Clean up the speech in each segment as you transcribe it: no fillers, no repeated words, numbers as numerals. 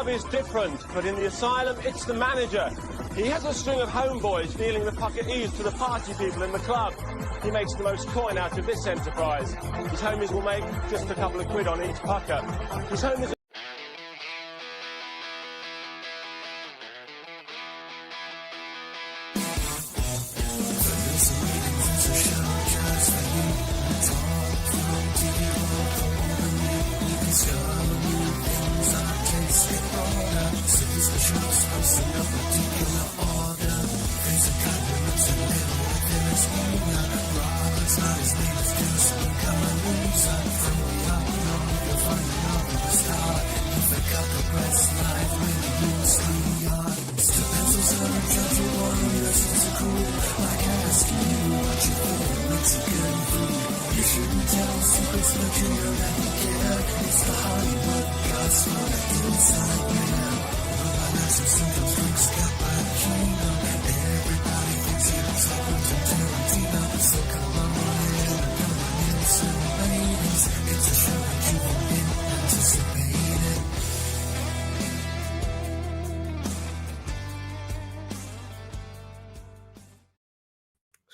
club is different, but in the asylum, it's the manager. He has a string of homeboys dealing the pucketees to the party people in the club. He makes the most coin out of this enterprise. His homies will make just a couple of quid on each pucker. His homies...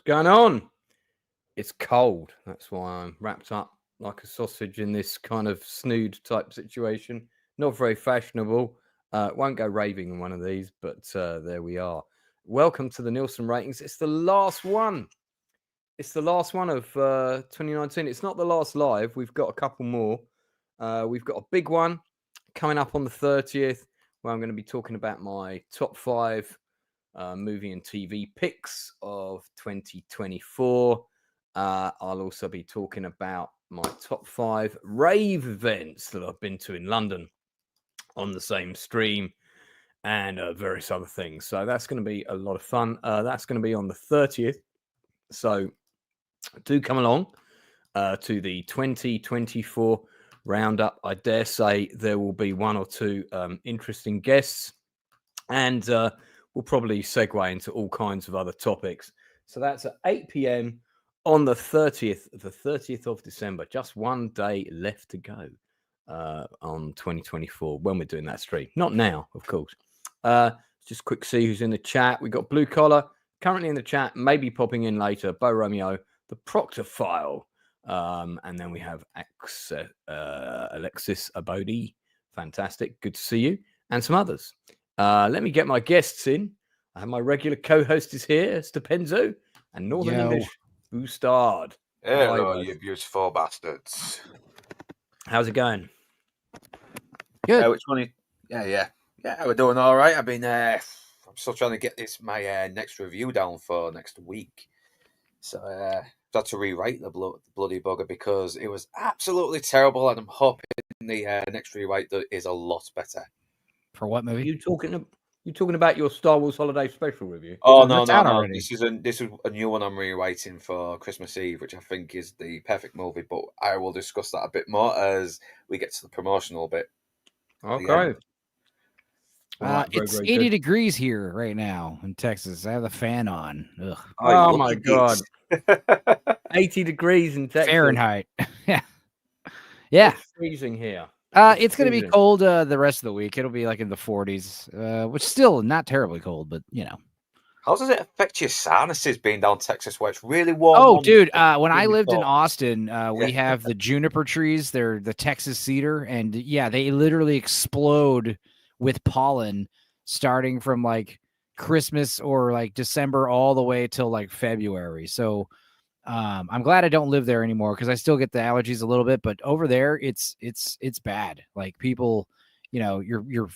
Going on? It's cold. That's why I'm wrapped up like a sausage in this kind of snood type situation. Not very fashionable. Won't go raving in one of these, but there we are. Welcome to the Nielsen ratings. It's the last one. It's the last one of 2019. It's not the last live. We've got a couple more. We've got a big one coming up on the 30th, where I'm going to be talking about my top 5 movie and TV picks of 2024. I'll also be talking about my top 5 rave events that I've been to in London on the same stream and various other things. So that's going to be a lot of fun. That's going to be on the 30th. So do come along to the 2024 roundup. I dare say there will be one or two interesting guests, and we'll probably segue into all kinds of other topics. So that's at 8 p.m. on the 30th of December. Just one day left to go on 2024 when we're doing that stream. Not now, of course. Just quick see who's in the chat. We got Blue Collar currently in the chat, maybe popping in later. Bo Romeo, the Proctor File. And then we have Alexis Abodi. Fantastic. Good to see you. And some others. Let me get my guests in. I have my regular co-host is here, Stupenzo, and Northern English Boostard. Hello, you beautiful bastards. How's it going? Good. Which one? Yeah, we're doing all right. I've been I'm still trying to get my next review down for next week. So I had to rewrite the bloody bugger because it was absolutely terrible, and I'm hoping the next rewrite is a lot better. For what movie? You talking about your Star Wars Holiday Special review? Oh no! This is a new one I'm rewriting for Christmas Eve, which I think is the perfect movie. But I will discuss that a bit more as we get to the promotional bit. Okay. It's 80 degrees here right now in Texas. I have the fan on. Ugh. Oh my God. 80 degrees in Texas. Fahrenheit. Yeah. It's freezing here. It's going to be cold the rest of the week. It'll be like in the 40s, which still not terribly cold, but you know. How does it affect your sinuses being down Texas where it's really warm? Oh, dude, when I lived in Austin, we have the juniper trees. They're the Texas cedar, and yeah, they literally explode with pollen starting from like Christmas or like December all the way till like February. So I'm glad I don't live there anymore because I still get the allergies a little bit, but over there it's bad. Like people, you know, you're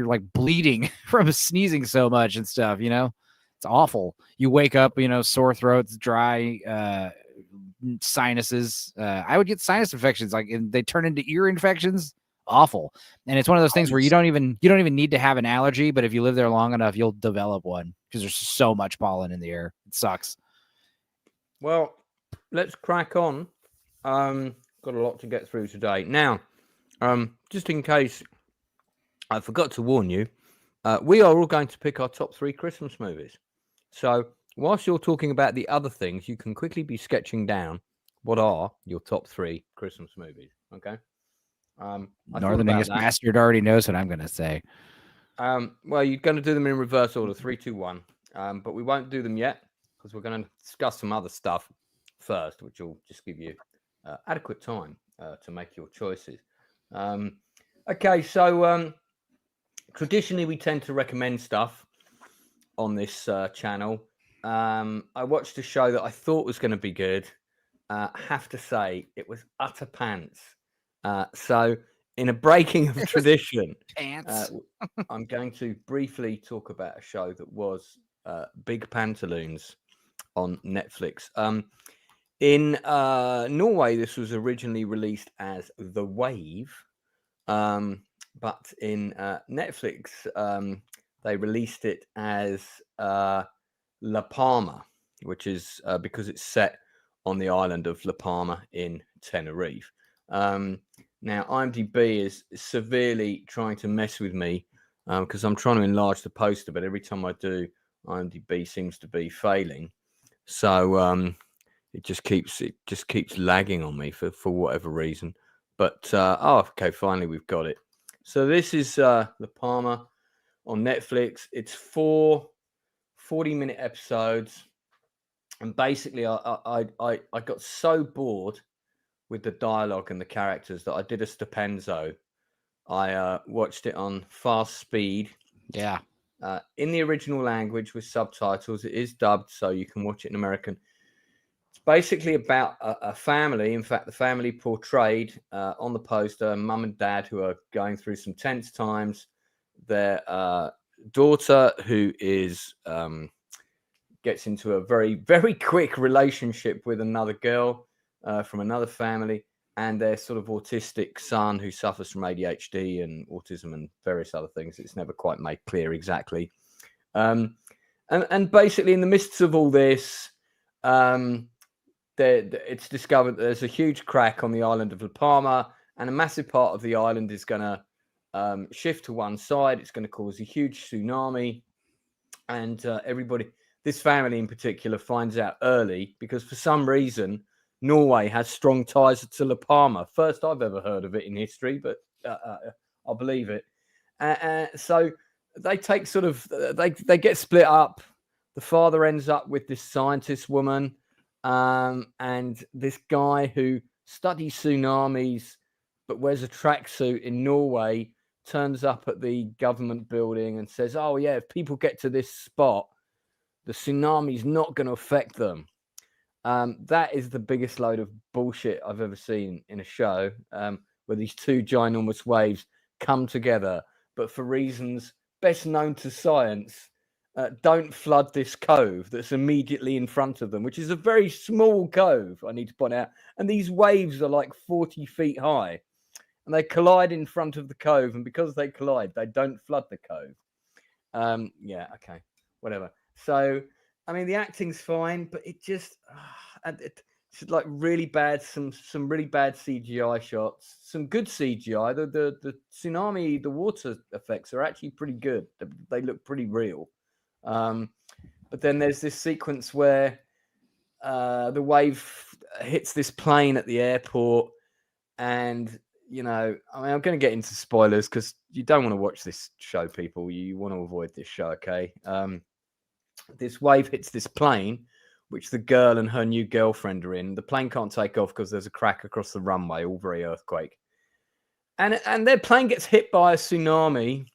like bleeding from sneezing so much and stuff, you know. It's awful. You wake up, you know, sore throats, dry sinuses. I would get sinus infections, like they turn into ear infections. Awful. And it's one of those things where you don't even need to have an allergy, but if you live there long enough, you'll develop one because there's so much pollen in the air. It sucks. Well, let's crack on. Got a lot to get through today. Now, just in case I forgot to warn you, we are all going to pick our top 3 Christmas movies. So whilst you're talking about the other things, you can quickly be sketching down what are your top 3 Christmas movies. Okay. Northern English Bastard already knows what I'm going to say. Well, you're going to do them in reverse order, 3, 2, 1. But we won't do them yet because we're going to discuss some other stuff first, which will just give you adequate time to make your choices. Okay, so traditionally we tend to recommend stuff on this channel. I watched a show that I thought was going to be good. I have to say it was utter pants. So in a breaking of tradition, I'm going to briefly talk about a show that was Big Pantaloons on Netflix. In Norway, this was originally released as The Wave, but in Netflix, they released it as La Palma, which is because it's set on the island of La Palma in Tenerife. Now, IMDb is severely trying to mess with me because I'm trying to enlarge the poster, but every time I do, IMDb seems to be failing. So it just keeps lagging on me for whatever reason. But okay, finally we've got it. So this is La Palma on Netflix. It's 4 40-minute episodes, and basically I got so bored with the dialogue and the characters that I did a Stupenzo. I watched it on fast speed. Yeah. In the original language with subtitles. It is dubbed, so you can watch it in American. It's basically about a family. In fact, the family portrayed on the poster, mum and dad, who are going through some tense times. Their daughter, who is gets into a very, very quick relationship with another girl from another family, and their sort of autistic son who suffers from ADHD and autism and various other things. It's never quite made clear exactly. And basically, in the midst of all this, it's discovered that there's a huge crack on the island of La Palma, and a massive part of the island is going to shift to one side. It's going to cause a huge tsunami, and everybody, this family in particular, finds out early because for some reason Norway has strong ties to La Palma. First I've ever heard of it in history, but I'll believe it. So they take sort of they get split up. The father ends up with this scientist woman, and this guy who studies tsunamis but wears a tracksuit in Norway turns up at the government building and says, "Oh yeah, if people get to this spot, the tsunami's not going to affect them." That is the biggest load of bullshit I've ever seen in a show, where these two ginormous waves come together, but for reasons best known to science, don't flood this cove that's immediately in front of them, which is a very small cove, I need to point out. And these waves are like 40 feet high, and they collide in front of the cove. And because they collide, they don't flood the cove. Yeah, okay, whatever. So, I mean, the acting's fine, but it just it's like really bad. Some really bad CGI shots, some good CGI. The tsunami, the water effects are actually pretty good. They look pretty real. But then there's this sequence where the wave hits this plane at the airport, and you know, I mean, I'm going to get into spoilers because you don't want to watch this show, people. You want to avoid this show, okay? This wave hits this plane, which the girl and her new girlfriend are in. The plane can't take off because there's a crack across the runway, all very earthquake. And their plane gets hit by a tsunami.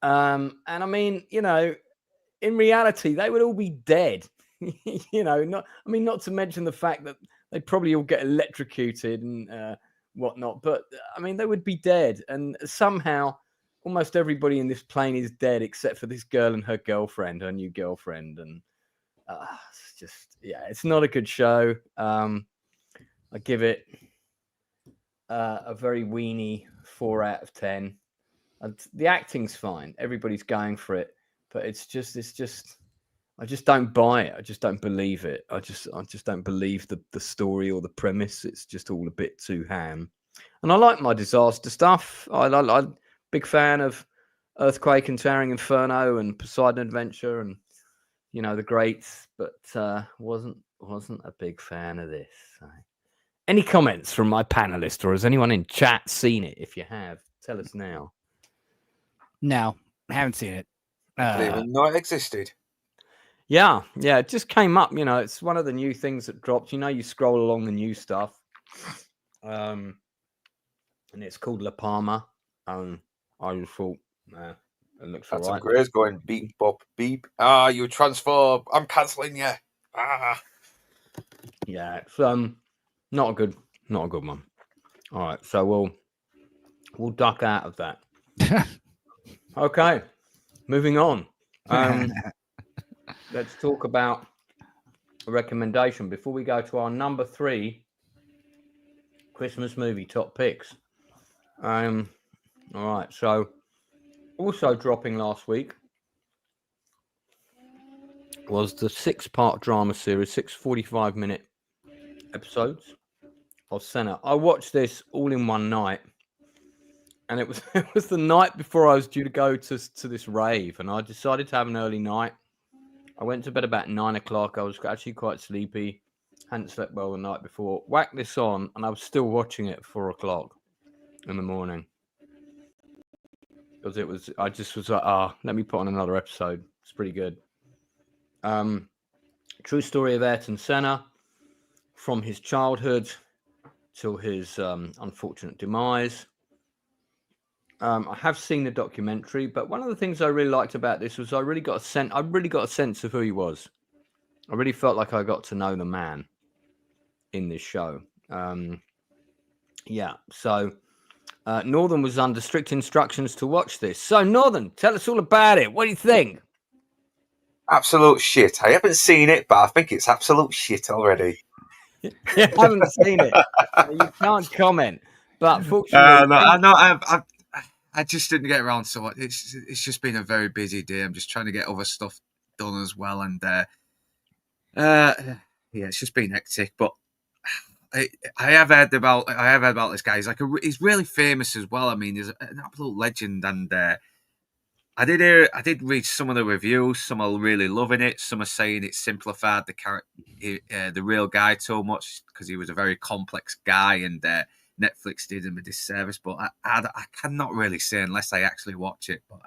And I mean, you know, in reality, they would all be dead. You know, not to mention the fact that they'd probably all get electrocuted and whatnot. But I mean, they would be dead. And somehow almost everybody in this plane is dead except for this girl and her girlfriend, her new girlfriend. And it's just, yeah, it's not a good show. I give it a very weenie 4 out of 10. The acting's fine. Everybody's going for it. But it's just, I just don't buy it. I just don't believe it. I just don't believe the story or the premise. It's just all a bit too ham. And I like my disaster stuff. I'm big fan of Earthquake and Towering Inferno and Poseidon Adventure and, you know, the greats, but wasn't a big fan of this. So Any comments from my panelist, or has anyone in chat seen it? If you have, tell us now. No, I haven't seen it. I didn't even know it existed. Yeah, it just came up. It's one of the new things that dropped. You scroll along the new stuff, and it's called La Palma. I just thought, it looks That's alright. Gray's going beep bop beep. Ah, you transphobe! I'm cancelling you. Ah. Yeah, it's not a good one. All right, so we'll duck out of that. Okay, moving on. Let's talk about a recommendation before we go to our number 3 Christmas movie top picks. All right, so also dropping last week was the 6-part drama series, 6 45-minute episodes of Senna. I watched this all in one night, and it was the night before I was due to go to this rave, and I decided to have an early night. I went to bed about 9 o'clock. I was actually quite sleepy, hadn't slept well the night before. Whacked this on, and I was still watching it at 4 o'clock in the morning. Because I just was like, let me put on another episode. It's pretty good. True story of Ayrton Senna, from his childhood till his unfortunate demise. I have seen the documentary, but one of the things I really liked about this was I really got a sense of who he was. I really felt like I got to know the man in this show. So Northern was under strict instructions to watch this. So Northern, tell us all about it. What do you think? Absolute shit. I haven't seen it, but I think it's absolute shit already. You haven't seen it. You can't comment. But fortunately, I just didn't get around to it. It's just been a very busy day. I'm just trying to get other stuff done as well, and it's just been hectic. But I have heard about this guy. He's really famous as well. I mean, he's an absolute legend, and I did read some of the reviews. Some are really loving it. Some are saying it simplified the real guy too much because he was a very complex guy, and Netflix did him a disservice. But I cannot really say unless I actually watch it. But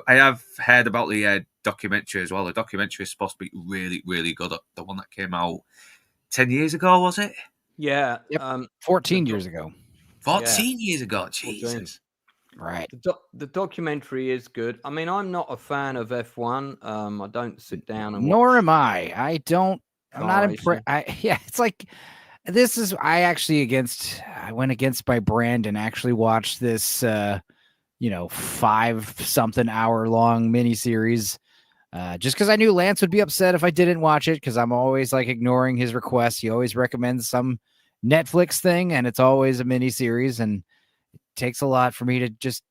I have heard about the documentary as well. The documentary is supposed to be really, really good. The one that came out 10 years ago, was it? Yeah. Yep. 14 years ago. 14 years ago. Jesus. Right. The documentary is good. I mean, I'm not a fan of F1. I don't sit down and Nor watch. am I. I'm not impressed. It's like this is. I went against my brand and actually watched this. 5-something hour long miniseries. Just because I knew Lance would be upset if I didn't watch it, because I'm always like ignoring his requests. He always recommends some Netflix thing, and it's always a miniseries, and it takes a lot for me to just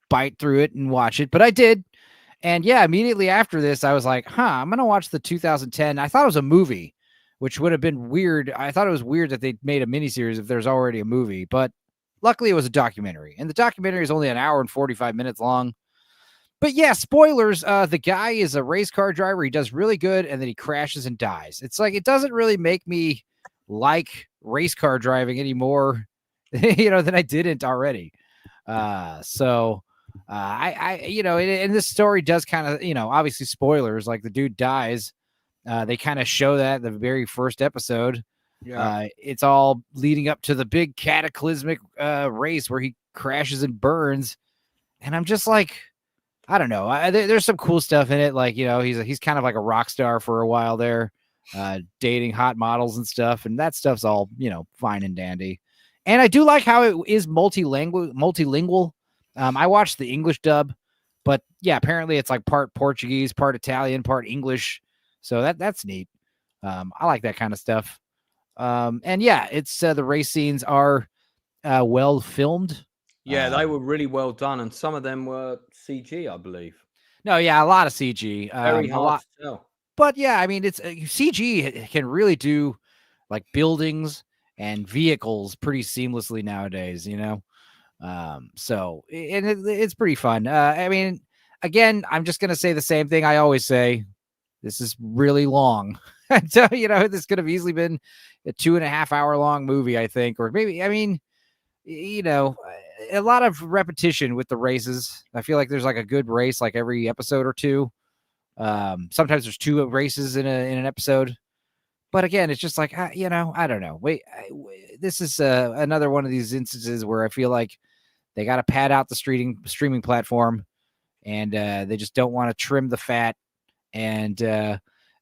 bite through it and watch it. But I did. And yeah, immediately after this, I was like, I'm going to watch the 2010. I thought it was a movie, which would have been weird. I thought it was weird that they made a miniseries if there's already a movie, but luckily it was a documentary, and the documentary is only an hour and 45 minutes long. But yeah, spoilers. The guy is a race car driver. He does really good, and then he crashes and dies. It's like, it doesn't really make me like race car driving anymore, than I didn't already. And this story does kind of, obviously spoilers, like the dude dies. They kind of show that the very first episode. Yeah. It's all leading up to the big cataclysmic race where he crashes and burns. And I'm just like, I don't know. There's some cool stuff in it. Like, he's kind of like a rock star for a while there, dating hot models and stuff. And that stuff's all, fine and dandy. And I do like how it is multilingual. I watched the English dub, but yeah, apparently it's like part Portuguese, part Italian, part English. So that's neat. I like that kind of stuff. And yeah, it's the race scenes are well filmed. Yeah, they were really well done, and some of them were CG, I believe. No, yeah, a lot of CG. Very hard to tell. But yeah, I mean, it's CG can really do like buildings and vehicles pretty seamlessly nowadays, So it's pretty fun. I mean, again, I'm just gonna say the same thing I always say. This is really long. So, this could have easily been a 2.5 hour long movie, I think, or maybe, a lot of repetition with the races. I feel like there's like a good race, like every episode or two. Sometimes there's 2 races in an episode, but again, it's just like, I don't know. This is another one of these instances where I feel like they got to pad out the streaming platform, and they just don't want to trim the fat. And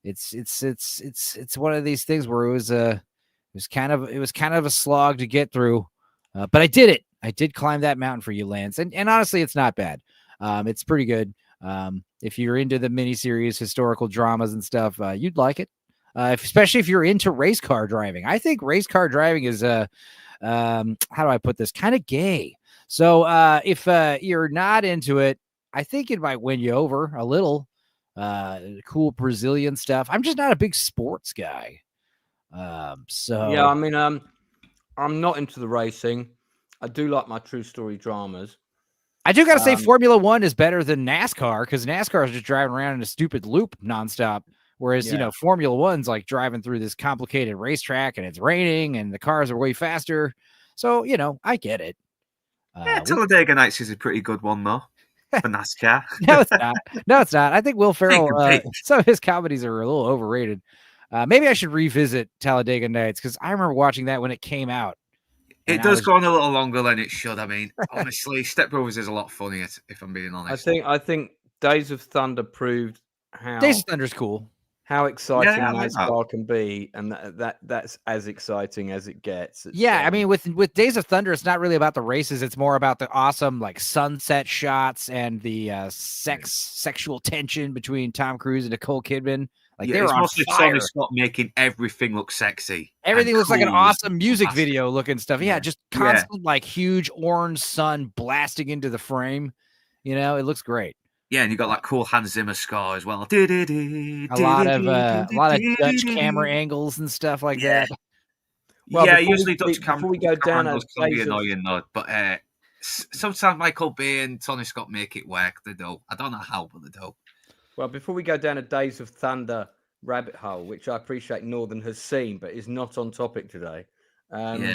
it's one of these things where it was kind of a slog to get through, but I did it. I did climb that mountain for you, Lance, and honestly, it's not bad. It's pretty good. If you're into the miniseries, historical dramas and stuff, you'd like it. Especially if you're into race car driving. I think race car driving is how do I put this? Kind of gay. So if you're not into it, I think it might win you over a little. Cool Brazilian stuff. I'm just not a big sports guy. So yeah, I mean, I'm not into the racing. I do like my true story dramas. I do got to say Formula One is better than NASCAR, because NASCAR is just driving around in a stupid loop nonstop. Whereas, Formula One's like driving through this complicated racetrack, and it's raining and the cars are way faster. So, I get it. Talladega Nights is a pretty good one, though, for NASCAR. No, it's not. No, it's not. I think Will Ferrell, some of his comedies are a little overrated. Maybe I should revisit Talladega Nights, because I remember watching that when it came out. It does go on a little longer than it should. I mean, honestly, Step Brothers is a lot funnier, if I'm being honest. I think Days of Thunder proved how Days of Thunder's cool. How exciting NASCAR can be, and that's as exciting as it gets. I mean, with Days of Thunder, it's not really about the races. It's more about the awesome like sunset shots and the sexual tension between Tom Cruise and Nicole Kidman. Like they were on fire. Tony Scott making everything look sexy. Everything looks like an awesome music video looking stuff. Yeah, just constant like huge orange sun blasting into the frame. It looks great. Yeah, and you got that cool Hans Zimmer score as well. A lot of Dutch camera angles and stuff like that. Well, yeah, usually Dutch camera angles can be annoying though, but sometimes Michael Bay and Tony Scott make it work. They do. I don't know how, but they do. Well, before we go down a Days of Thunder rabbit hole, which I appreciate Northern has seen, but is not on topic today. For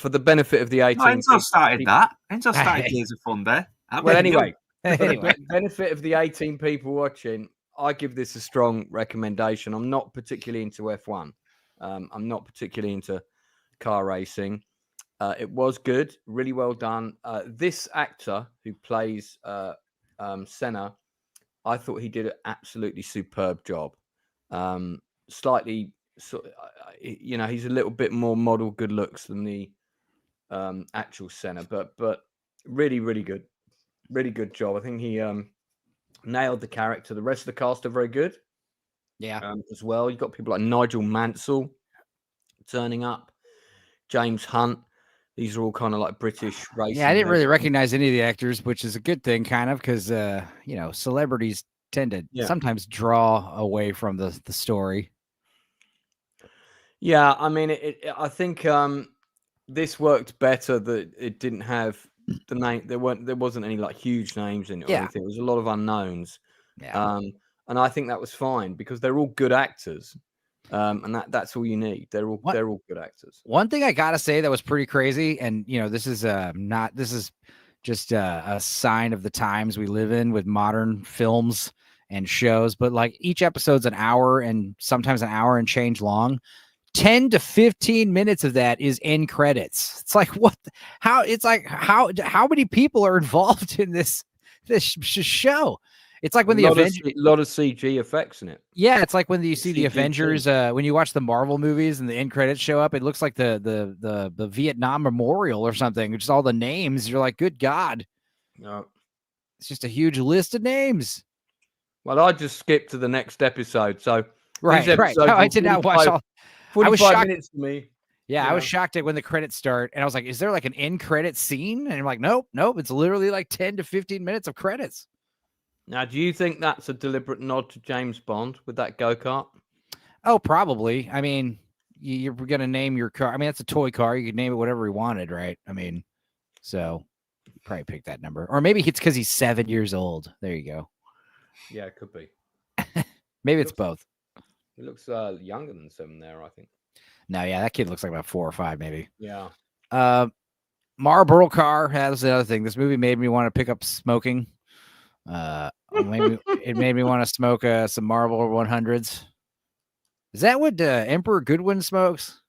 the benefit of the 18 Enzo started that. Enzo started Days of Thunder. Well, anyway, for the benefit of the 18 people watching, I give this a strong recommendation. I'm not particularly into F1. I'm not particularly into car racing. It was good, really well done. This actor who plays Senna, I thought he did an absolutely superb job. Slightly, he's a little bit more model good looks than the actual Senna, but really, really good job. I think he nailed the character. The rest of the cast are very good. Yeah, as well. You've got people like Nigel Mansell turning up, James Hunt. These are all kind of like British racing. Yeah, I didn't really recognize any of the actors, which is a good thing, kind of, because celebrities tend to sometimes draw away from the story. Yeah, I mean, I think this worked better that it didn't have the name. There wasn't any like huge names in it or anything. It was a lot of unknowns. Yeah. And I think that was fine because they're all good actors. And that's all you need. They're all good actors. One thing I gotta say that was pretty crazy, and this is just a sign of the times we live in with modern films and shows. But like each episode's an hour and sometimes an hour and change long. 10 to 15 minutes of that is end credits. It's like how many people are involved in this show? It's like when a lot of CG effects in it. Yeah, it's like when you see the Avengers. When you watch the Marvel movies and the end credits show up, it looks like the Vietnam Memorial or something. Just all the names. You're like, good God. No, it's just a huge list of names. Well, I just skipped to the next episode. So right. No, I did not watch all. 45 minutes to me. Yeah, I was shocked at when the credits start, and I was like, "Is there like an end credit scene?" And I'm like, "Nope. It's literally like 10 to 15 minutes of credits." Now, do you think that's a deliberate nod to James Bond with that go-kart? Oh, probably. I mean, you're going to name your car. I mean, that's a toy car. You could name it whatever you wanted, right? I mean, so probably pick that number. Or maybe it's because he's 7 years old. There you go. Yeah, it could be. Maybe it's both. He looks younger than 7 there, I think. No, yeah, that kid looks like about 4 or 5, maybe. Yeah. Marlboro car has the other thing. This movie made me want to pick up smoking. It made me want to smoke some Marlboro 100s. Is that what Emperor Goodwin smokes?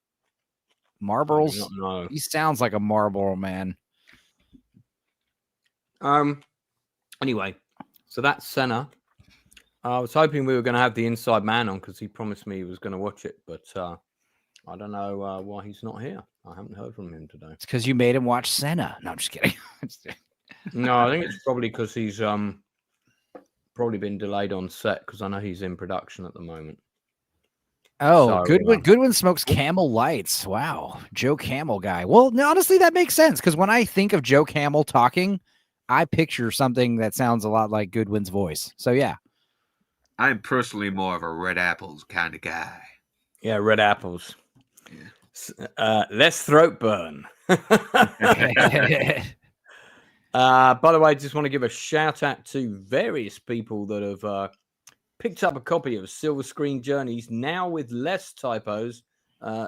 Marlboros? No. He sounds like a Marlboro man. Anyway, so that's Senna. I was hoping we were going to have the inside man on because he promised me he was going to watch it, but I don't know why he's not here. I haven't heard from him today. It's because you made him watch Senna. No, I'm just kidding. No, I think it's probably because he's probably been delayed on set because I know he's in production at the moment. Oh, so, Goodwin smokes Camel Lights. Wow. Joe Camel guy. Well, no, honestly, that makes sense because when I think of Joe Camel talking, I picture something that sounds a lot like Goodwin's voice. So, yeah. I'm personally more of a Red Apples kind of guy. Yeah, Red Apples. Yeah. Less throat burn. By the way, I just want to give a shout out to various people that have picked up a copy of Silver Screen Journeys, now with less typos.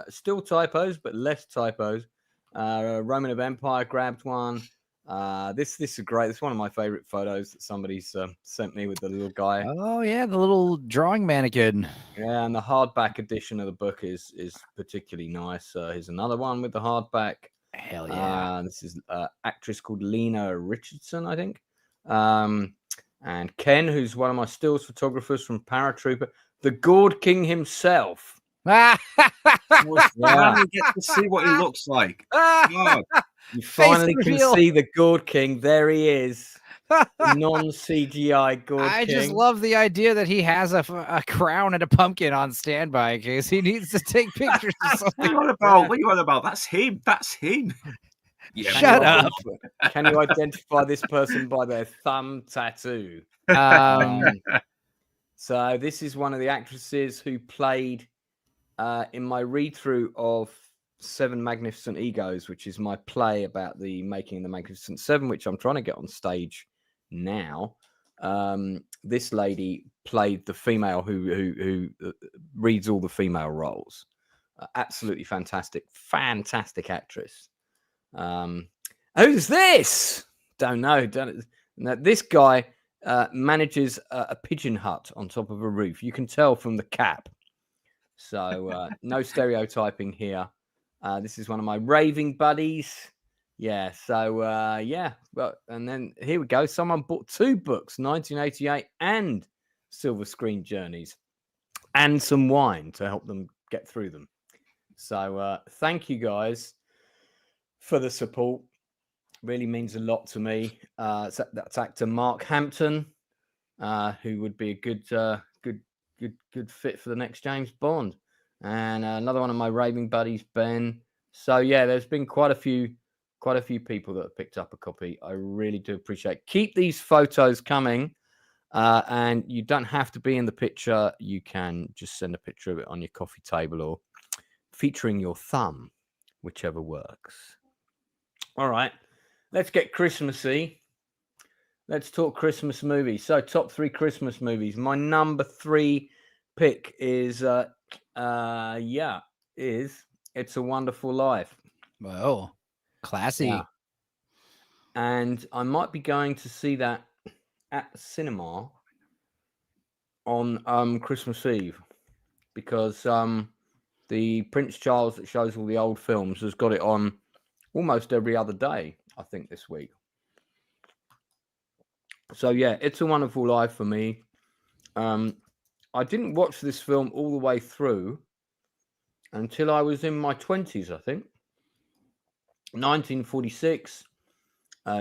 Still typos, but less typos. Roman of Empire grabbed one. This is great. It's one of my favorite photos that somebody's sent me with the little guy. Oh yeah, the little drawing mannequin. Yeah, and the hardback edition of the book is particularly nice. Here's another one with the hardback. Hell yeah. This is an actress called Lena Richardson, I think. And Ken, who's one of my stills photographers from Paratrooper, the Gourd King himself. Yeah. You get to see what he looks like. God. You finally can see the Gourd King. There he is. Non-CGI Gourd King. I just love the idea that he has a crown and a pumpkin on standby in case he needs to take pictures of something. What are you on about? That's him. Yeah, shut up. Can you identify this person by their thumb tattoo? So this is one of the actresses who played in my read-through of Seven Magnificent Egos, which is my play about the making of the Magnificent Seven, which I'm trying to get on stage now. This lady played the female who reads all the female roles. Absolutely fantastic actress. Who's this? Don't know. Now, this guy manages a pigeon hut on top of a roof. You can tell from the cap. So no stereotyping here. This is one of my raving buddies. Yeah. So yeah. Well, and then here we go. Someone bought 2 books, 1988 and Silver Screen Journeys, and some wine to help them get through them. So thank you guys for the support. Really means a lot to me. That's actor Mark Hampton, who would be a good fit for the next James Bond, and another one of my raving buddies, Ben. So yeah, there's been quite a few people that have picked up a copy. I really do appreciate it. Keep these photos coming, and you don't have to be in the picture. You can just send a picture of it on your coffee table or featuring your thumb, whichever works. All right, let's get Christmassy. Let's talk Christmas movies. So, top 3 Christmas movies. My number 3 pick is It's a Wonderful Life. Whoa, classy. Yeah. And I might be going to see that at the cinema on Christmas Eve, because the Prince Charles that shows all the old films has got it on almost every other day, I think, this week. So yeah, It's a Wonderful Life for me. I didn't watch this film all the way through until I was in my 20s, I think. 1946,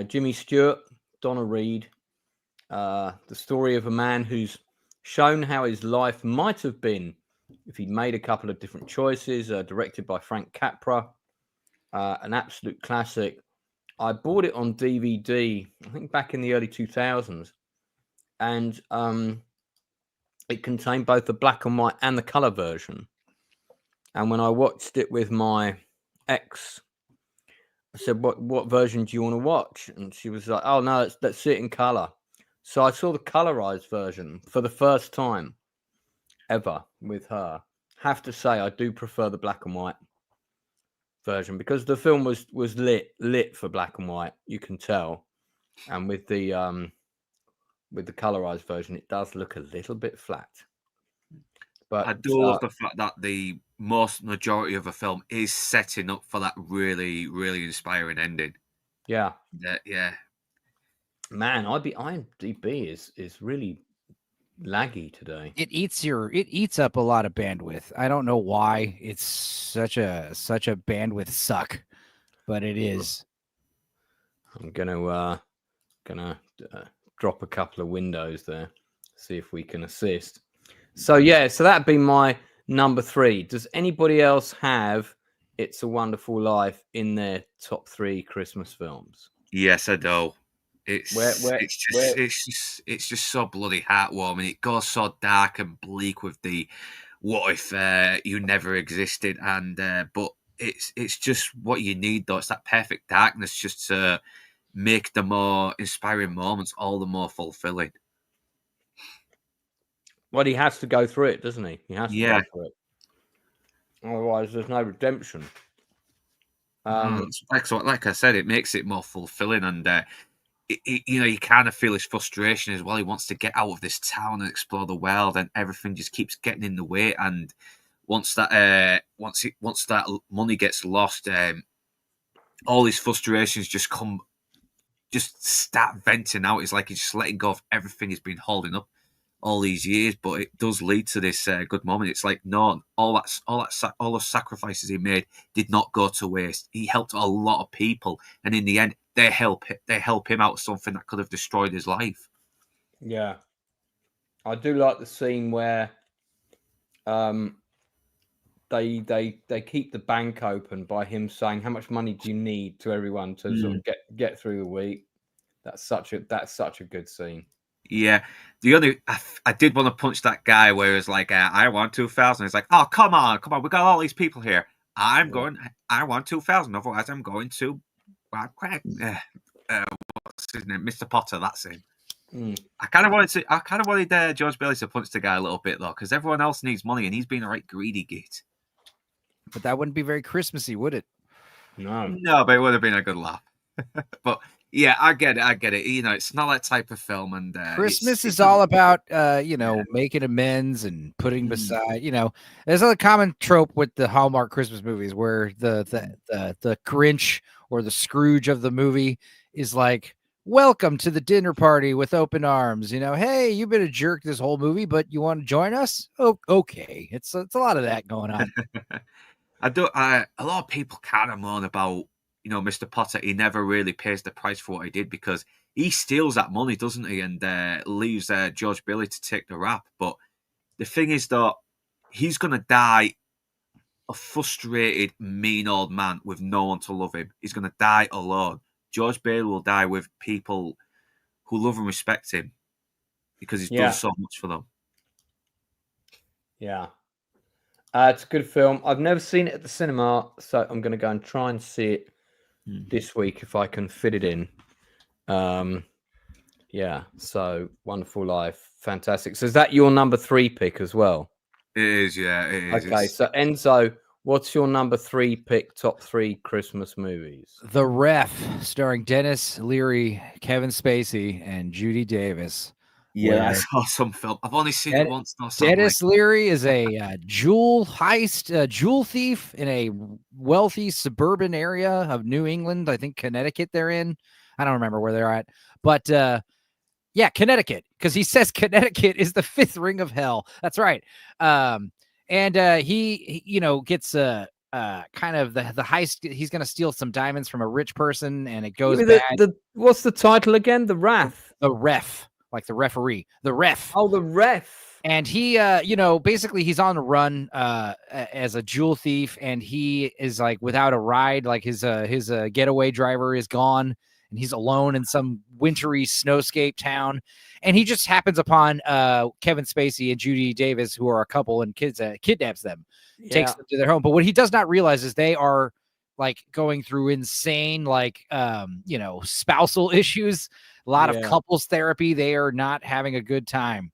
Jimmy Stewart, Donna Reed, the story of a man who's shown how his life might have been if he'd made a couple of different choices, directed by Frank Capra, an absolute classic. I bought it on DVD, I think back in the early 2000s, and it contained both the black and white and the color version. And when I watched it with my ex, I said, what version do you want to watch? And she was like, oh, no, let's see it in color. So I saw the colorized version for the first time. ever with her. Have to say, I do prefer the black and white version because the film was lit for black and white. You can tell, and with the colorized version, it does look a little bit flat. But I do love the fact that the majority of the film is setting up for that really, really inspiring ending. Yeah. Yeah. Man, IMDb is really laggy today. It eats up a lot of bandwidth. I don't know why it's such a bandwidth suck, but it is. I'm gonna drop a couple of windows there, see if we can assist. So that'd be my number 3. Does anybody else have It's a Wonderful Life in their top 3 Christmas films? Yes, I do. It's just so bloody heartwarming. It goes so dark and bleak with the what if you never existed, and but it's just what you need though. It's that perfect darkness just to make the more inspiring moments all the more fulfilling. Well, he has to go through it, doesn't he? He has to Yeah. go through it. Otherwise, there's no redemption. Like I said, it makes it more fulfilling, and you kind of feel his frustration as well. He wants to get out of this town and explore the world, and everything just keeps getting in the way. And once that money gets lost, all his frustrations just start venting out. It's like he's just letting go of everything he's been holding up all these years. But it does lead to this good moment. It's like, no, all the sacrifices he made did not go to waste. He helped a lot of people, and in the end, they help him out of something that could have destroyed his life. Yeah, I do like the scene where they keep the bank open by him saying, "How much money do you need?" to everyone to sort of get through the week. That's such a good scene. Yeah, I did want to punch that guy where it was like, "I want 2,000." He's like, "Oh, come on, we got all these people here. I want 2,000. Otherwise, I'm going to." What's his name? Mr. Potter. That's him. I kind of wanted George Bailey to punch the guy a little bit though, because everyone else needs money, and he's being a right greedy git. But that wouldn't be very Christmassy, would it? No, but it would have been a good laugh. But yeah, I get it. You know, it's not that type of film, and Christmas is all about making amends and putting beside. There's a common trope with the Hallmark Christmas movies where the Grinch or the Scrooge of the movie is like, welcome to the dinner party with open arms. Hey, you've been a jerk this whole movie, but you want to join us? Oh, okay. It's a lot of that going on. A lot of people kind of moan about, Mr. Potter. He never really pays the price for what he did because he steals that money, doesn't he? And leaves George Bailey to take the rap. But the thing is that he's going to die a frustrated, mean old man with no one to love him. He's going to die alone. George Bailey will die with people who love and respect him because he's done so much for them. Yeah. It's a good film. I've never seen it at the cinema, so I'm going to go and try and see it this week if I can fit it in. So Wonderful Life. Fantastic. So is that your number 3 pick as well? It is, yeah. It is. Okay, so Enzo, what's your number 3 pick, top 3 Christmas movies? The Ref, starring Dennis Leary, Kevin Spacey, and Judy Davis. Yeah, that's an awesome film. I've only seen it once. Dennis Leary is a jewel thief in a wealthy suburban area of New England. I think Connecticut they're in. I don't remember where they're at. But Connecticut, because he says Connecticut is the 5th ring of hell. That's right. He gets kind of the heist. He's going to steal some diamonds from a rich person, and it goes bad. What's the title again? The Wrath. The Ref. Like the referee, the Ref. Oh, the Ref. And he, basically he's on the run as a jewel thief, and he is like without a ride. Like his getaway driver is gone, and he's alone in some wintry snowscape town. And he just happens upon Kevin Spacey and Judy Davis, who are a couple, and kidnaps them, takes them to their home. But what he does not realize is they are like going through insane, spousal issues. A lot of couples therapy. They are not having a good time.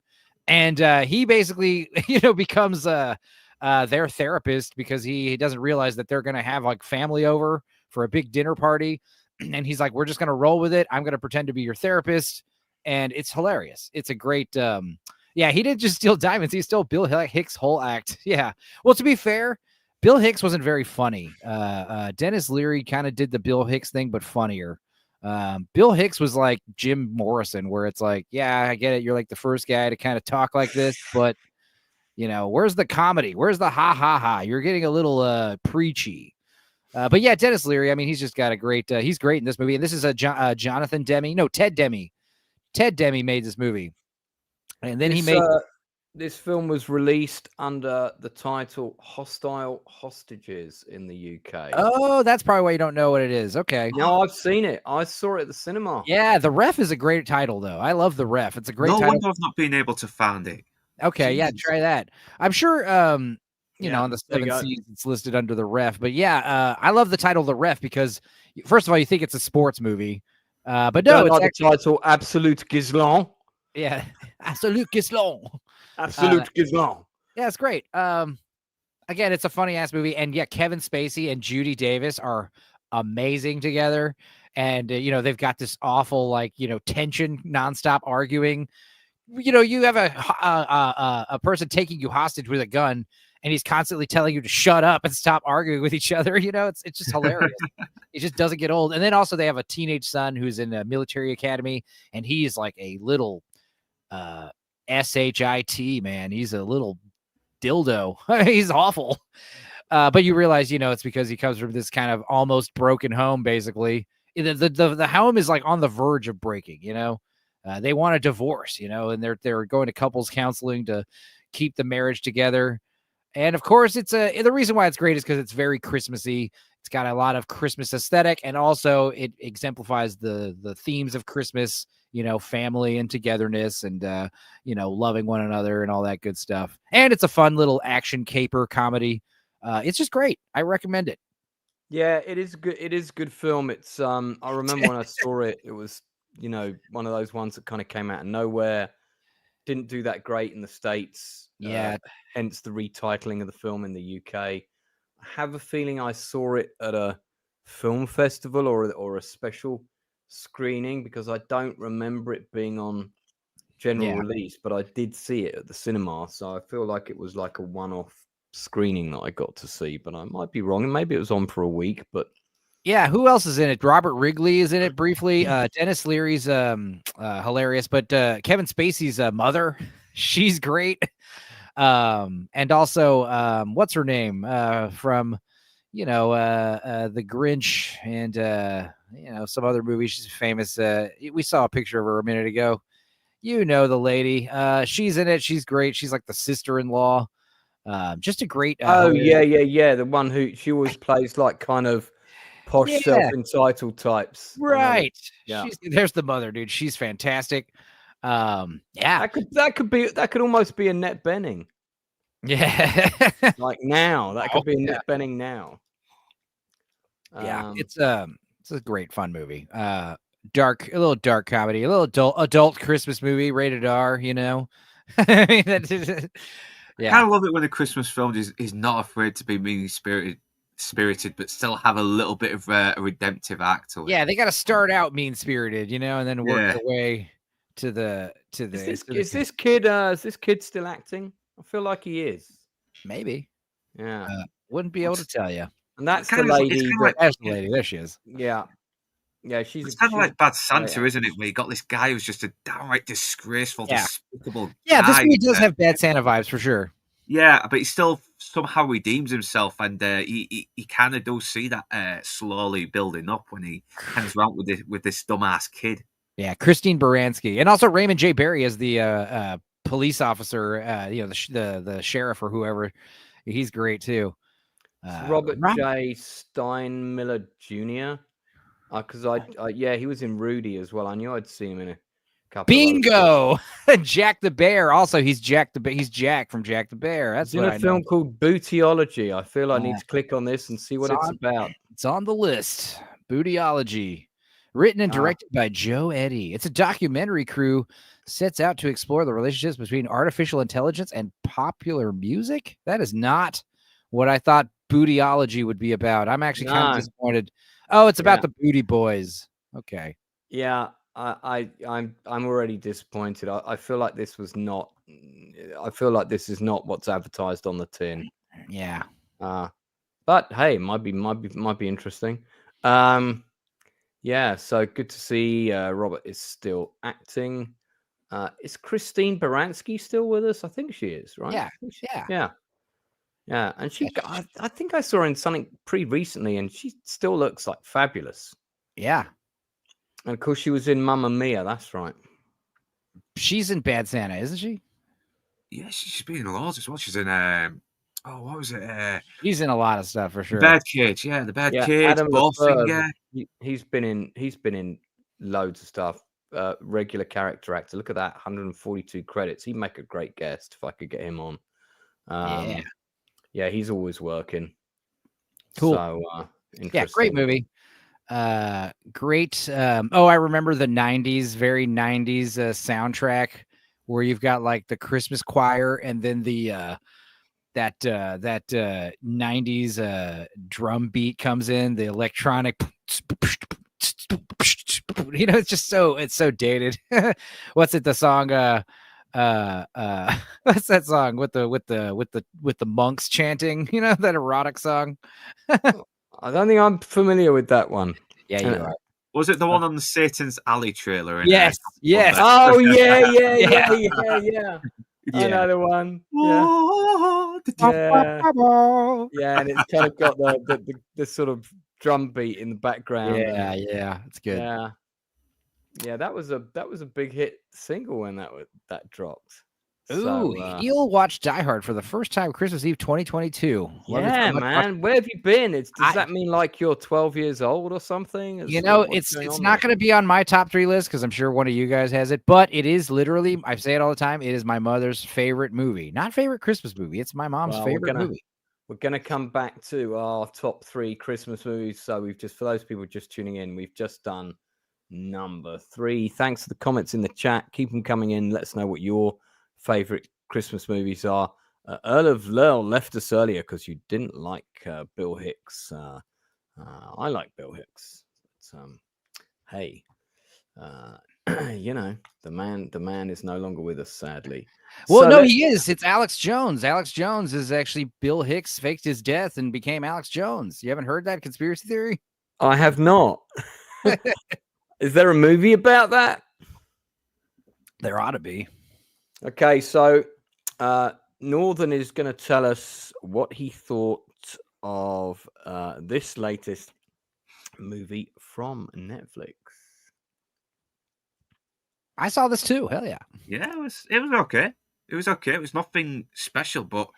And he basically, becomes their therapist because he doesn't realize that they're going to have like family over for a big dinner party. And he's like, we're just going to roll with it. I'm going to pretend to be your therapist. And it's hilarious. It's a great, he didn't just steal diamonds. He stole Bill Hicks' whole act. Yeah. Well, to be fair, Bill Hicks wasn't very funny. Dennis Leary kind of did the Bill Hicks thing, but funnier. Bill Hicks was like Jim Morrison, where it's like, yeah, I get it. You're like the first guy to kind of talk like this, but where's the comedy? Where's the ha ha ha? You're getting a little preachy. But yeah, Dennis Leary, I mean, he's just got a great, he's great in this movie. And this is Jonathan Demme. No, Ted Demme. Ted Demme made this movie. And then he made... this film was released under the title Hostile Hostages in the UK. Oh, that's probably why you don't know what it is. Okay. No, I've seen it. I saw it at the cinema. Yeah, The Ref is a great title, though. I love The Ref. It's a great title. No wonder I've not been able to find it. Okay, Jesus. Yeah, try that. I'm sure... on the 7 Seas, it's listed under The Ref. But yeah, I love the title The Ref because, first of all, you think it's a sports movie. But no, it's actually the title Absolute Gislon. Yeah, Absolute Gislon. Absolute Gislon. Yeah, it's great. Again, it's a funny-ass movie. And yeah, Kevin Spacey and Judy Davis are amazing together. And, they've got this awful, tension, nonstop arguing. You have a person taking you hostage with a gun, and he's constantly telling you to shut up and stop arguing with each other. It's just hilarious. It just doesn't get old. And then also they have a teenage son who's in a military academy, and he's like a little SHIT, man. He's a little dildo. He's awful. But you realize, it's because he comes from this kind of almost broken home, basically. The home is like on the verge of breaking, they want a divorce, and they're going to couples counseling to keep the marriage together. And of course, the reason why it's great is because it's very Christmassy. It's got a lot of Christmas aesthetic, and also it exemplifies the themes of Christmas, family and togetherness, and loving one another and all that good stuff. And it's a fun little action caper comedy. It's just great. I recommend it. Yeah, it is good. It is a good film. It's I remember when I saw it, it was one of those ones that kind of came out of nowhere. Didn't do that great in the States. Yeah. Hence the retitling of the film in the UK. I have a feeling I saw it at a film festival or a special screening, because I don't remember it being on general release, but I did see it at the cinema. So I feel like it was like a one-off screening that I got to see, but I might be wrong. And maybe it was on for a week, but yeah, who else is in it? Robert Wrigley is in it briefly. Dennis Leary's hilarious, but Kevin Spacey's mother, she's great. And also, what's her name? From The Grinch and some other movies. She's famous. We saw a picture of her a minute ago. The lady. She's in it. She's great. She's like the sister-in-law. Just a great. The one who she always plays like kind of posh, self-entitled types. Right. Yeah. There's the mother, dude. She's fantastic. That could almost be Annette Bening. Yeah. Like now. That could be Annette Bening now. It's a great fun movie. A little dark comedy, a little adult Christmas movie, rated R, I mean, I kind of love it when a Christmas film is not afraid to be mean-spirited, but still have a little bit of a redemptive act to it. Yeah, they got to start out mean-spirited, and then work their way to the. Is this kid still acting? I feel like he is. Maybe. Yeah. Wouldn't be able to tell you. And that's the lady. That's the lady. There she is. Yeah. Yeah, she's kind of like Bad Santa, isn't it? Where you got this guy who's just a downright disgraceful, despicable. Yeah, this movie does have Bad Santa vibes for sure. Yeah, but he still somehow redeems himself, and he kind of does see that slowly building up when he hangs around with this dumbass kid. Yeah, Christine Baranski, and also Raymond J. Barry as the police officer. The sheriff or whoever. He's great too. Robert J. Steinmiller Jr. Because he was in Rudy as well. I knew I'd see him in a couple. Bingo! Jack the Bear. Also, he's Jack from Jack the Bear. That's in a film called Bootyology. I feel I need to click on this and see what it's about. It's on the list. Bootyology, written and directed by Joe Eddy. It's a documentary crew sets out to explore the relationships between artificial intelligence and popular music. That is not what I thought Bootyology would be about. I'm actually kind of disappointed. Oh, it's about the Booty Boys. Okay. Yeah, I'm already disappointed. I feel like this was not. I feel like this is not what's advertised on the tin. Yeah. But hey, might be interesting. Yeah. So good to see Robert is still acting. Is Christine Baranski still with us? I think she is, right? Yeah. Yeah. And she, I think I saw her in something pretty recently, and she still looks like fabulous. Yeah. And of course, she was in Mamma Mia. That's right. She's in Bad Santa, isn't she? Yeah, she's been in loads as well. She's in what was it? She's in a lot of stuff for sure. Birdcage, the Birdcage. Adam Ballfinger. He's been in loads of stuff. Regular character actor. Look at that, 142 credits. He'd make a great guest if I could get him on. Yeah, he's always working. Cool. So yeah, great movie. Great. I remember the 90s, very 90s soundtrack where you've got like the Christmas choir and then the that 90s drum beat comes in, the electronic, it's so dated. What's it, the song what's that song with the monks chanting, that erotic song? I don't think I'm familiar with that one. Yeah, you are. Was it the one on the Satan's Alley trailer? Yes. Oh, yeah. I know the one. Yeah, and it's kind of got the sort of drum beat in the background. Yeah, it's good. Yeah, that was a big hit single when that dropped. Ooh, he'll watch Die Hard for the first time Christmas Eve 2022. Yeah, man. Where have you been? Does that mean like you're 12 years old or something? It's not going to be on my top 3 list because I'm sure one of you guys has it, but it is literally, I say it all the time, it is my mother's favorite movie. Not favorite Christmas movie. It's my mom's favorite movie. We're going to come back to our top 3 Christmas movies. So for those people just tuning in, we've just done number 3. Thanks for the comments in the chat. Keep them coming in. Let us know what your favorite Christmas movies are. Earl of Lurl left us earlier because you didn't like Bill Hicks. I like Bill Hicks. But, hey, the man is no longer with us, sadly. Well, no, he is. It's Alex Jones. Alex Jones is actually Bill Hicks faked his death and became Alex Jones. You haven't heard that conspiracy theory? I have not. Is there a movie about that? There ought to be. Okay, so Northern is going to tell us what he thought of this latest movie from Netflix. I saw this too. Hell yeah. Yeah, it was okay. It was okay. It was nothing special, but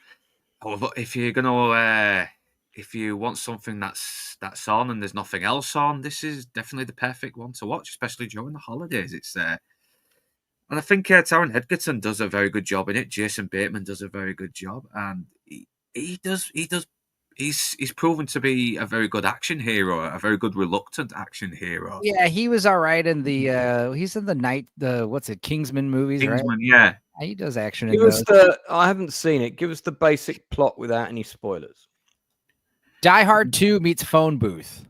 if you're gonna if you want something that's on and there's nothing else on, this is definitely the perfect one to watch, especially during the holidays. It's and I think Taron Egerton does a very good job in it. Jason Bateman does a very good job, and he's proven to be a very good action hero, a very good reluctant action hero. Yeah, he was all right in he's in the Kingsman movies, right? Yeah. He does action in those. I haven't seen it. Give us the basic plot without any spoilers. Die Hard 2 meets Phone Booth.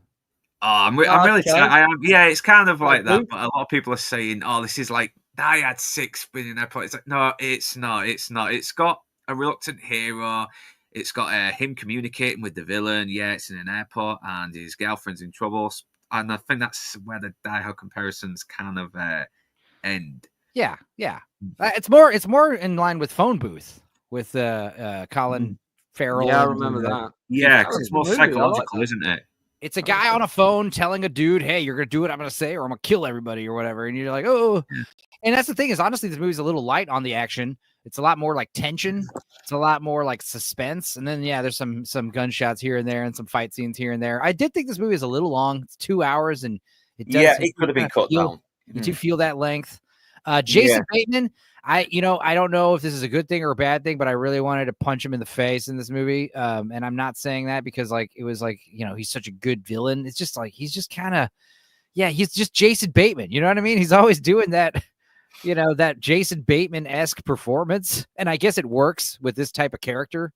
Oh, I'm really sad. Yeah, it's kind of like that, but a lot of people are saying, "Oh, this is like Die Hard 6 being in airport." It's like, no, it's not. It's not. It's got a reluctant hero. It's got him communicating with the villain. Yeah, it's in an airport, and his girlfriend's in trouble. And I think that's where the Die Hard comparisons kind of end. Yeah. It's more in line with Phone Booth with Colin Farrell. Yeah, I remember that. Yeah, because it's more psychological, isn't it? It's a guy on a phone telling a dude, "Hey, you're gonna do what I'm gonna say, or I'm gonna kill everybody, or whatever." And you're like, "Oh." And that's the thing is, honestly, this movie's a little light on the action. It's a lot more like tension. It's a lot more like suspense. And then, there's some gunshots here and there and some fight scenes here and there. I did think this movie is a little long. It's 2 hours, and it does. Yeah, it could have been cut down. You do feel that length. Jason Bateman, I don't know if this is a good thing or a bad thing, but I really wanted to punch him in the face in this movie. And I'm not saying that because it was he's such a good villain. It's just he's just kind of, he's just Jason Bateman. You know what I mean? He's always doing that that Jason Bateman-esque performance. And I guess it works with this type of character.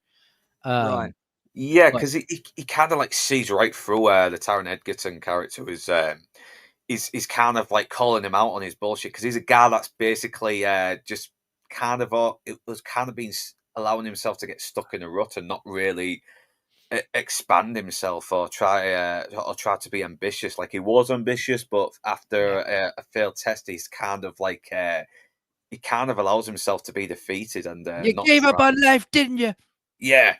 Right. Yeah, because he kind of like sees right through the Taron Egerton character is kind of like calling him out on his bullshit, because he's a guy that's basically just kind of it was kind of been allowing himself to get stuck in a rut and not really expand himself or try to be ambitious. Like, he was ambitious, but after a failed test, he's kind of like he kind of allows himself to be defeated and you not gave up on life, didn't you? Yeah.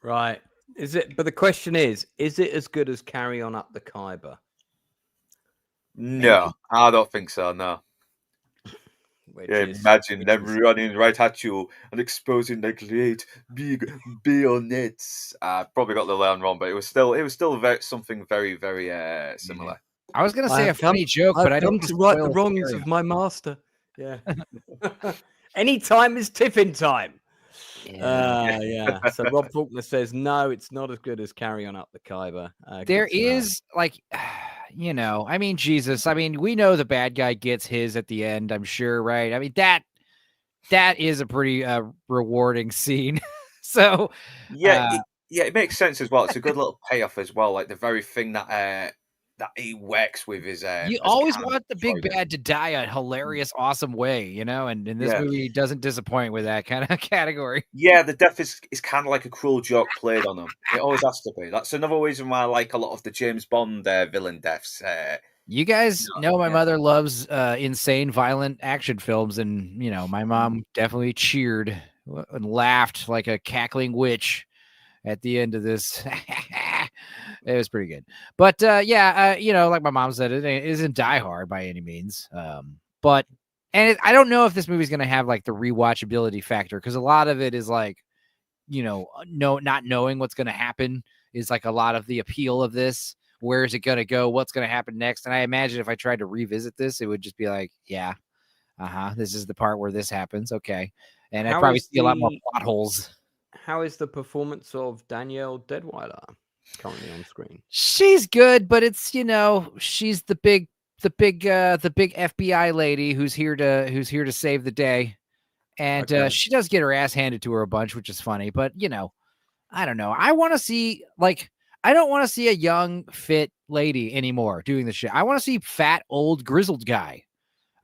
Right. Is it? But the question is it as good as Carry On Up the Khyber? No, I don't think so. No. Imagine them running right at you and exposing the great big bayonets. I probably got the line wrong, but it was still something very, very similar. I was gonna say a funny joke, but I don't want to right the wrongs of my master. Yeah. Anytime is tiffin time. Yeah. So Rob Faulkner says no, it's not as good as Carry On Up the Khyber. There is like, I mean, Jesus. I mean, we know the bad guy gets his at the end, I'm sure, right? I mean, that is a pretty rewarding scene. So it makes sense as well. It's a good little payoff as well. Like the very thing that he works with is you always want the big bad to die a hilarious, awesome way, and in this movie, he doesn't disappoint with that kind of category. Yeah, the death is kind of like a cruel joke played on him. It always has to be. That's another reason why I like a lot of the James Bond villain deaths. You guys know my mother loves insane, violent action films, and my mom definitely cheered and laughed like a cackling witch at the end of this. It was pretty good. But like my mom said, it isn't Die Hard by any means. But I don't know if this movie's going to have like the rewatchability factor, because a lot of it is like, not knowing what's going to happen is like a lot of the appeal of this. Where is it going to go? What's going to happen next? And I imagine if I tried to revisit this, it would just be like, this is the part where this happens. Okay. And I'd probably see a lot more plot holes. How is the performance of Danielle Deadwyler currently on screen? She's good, but it's she's the big FBI lady who's here to save the day, and she does get her ass handed to her a bunch, which is funny. But I don't know. I want to see I don't want to see a young fit lady anymore doing this shit. I want to see fat old grizzled guy.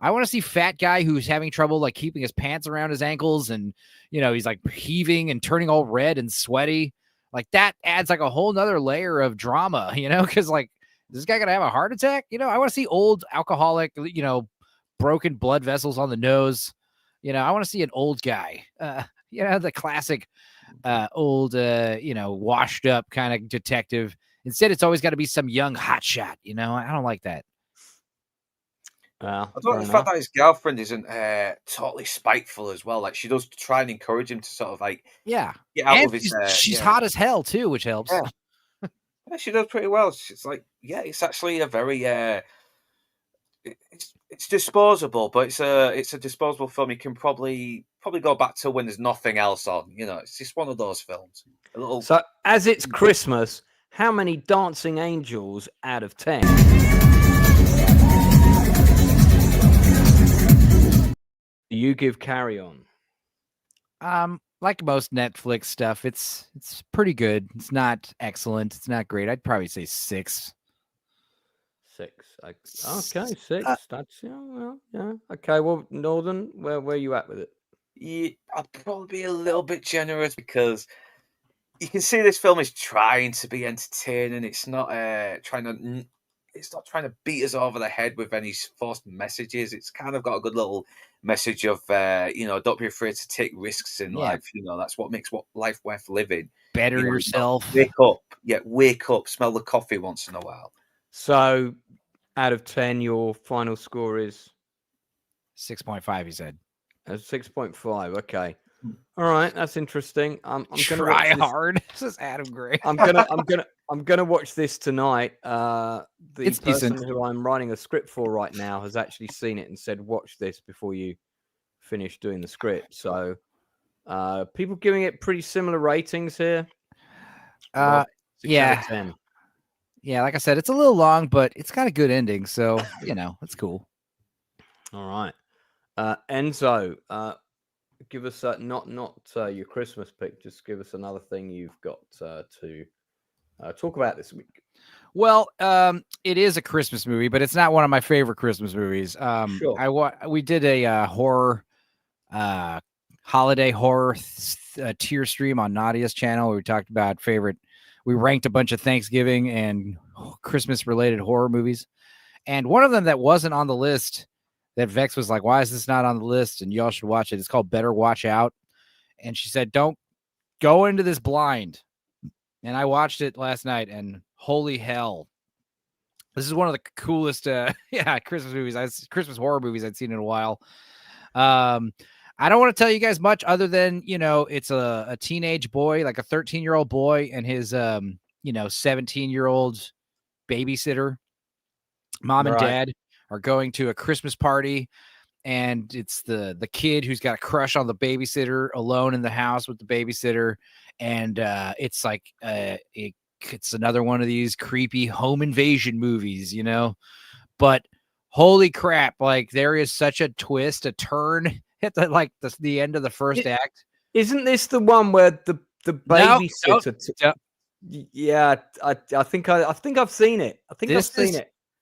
I want to see fat guy who's having trouble like keeping his pants around his ankles, and he's like heaving and turning all red and sweaty. Like that adds like a whole nother layer of drama, because like, is this guy gonna have a heart attack? I want to see old alcoholic, broken blood vessels on the nose. I want to see an old guy, the classic old, washed up kind of detective. Instead, it's always got to be some young hotshot. I don't like that. I don't like the fact that his girlfriend isn't totally spiteful as well. Like, she does try and encourage him to sort of like get out of his. She's hot as hell too, which helps. Yeah, she does pretty well. It's like, it's actually a very it's disposable, but it's a disposable film. You can probably go back to when there's nothing else on. It's just one of those films. So, as it's Christmas, how many dancing angels out of 10? You give Carry On? Like most Netflix stuff, it's pretty good. It's not excellent. It's not great. I'd probably say 6. 6. Okay, 6. That's yeah. Okay, well, Northern, where are you at with it? Yeah, I'd probably be a little bit generous, because you can see this film is trying to be entertaining. It's not trying to beat us over the head with any forced messages. It's kind of got a good little message of don't be afraid to take risks in life. That's what makes life worth living. Better yourself. Wake up, smell the coffee once in a while. So out of 10, your final score is 6.5, he said. 6.5. Okay. All right, that's interesting. I'm gonna try hard. This is Adam Gray. I'm gonna watch this tonight. The it's person decent. who I'm writing a script for right now has actually seen it and said, "Watch this before you finish doing the script." So, people giving it pretty similar ratings here. 6 out of 10. Yeah, like I said, it's a little long, but it's got a good ending, so it's cool. All right. Enzo, give us not your Christmas pick. Just give us another thing you've got to talk about this week. Well, it is a Christmas movie, but it's not one of my favorite Christmas movies. Sure. We did a horror, holiday horror tier stream on Nadia's channel where we talked about we ranked a bunch of Thanksgiving and Christmas related horror movies. And one of them that wasn't on the list that Vex was like, why is this not on the list? And y'all should watch it. It's called Better Watch Out. And she said, don't go into this blind. And I watched it last night and holy hell. This is one of the coolest Christmas horror movies I'd seen in a while. I don't want to tell you guys much other than, it's a teenage boy, like a 13-year-old boy and his 17-year-old babysitter. Mom and dad are going to a Christmas party, and it's the kid who's got a crush on the babysitter alone in the house with the babysitter. And it's like it's another one of these creepy home invasion movies, but holy crap, like there is such a twist, a turn at the end of the first act. Isn't this the one where the babysitter? Yeah, I think I've seen it.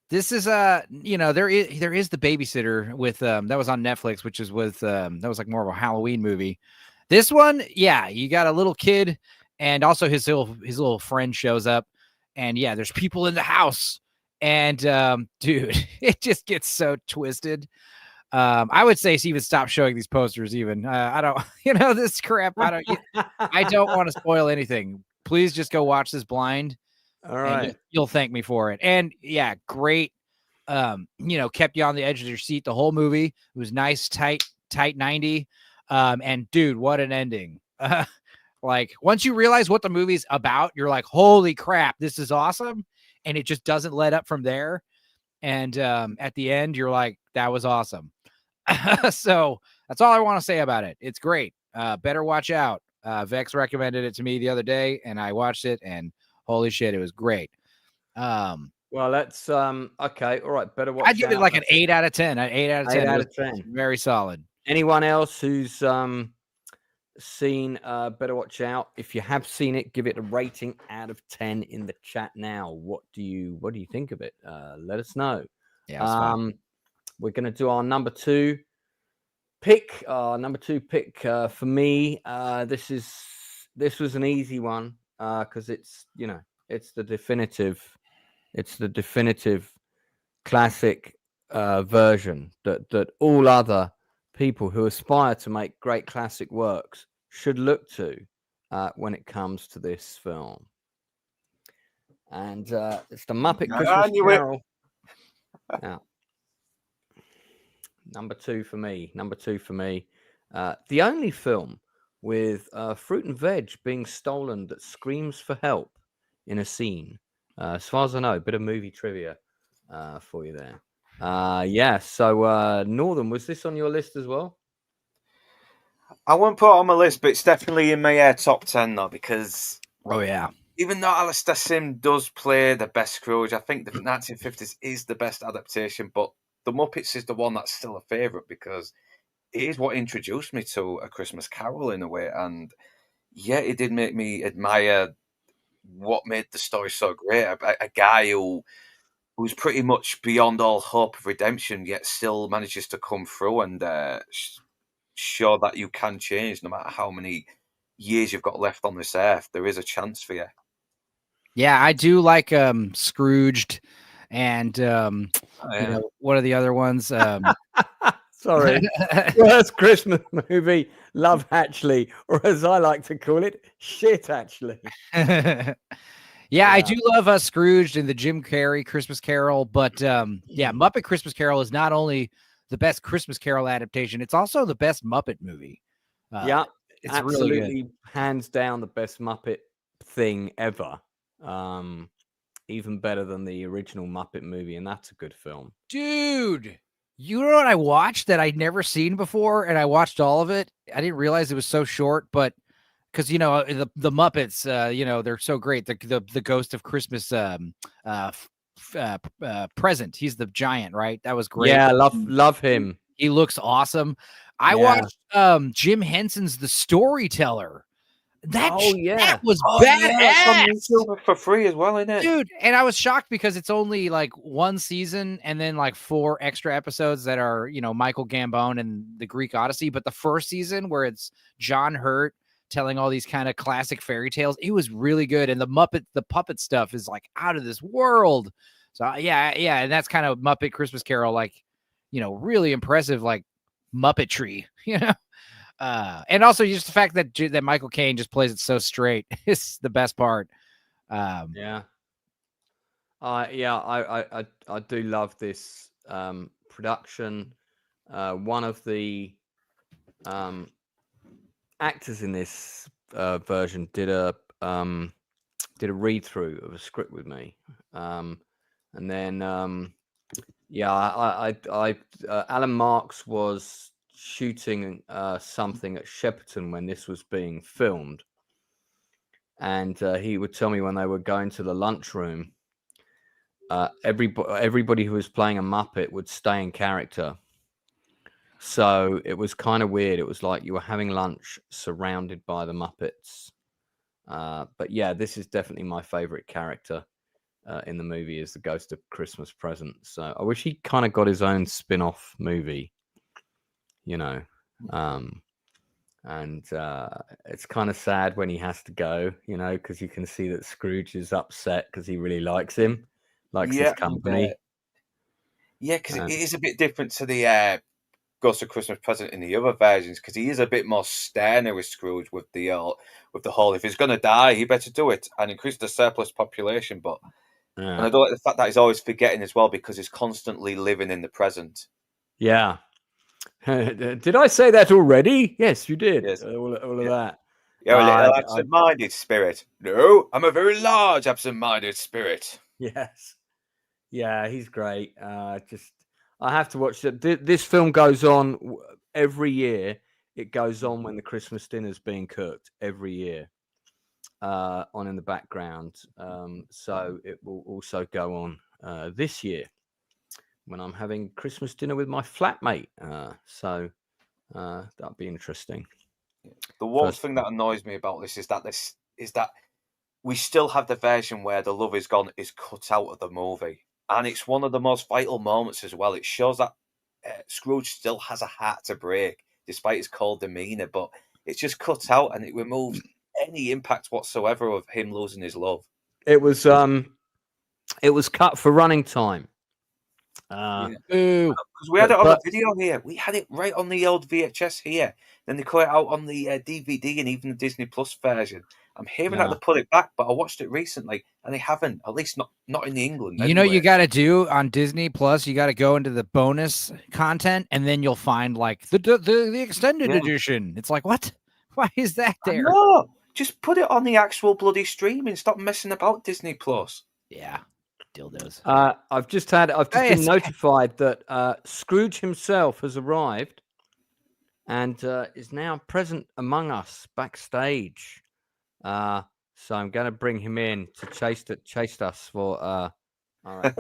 This is there is the babysitter with that was on Netflix, which is with that was like more of a Halloween movie. This one, yeah, you got a little kid and also his little friend shows up, and yeah, there's people in the house, and dude, it just gets so twisted. I would say Steven, stop showing these posters. Even I don't, this crap. I don't want to spoil anything. Please just go watch this blind. All right, you'll thank me for it. And yeah, great. Kept you on the edge of your seat the whole movie. It was nice, tight 90. And dude, what an ending. Like once you realize what the movie's about, you're like, holy crap, this is awesome. And it just doesn't let up from there. And at the end, you're like, that was awesome. So that's all I want to say about it. It's great. Better Watch Out. Vex recommended it to me the other day, and I watched it, and holy shit, it was great. Well, that's okay. All right. Better Watch Out. I'd give it like an 8 out of 10. An 8 out of 10. 8 out of 10. Very solid. Anyone else who's seen Better Watch Out? If you have seen it, give it a rating out of 10 in the chat now. What do you think of it? Let us know. Yeah. We're going to do our number two pick. Number two pick for me. This was an easy one because it's the definitive classic version that all other people who aspire to make great classic works should look to when it comes to this film. And it's the Muppet Christmas Carol. Now, number two for me. The only film with fruit and veg being stolen that screams for help in a scene. As far as I know, a bit of movie trivia for you there. So Northern, was this on your list as well? I won't put it on my list, but it's definitely in my top 10 though, because even though Alistair Sim does play the best Scrooge, I think the 1950s is the best adaptation, but the Muppets is the one that's still a favourite because it is what introduced me to A Christmas Carol in a way, and yeah, it did make me admire what made the story so great. A guy who's pretty much beyond all hope of redemption, yet still manages to come through and show that you can change no matter how many years you've got left on this earth. There is a chance for you. Yeah, I do like Scrooged and what are the other ones? Sorry. Worst Christmas movie, Love Actually, or as I like to call it, Shit Actually. Yeah, I do love Scrooged and the Jim Carrey Christmas Carol, but Muppet Christmas Carol is not only the best Christmas Carol adaptation, it's also the best Muppet movie. It's absolutely really good. Hands down the best Muppet thing ever. Even better than the original Muppet movie, and that's a good film. Dude, you know what I watched that I'd never seen before, and I watched all of it. I didn't realize it was so short, but because the Muppets, they're so great. The Ghost of Christmas Present. He's the giant, right? That was great. Yeah, love him. He looks awesome. I watched Jim Henson's The Storyteller. That was badass. It's on YouTube for free as well, isn't it? Dude, and I was shocked because it's only like one season and then like 4 extra episodes that are, Michael Gambon and the Greek Odyssey. But the first season where it's John Hurt telling all these kind of classic fairy tales, it was really good. And the puppet stuff is like out of this world. So yeah. And that's kind of Muppet Christmas Carol, like, really impressive, like Muppetry, and also just the fact that Michael Caine just plays it so straight is the best part. I do love this production. One of the actors in this version did a read through of a script with me, and then Alan Marks was shooting something at Shepperton when this was being filmed, and he would tell me when they were going to the lunchroom, everybody who was playing a Muppet would stay in character. So it was kind of weird. It was like you were having lunch surrounded by the Muppets. But yeah, this is definitely my favorite character in the movie, is the Ghost of Christmas Present. So I wish he kind of got his own spin-off movie, and it's kind of sad when he has to go, because you can see that Scrooge is upset because he really likes him, his company. Yeah, because it is a bit different to the Ghost of Christmas Present in the other versions, because he is a bit more sterner with Scrooge with the whole, if he's going to die, he better do it and increase the surplus population. But and I don't like the fact that he's always forgetting as well, because he's constantly living in the present. Yeah. Did I say that already? Yes, you did. Yes. All of that. You're a little absent-minded spirit. No, I'm a very large absent-minded spirit. Yes. Yeah, he's great. I have to watch it. This film goes on every year. It goes on when the Christmas dinner's being cooked every year, on in the background. So it will also go on this year when I'm having Christmas dinner with my flatmate. So that'll be interesting. The one thing that annoys me about this is that we still have the version where the love is gone is cut out of the movie. And it's one of the most vital moments as well. It shows that Scrooge still has a heart to break, despite his cold demeanour. But it's just cut out, and it removes any impact whatsoever of him losing his love. It was cut for running time. Because we had it on the video here. We had it right on the old VHS here. Then they cut it out on the DVD and even the Disney Plus version. I'm hearing that they put it back, but I watched it recently and they haven't. At least not in England. You know what you got to do on Disney Plus? You got to go into the bonus content, and then you'll find like the extended edition. It's like, what? Why is that there? No, just put it on the actual bloody streaming. Stop messing about Disney Plus. Yeah. Dildos. I've just been notified that Scrooge himself has arrived and is now present among us backstage. So I'm going to bring him in to chase us for. All right.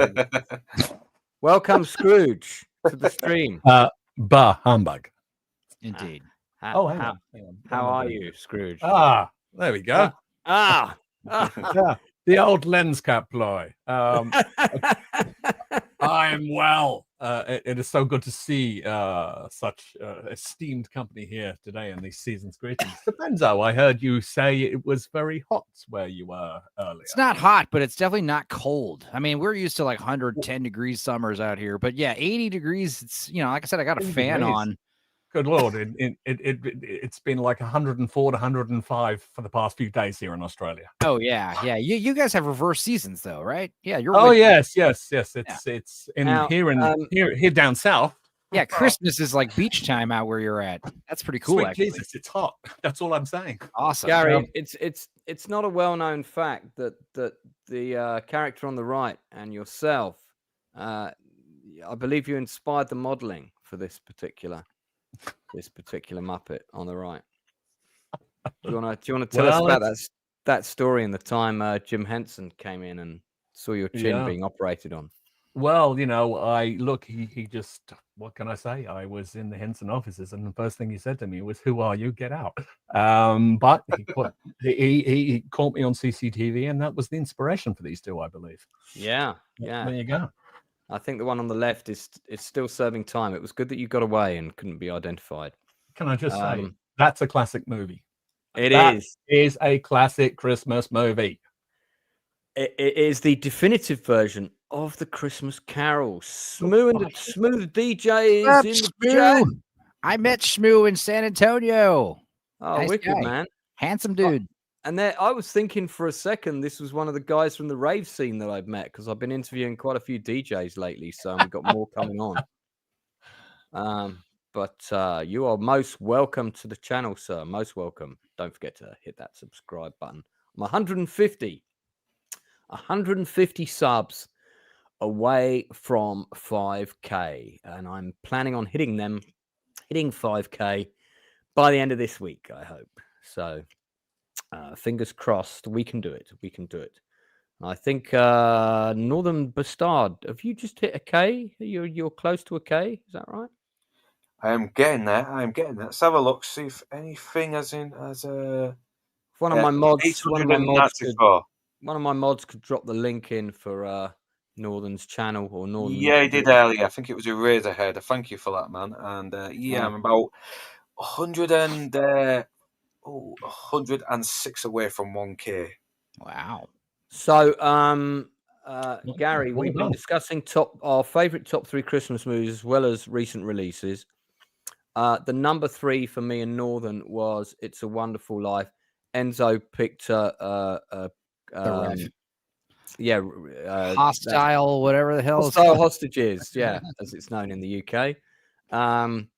Welcome, Scrooge, to the stream. Bah humbug. Indeed. Hang on. How are you, Scrooge? There we go. Yeah. The old lens cap ploy. I am well. It is so good to see such esteemed company here today in these season's greetings. Benzo, I heard you say it was very hot where you were earlier. It's not hot, but it's definitely not cold. I mean, we're used to like 110 degrees summers out here, but yeah, 80 degrees. It's, like I said, I got a fan on. Good Lord, it's been like 104 to 105 for the past few days here in Australia. Oh yeah. You guys have reverse seasons though, right? Yeah, you're. Oh yes. It's here down south. Yeah, Christmas is like beach time out where you're at. That's pretty cool. Sweet actually. Jesus, it's hot. That's all I'm saying. Awesome, Gary. It's not a well-known fact that the character on the right and yourself, I believe you inspired the modelling for this particular Muppet on the right. Do you want to tell us about that story and the time Jim Henson came in and saw your chin being operated on? Well, he just, what can I say? I was in the Henson offices, and the first thing he said to me was, "Who are you? Get out." But he caught me on CCTV, and that was the inspiration for these two, I believe. Yeah. There you go. I think the one on the left is still serving time. It was good that you got away and couldn't be identified. Can I just say, that's a classic movie. That is a classic Christmas movie. It is the definitive version of the Christmas Carol. Smooth DJs in the chat. I met Shmoo in San Antonio. Oh, Nice wicked, guy. man. Handsome dude. And there, I was thinking for a second, this was one of the guys from the rave scene that I've met, because I've been interviewing quite a few DJs lately, so we've got more coming on. But you are most welcome to the channel, sir. Most welcome. Don't forget to hit that subscribe button. I'm 150 subs away from 5K, and I'm planning on hitting 5K by the end of this week, I hope. So fingers crossed, we can do it. I think Northern Bastard, have you just hit a K? You're close to a K, is that right? I am getting there. Let's have a look, see if anything One of my mods could drop the link in for Northern's channel or Northern. Yeah, he did earlier. I think it was a Razorhead. Thank you for that, man. And I'm about 106 away from 1K. Wow. So, Gary, we've been discussing our favorite top 3 Christmas movies as well as recent releases. The number 3 for me in Northern was It's a Wonderful Life. Enzo picked Hostile, whatever the hell. Hostile Hostages, yeah, as it's known in the UK. And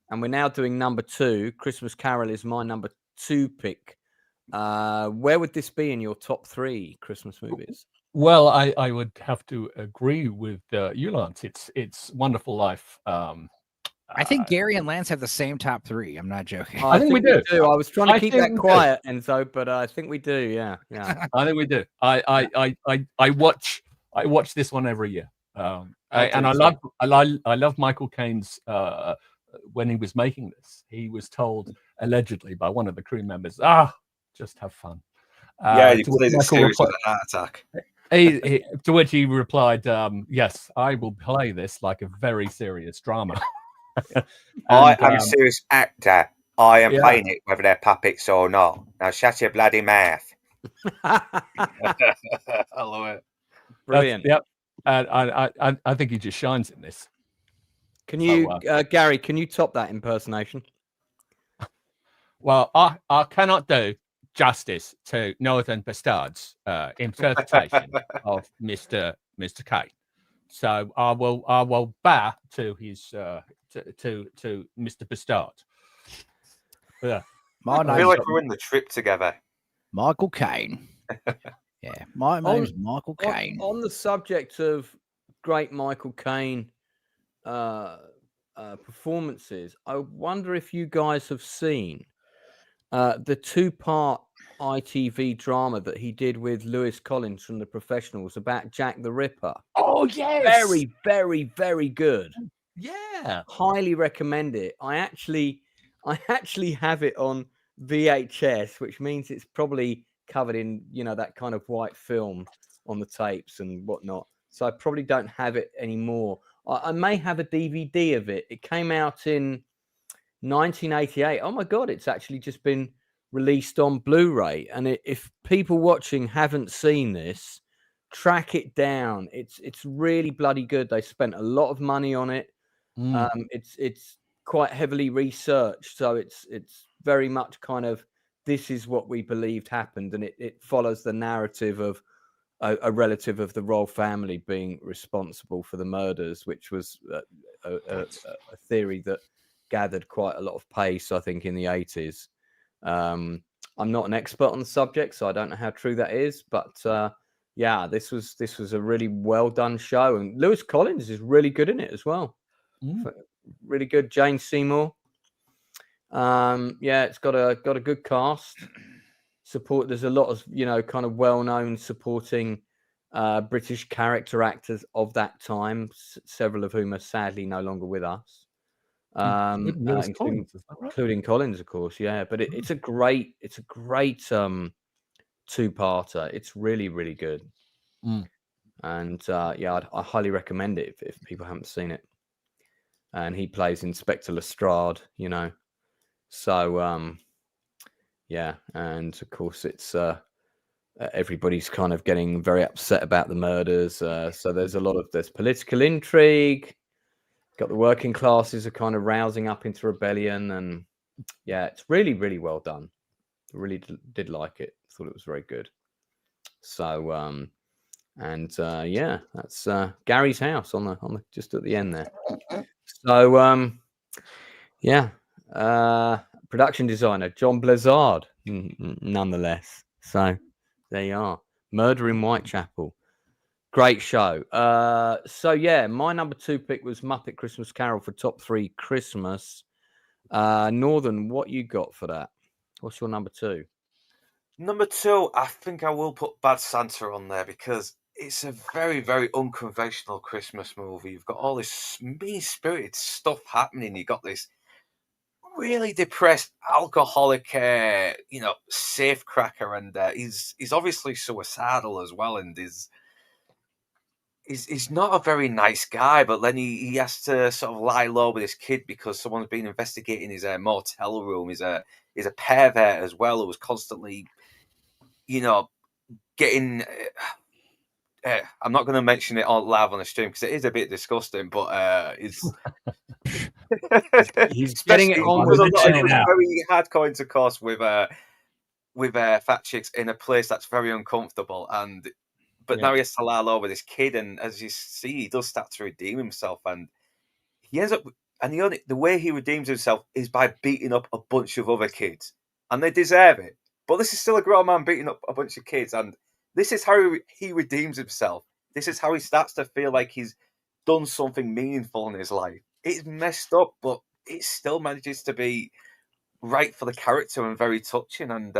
we're now doing number 2. Christmas Carol is my number 2 pick. Where would this be in your top 3 Christmas movies? Well, I would have to agree with you, Lance. It's Wonderful Life. I think Gary and Lance have the same top 3. I'm not joking. I think we do. I was trying to keep that quiet, Enzo, but I think we do. Yeah. I think we do. I watch this one every year. I love Michael Caine's. When he was making this, he was told allegedly by one of the crew members, just have fun. He plays it serious with a heart attack. To which he replied, yes, I will play this like a very serious drama. I am a serious actor. I am playing it whether they're puppets or not. Now shut your bloody mouth. I love it. Brilliant. Yep. I think he just shines in this. Can you, Gary, can you top that impersonation? Well, I cannot do justice to Northern Bastard's interpretation of Mr. Kane. So I will bow to his to Mr. Bastard. Yeah. I feel like we're in the trip together. Michael Caine. Yeah, my name's Michael Caine. On the subject of great Michael Caine performances, I wonder if you guys have seen the 2-part ITV drama that he did with Lewis Collins from The Professionals about Jack the Ripper. Oh, yes. Very, very, very good. Yeah. Highly recommend it. I actually have it on VHS, which means it's probably covered in, that kind of white film on the tapes and whatnot. So I probably don't have it anymore. I may have a DVD of it. It came out in 1988. Oh my God, it's actually just been released on Blu-ray. And if people watching haven't seen this, track it down. It's really bloody good. They spent a lot of money on it. It's quite heavily researched, so it's very much kind of, this is what we believed happened, and it follows the narrative of a relative of the royal family being responsible for the murders, which was a theory that gathered quite a lot of pace, I think, in the 80s. I'm not an expert on the subject, so I don't know how true that is, but this was a really well done show, and Lewis Collins is really good in it as well. Really good. Jane Seymour. It's got a good cast. There's a lot of kind of well-known supporting British character actors of that time, several of whom are sadly no longer with us. Including Collins, of course, yeah. But it's a great two-parter. It's really, really good. And I highly recommend it if people haven't seen it. And he plays Inspector Lestrade, So and of course it's everybody's kind of getting very upset about the murders. So there's political intrigue. Got the working classes are kind of rousing up into rebellion, and it's really, really well done. I really did like it. Thought it was very good. So that's Gary's house on the just at the end there. So production designer John Blizzard, nonetheless. So there you are. Murder in Whitechapel. Great show. My number 2 pick was Muppet Christmas Carol for top 3 Christmas. Northern, what you got for that? What's your number 2? Number 2, I think I will put Bad Santa on there because it's a very, very unconventional Christmas movie. You've got all this mean-spirited stuff happening. You've got this really depressed alcoholic, safecracker, and he's obviously suicidal as well, and he's not a very nice guy, but then he has to sort of lie low with his kid because someone's been investigating his motel room. He's a pervert as well who was constantly, getting... I'm not going to mention it all live on the stream because it is a bit disgusting, but he's getting it on with very hardcore intercourse with fat chicks in a place that's very uncomfortable, but now he has to lie low with his kid, and as you see, he does start to redeem himself, and he ends up, and the way he redeems himself is by beating up a bunch of other kids, and they deserve it. But this is still a grown man beating up a bunch of kids, and this is how he redeems himself. This is how he starts to feel like he's done something meaningful in his life. It's messed up, but it still manages to be right for the character and very touching, and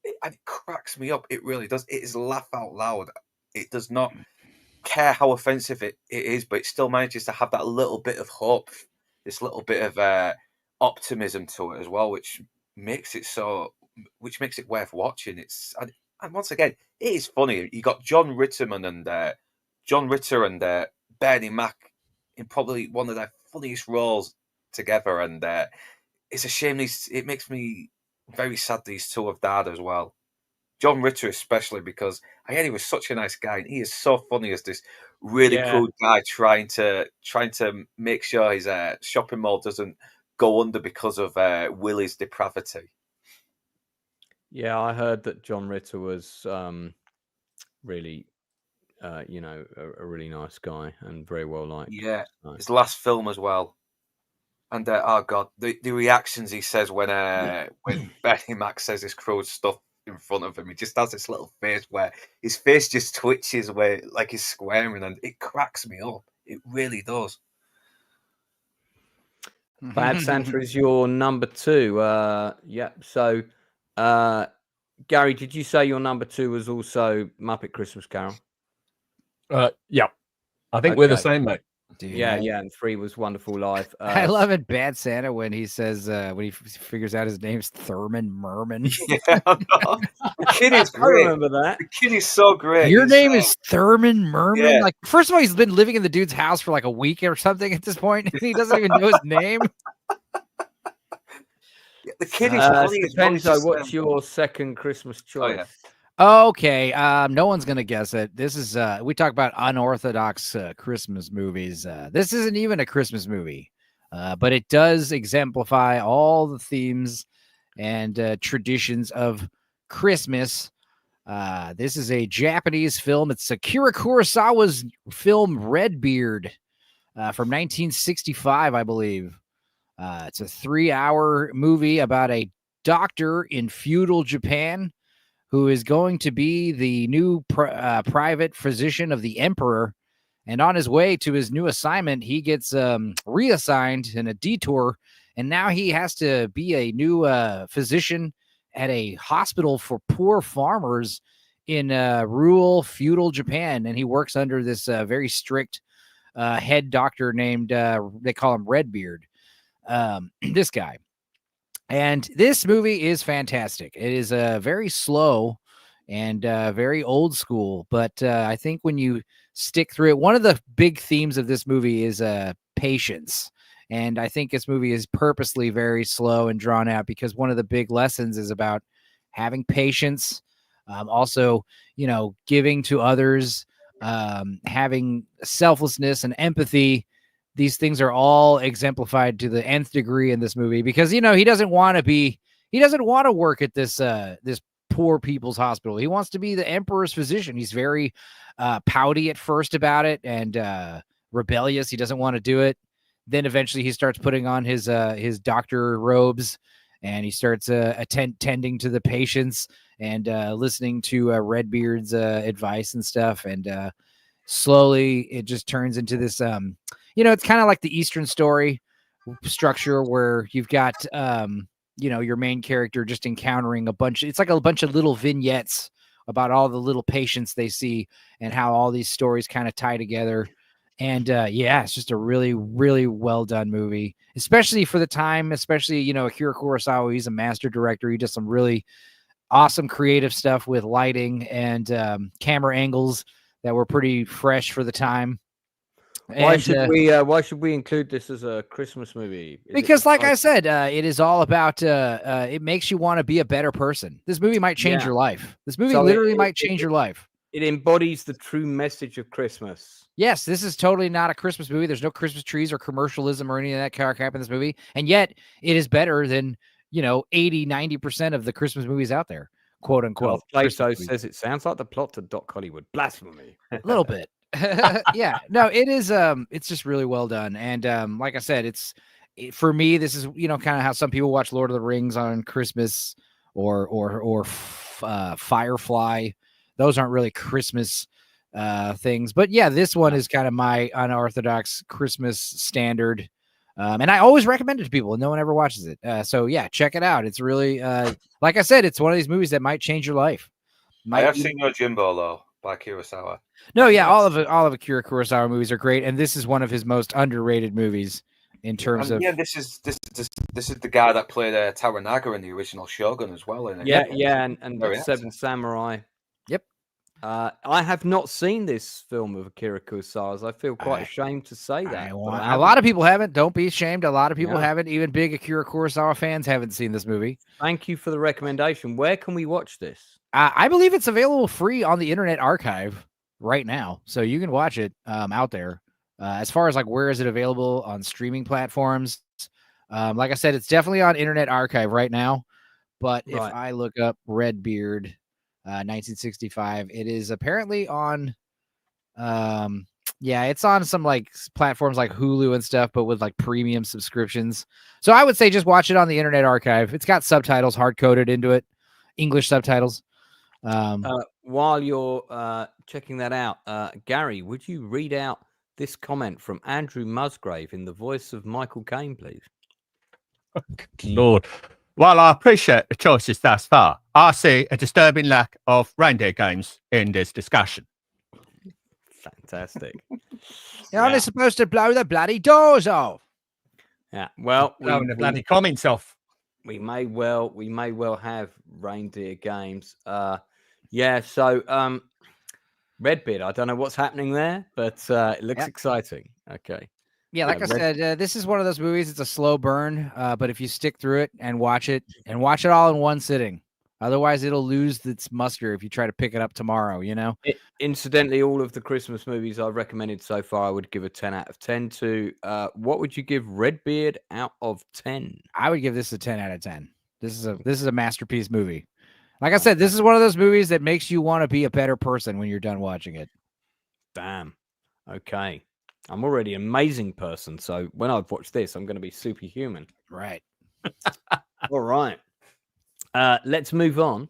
it cracks me up. It really does. It is laugh out loud. It does not care how offensive it is, but it still manages to have that little bit of hope, this little bit of optimism to it as well, which makes it worth watching. And once again, it is funny. You got John Ritter and Bernie Mac in probably one of their funniest roles together, and it's a shame it makes me very sad these two have died as well. John Ritter especially, because he was such a nice guy, and he is so funny as this really crude guy trying to make sure his shopping mall doesn't go under because of Willie's depravity. Yeah, I heard that John Ritter was really, a really nice guy and very well liked. Yeah, his last film as well. And oh god, the reactions he says when Bernie Mac says this crude stuff in front of him, he just has this little face where his face just twitches, where like he's squaring, and it cracks me up. It really does. Bad Santa is your number 2. So, Gary, did you say your number 2 was also Muppet Christmas Carol? Yeah. I think we're the same, mate. Dude, yeah, and 3 was Wonderful Life. I love it, Bad Santa, when he says when he figures out his name's Thurman Merman. Yeah, the kid is great. I remember that. The kid is so great. Your name is Thurman Merman. Yeah. Like, first of all, he's been living in the dude's house for like a week or something at this point, and he doesn't even know his name. The kid is funny. Depends. What's your second Christmas choice? Oh, yeah. Okay, no one's gonna guess it. This is we talk about unorthodox Christmas movies. This isn't even a Christmas movie, but it does exemplify all the themes and traditions of Christmas. This is a Japanese film. It's Akira Kurosawa's film Redbeard from 1965, I believe. It's a 3-hour movie about a doctor in feudal Japan who is going to be the new private physician of the emperor. And on his way to his new assignment, he gets reassigned in a detour. And now he has to be a new physician at a hospital for poor farmers in rural feudal Japan, and he works under this very strict head doctor named they call him Redbeard. This guy. And this movie is fantastic. It is very slow and very old school, but I think when you stick through it, one of the big themes of this movie is patience. And I think this movie is purposely very slow and drawn out because one of the big lessons is about having patience, also, giving to others, having selflessness and empathy. These things are all exemplified to the nth degree in this movie because, he doesn't want to work at this poor people's hospital. He wants to be the emperor's physician. He's very pouty at first about it and rebellious. He doesn't want to do it. Then eventually he starts putting on his doctor robes and he starts tending to the patients and listening to Redbeard's advice and stuff. And slowly it just turns into this, it's kind of like the Eastern Story structure where you've got, your main character just encountering it's like a bunch of little vignettes about all the little patients they see and how all these stories kind of tie together. And it's just a really, really well done movie, especially for the time, especially, Akira Kurosawa. He's a master director. He does some really awesome creative stuff with lighting and camera angles that were pretty fresh for the time. Why should we include this as a Christmas movie? Because, like I said, it is all about. It makes you want to be a better person. This movie might change your life. This movie literally might change your life. It embodies the true message of Christmas. Yes, this is totally not a Christmas movie. There's no Christmas trees or commercialism or any of that crap in this movie, and yet it is better than 80-90% of the Christmas movies out there, quote unquote. Plato says it sounds like the plot to Doc Hollywood. Blasphemy. A little bit. Yeah, no, it is. It's just really well done, and like I said, for me. This is kind of how some people watch Lord of the Rings on Christmas or Firefly. Those aren't really Christmas things, but yeah, this one is kind of my unorthodox Christmas standard, and I always recommend it to people, and no one ever watches it. So yeah, check it out. It's really, like I said, it's one of these movies that might change your life. I have seen No Jimbo though by Kurosawa. No, yeah, all of Akira Kurosawa movies are great, and this is one of his most underrated movies in terms of. Yeah, this is the guy that played Toranaga in the original Shogun as well. And Seven Samurai. Yep. I have not seen this film of Akira Kurosawa's. I feel quite ashamed to say that. A lot of people haven't. Don't be ashamed. A lot of people haven't. Even big Akira Kurosawa fans haven't seen this movie. Thank you for the recommendation. Where can we watch this? I believe it's available free on the Internet Archive right now, so you can watch it out there. As far as where is it available on streaming platforms, like I said, it's definitely on Internet Archive right now. But if I look up Redbeard 1965, it is apparently on it's on some platforms like Hulu and stuff, but with premium subscriptions. So I would say just watch it on the Internet Archive. It's got subtitles hard coded into it, English subtitles. While you're checking that out, Gary, would you read out this comment from Andrew Musgrave in the voice of Michael Caine, please? Lord. While I appreciate the choices thus far, I see a disturbing lack of reindeer games in this discussion. Fantastic. You're only supposed to blow the bloody doors off. Yeah, well, blowing the bloody comments off. We may well have reindeer games. So Redbeard, I don't know what's happening there, but it looks exciting. Okay. Yeah, like I said, this is one of those movies. It's a slow burn, but if you stick through it and watch it all in one sitting, otherwise it'll lose its muster if you try to pick it up tomorrow, Incidentally, all of the Christmas movies I've recommended so far, I would give a 10 out of 10 to. What would you give Redbeard out of 10? I would give this a 10 out of 10. This is a masterpiece movie. Like I said, this is one of those movies that makes you want to be a better person when you're done watching it. Damn. Okay. I'm already an amazing person, so when I've watched this, I'm going to be superhuman. Right. All right. Let's move on.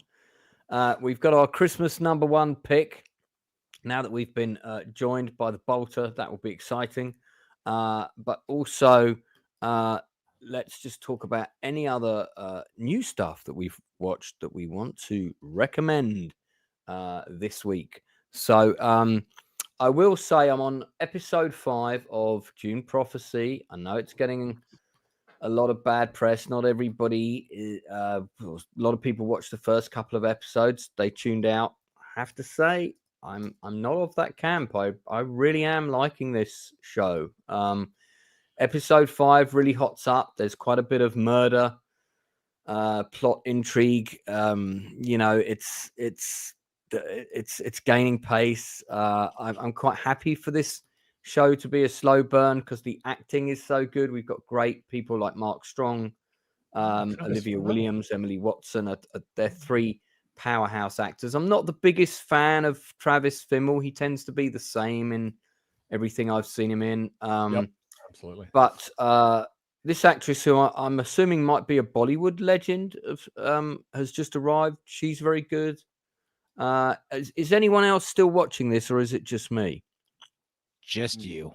We've got our Christmas number one pick. Now that we've been joined by the Bolter, that will be exciting. But also, let's just talk about any other new stuff that we've watched that we want to recommend. this week. So I will say I'm on episode 5 of June Prophecy. I know it's getting a lot of bad press. Not everybody, a lot of people watched the first couple of episodes. They tuned out. I have to say, I'm not of that camp. I really am liking this show. Episode 5 really hots up. There's quite a bit of murder, plot intrigue. It's gaining pace. I'm quite happy for this show to be a slow burn because the acting is so good. We've got great people like Mark Strong, Olivia Williams, Emily Watson. They're 3 powerhouse actors. I'm not the biggest fan of Travis Fimmel. He tends to be the same in everything I've seen him in. Absolutely. But this actress, who I'm assuming might be a Bollywood legend, has just arrived. She's very good. Is anyone else still watching this, or is it just me? Just you.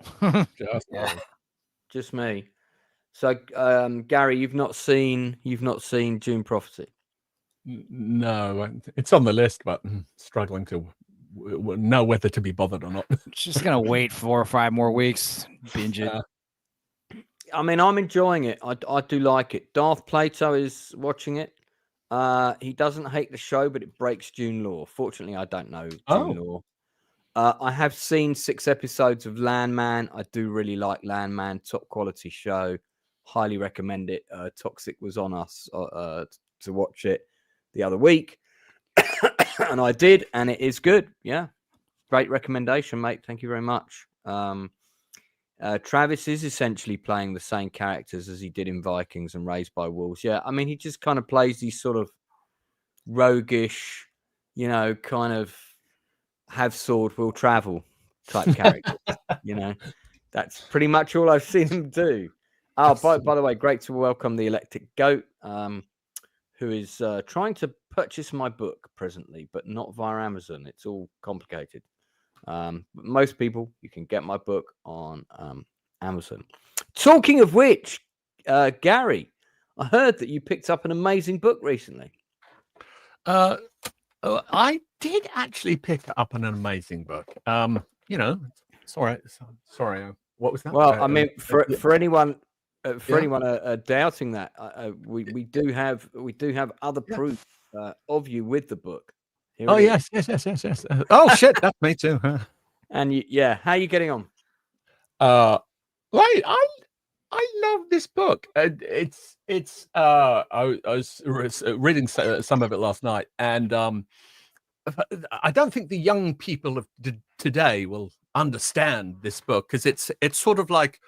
Just me. So, Gary, you've not seen June Prophecy? No, it's on the list, but struggling to know whether to be bothered or not. Just gonna wait 4 or 5 more weeks, binge it. I mean, I'm enjoying it. I do like it. Darth Plato is watching it. He doesn't hate the show, but it breaks June law. Fortunately, I don't know June law. I have seen 6 episodes of Landman. I do really like Landman. Top quality show. Highly recommend it. Toxic was on us to watch it the other week. And I did, and it is good. Yeah. Great recommendation, mate. Thank you very much. Travis is essentially playing the same characters as he did in Vikings and Raised by Wolves. Yeah, I mean, he just kind of plays these sort of roguish, kind of have sword, will travel type characters. That's pretty much all I've seen him do. Oh, by the way, great to welcome the Electric Goat, who is trying to purchase my book presently, but not via Amazon. It's all complicated. But most people, you can get my book on Amazon. Talking of which, Gary, I heard that you picked up an amazing book recently. I did actually pick up an amazing book. Sorry. What was that? Well, I mean, for anyone doubting that, we do have other proof of you with the book. Yes. Oh shit, that's me too. Huh? And how are you getting on? I love this book. I was reading some of it last night, and I don't think the young people of today will understand this book because it's sort of like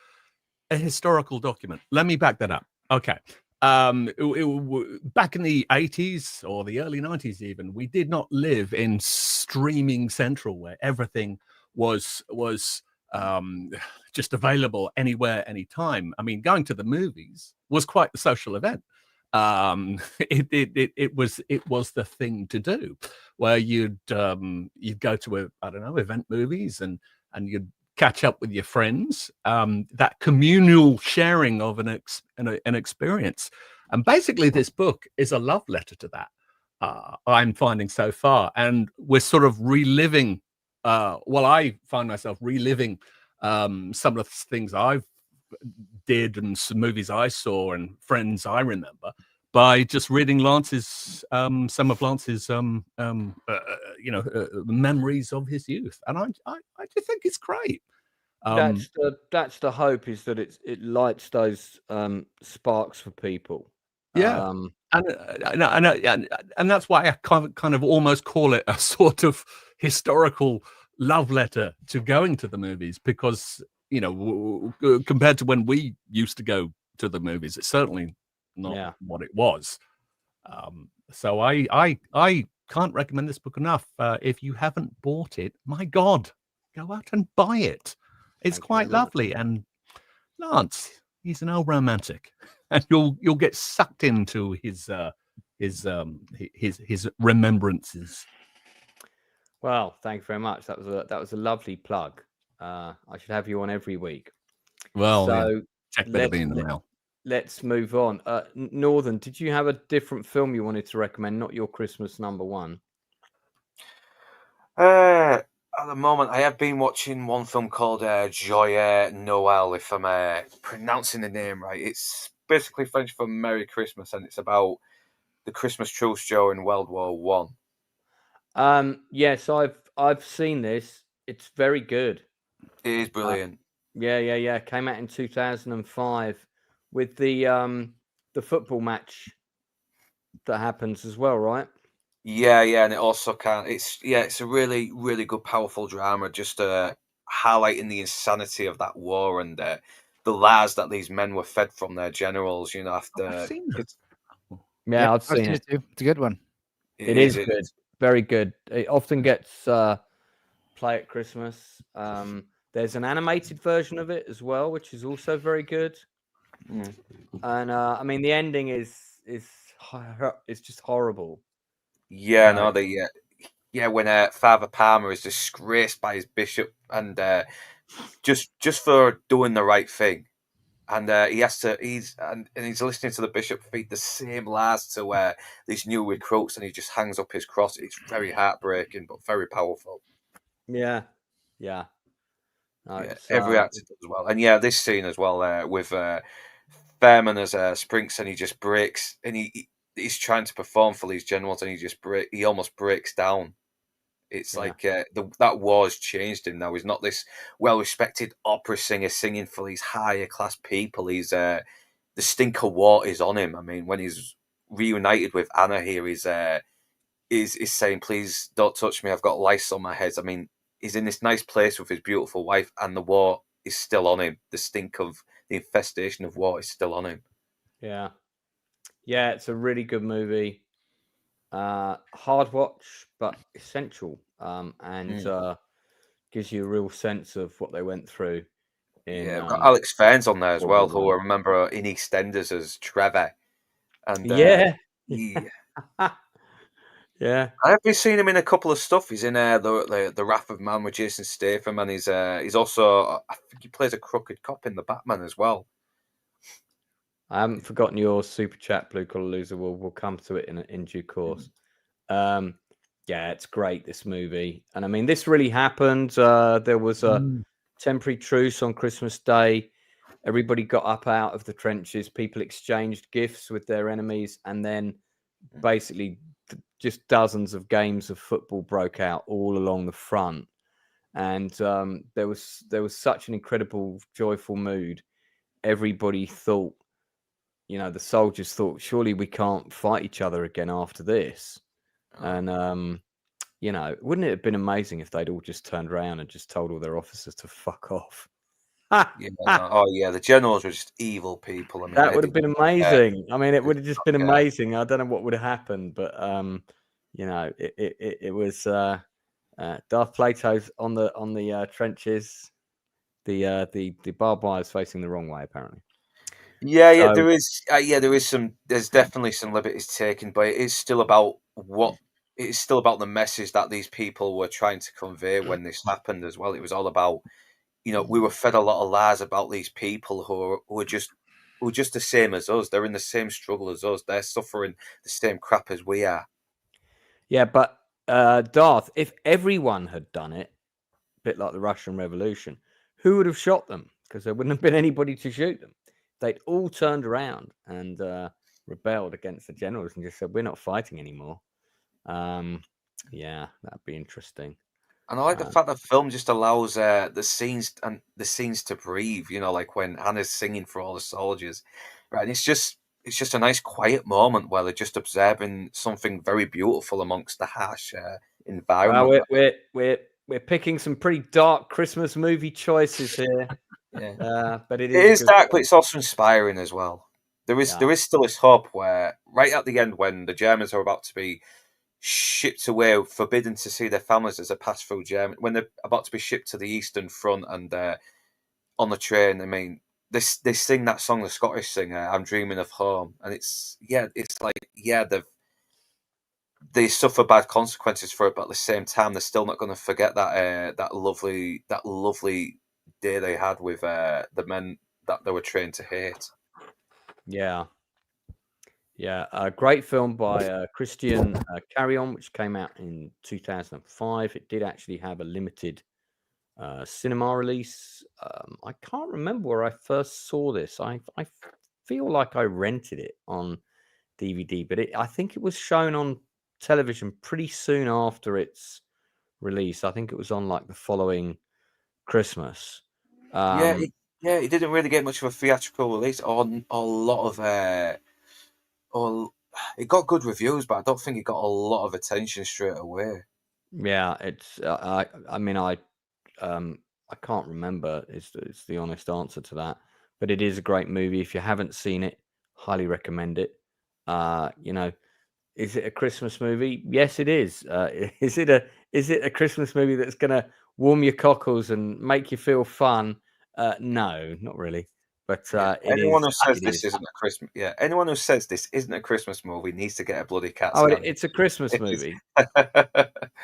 a historical document. Let me back that up. Okay. Back in the 80s or the early 90s even, we did not live in streaming central where everything was just available anywhere, anytime. I mean, going to the movies was quite the social event. It was the thing to do, where you'd go to event movies and you'd catch up with your friends, that communal sharing of an experience. And basically this book is a love letter to that, I'm finding so far. And we're sort of reliving, I find myself reliving some of the things I've did and some movies I saw and friends I remember by just reading Lance's, some of Lance's, memories of his youth. And I just think it's great. That's the hope, is that it lights those sparks for people. Yeah, and that's why I kind of almost call it a sort of historical love letter to going to the movies, because compared to when we used to go to the movies, it's certainly not what it was. So I can't recommend this book enough. If you haven't bought it, my God, go out and buy it. It's quite lovely. And Lance, he's an old romantic, and you'll get sucked into his remembrances. Well, thank you very much. That was a lovely plug. I should have you on every week. Well, so check better being in the mail. Let's move on. Northern, did you have a different film you wanted to recommend? Not your Christmas number one. At the moment, I have been watching one film called Joyeux Noël, if I'm pronouncing the name right. It's basically French for Merry Christmas, and it's about the Christmas truce during World War One. Yes, I've seen this. It's very good. It is brilliant. Yeah. Came out in 2005 with the football match that happens as well, right? Yeah, and it also it's a really, really good, powerful drama, just highlighting the insanity of that war and the lies that these men were fed from their generals. You know, after I've seen that. Yeah, I've I've seen it. too. It's a good one. It is good, very good. It often gets play at Christmas. There's an animated version of it as well, which is also very good. And I mean, the ending is just horrible. Yeah, no, when Father Palmer is disgraced by his bishop and just for doing the right thing, and he's listening to the bishop feed the same lies to these new recruits, and he just hangs up his cross. It's very heartbreaking, but very powerful. Yeah. No, Every actor does well, and this scene as well with Fairman as Sprinks, and he just breaks, and he's trying to perform for these generals, and he almost breaks down. It's like that war's changed him now. He's not this well-respected opera singer singing for these higher class people. He's the stink of war is on him. I mean, when he's reunited with Anna here, he's saying, "Please don't touch me. I've got lice on my head." I mean, he's in this nice place with his beautiful wife, and the war is still on him. The stink of the infestation of war is still on him. Yeah, it's a really good movie. Hard watch, but essential, and gives you a real sense of what they went through. We've got Alex Ferns on there as well, who I remember in EastEnders as Trevor. And yeah. I've been seeing him in a couple of stuff. He's in the Wrath of Man with Jason Statham, and he's also, I think he plays a crooked cop in the Batman as well. I haven't forgotten your super chat, Blue Collar Loser. We'll come to it in due course. It's great, this movie, and I mean, this really happened. There was a temporary truce on Christmas Day. Everybody got up out of the trenches. People exchanged gifts with their enemies, and then basically just dozens of games of football broke out all along the front. And there was such an incredible, joyful mood. Everybody thought, the soldiers thought, surely we can't fight each other again after this. And wouldn't it have been amazing if they'd all just turned around and just told all their officers to fuck off? The generals were just evil people. I mean, that would have been amazing. I mean, it would have just been amazing. I don't know what would have happened, but it was Darth Plato's on the trenches. The barbed wire is facing the wrong way, apparently. There is there's definitely some liberties taken, but it is still about the message that these people were trying to convey when this happened as well. It was all about, we were fed a lot of lies about these people who are just the same as us. They're in the same struggle as us. They're suffering the same crap as we are. Yeah, but Darth, if everyone had done it, a bit like the Russian Revolution, who would have shot them? Because there wouldn't have been anybody to shoot them. They'd all turned around and rebelled against the generals and just said, "We're not fighting anymore." That'd be interesting. And I like the fact that the film just allows the scenes to breathe. Like when Anna's singing for all the soldiers, right? And it's just a nice quiet moment where they're just observing something very beautiful amongst the harsh environment. We're picking some pretty dark Christmas movie choices here. But it is dark, but it's also inspiring as well. There is still this hope where right at the end, when the Germans are about to be shipped away, forbidden to see their families as a pass-through German, when they're about to be shipped to the Eastern Front and on the train, I mean, they sing that song, the Scottish singer, "I'm Dreaming of Home," and they suffer bad consequences for it, but at the same time, they're still not going to forget that lovely day they had with the men that they were trained to hate. Yeah, Yeah, a great film by Christian Carrion, which came out in 2005. It did actually have a limited cinema release. I can't remember where I first saw this. I feel like I rented it on DVD, but I think it was shown on television pretty soon after its release. I think it was on like the following Christmas. It didn't really get much of a theatrical release on a lot of it got good reviews, but I don't think it got a lot of attention straight away. Yeah, it's I can't remember. It's the honest answer to that. But it is a great movie. If you haven't seen it, highly recommend it. Is it a Christmas movie? Yes, it is. Is it a Christmas movie that's gonna warm your cockles and make you feel fun? No, not really. But anyone who says this isn't a Christmas, anyone who says this isn't a Christmas movie needs to get a bloody cat scan. It's a Christmas movie.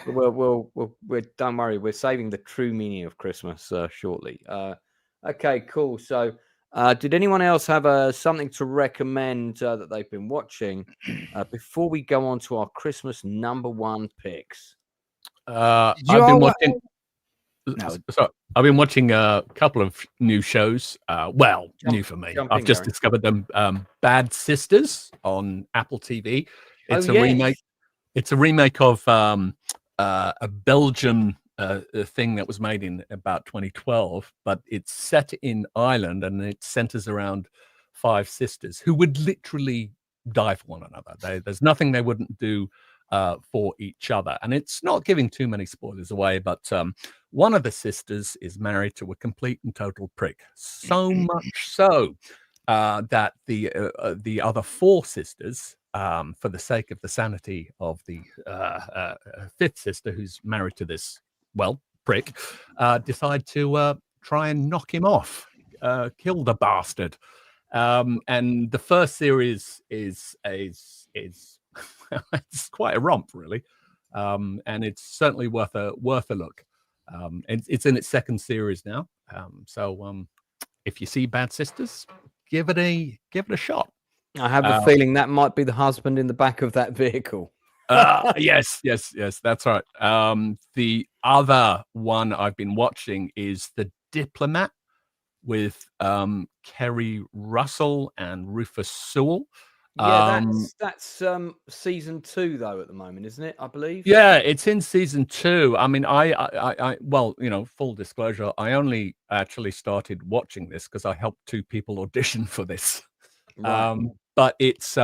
We'll don't worry. We're saving the true meaning of Christmas shortly. Okay, cool. So, did anyone else have something to recommend that they've been watching before we go on to our Christmas #1 picks? I've been watching. I've been watching a couple of new shows. New for me. I've just discovered them. Bad Sisters on Apple TV. It's a remake. It's a remake of a Belgian thing that was made in about 2012, but it's set in Ireland and it centers around 5 sisters who would literally die for one another. There's nothing they wouldn't do for each other. And it's not giving too many spoilers away, but one of the sisters is married to a complete and total prick. So much so that the other 4 sisters, for the sake of the sanity of the 5th sister, who's married to this, prick, decide to try and knock him off, kill the bastard. And the first series is it's quite a romp, really, and it's certainly worth a look. It's in its 2nd series now, so if you see Bad Sisters, give it a shot. I have a feeling that might be the husband in the back of that vehicle. Yes, that's right. The other one I've been watching is The Diplomat with Kerry Russell and Rufus Sewell. Yeah, that's season 2 though at the moment, isn't it? I believe. Yeah, it's in season 2. I mean, I full disclosure, I only actually started watching this because I helped 2 people audition for this. Right. But it's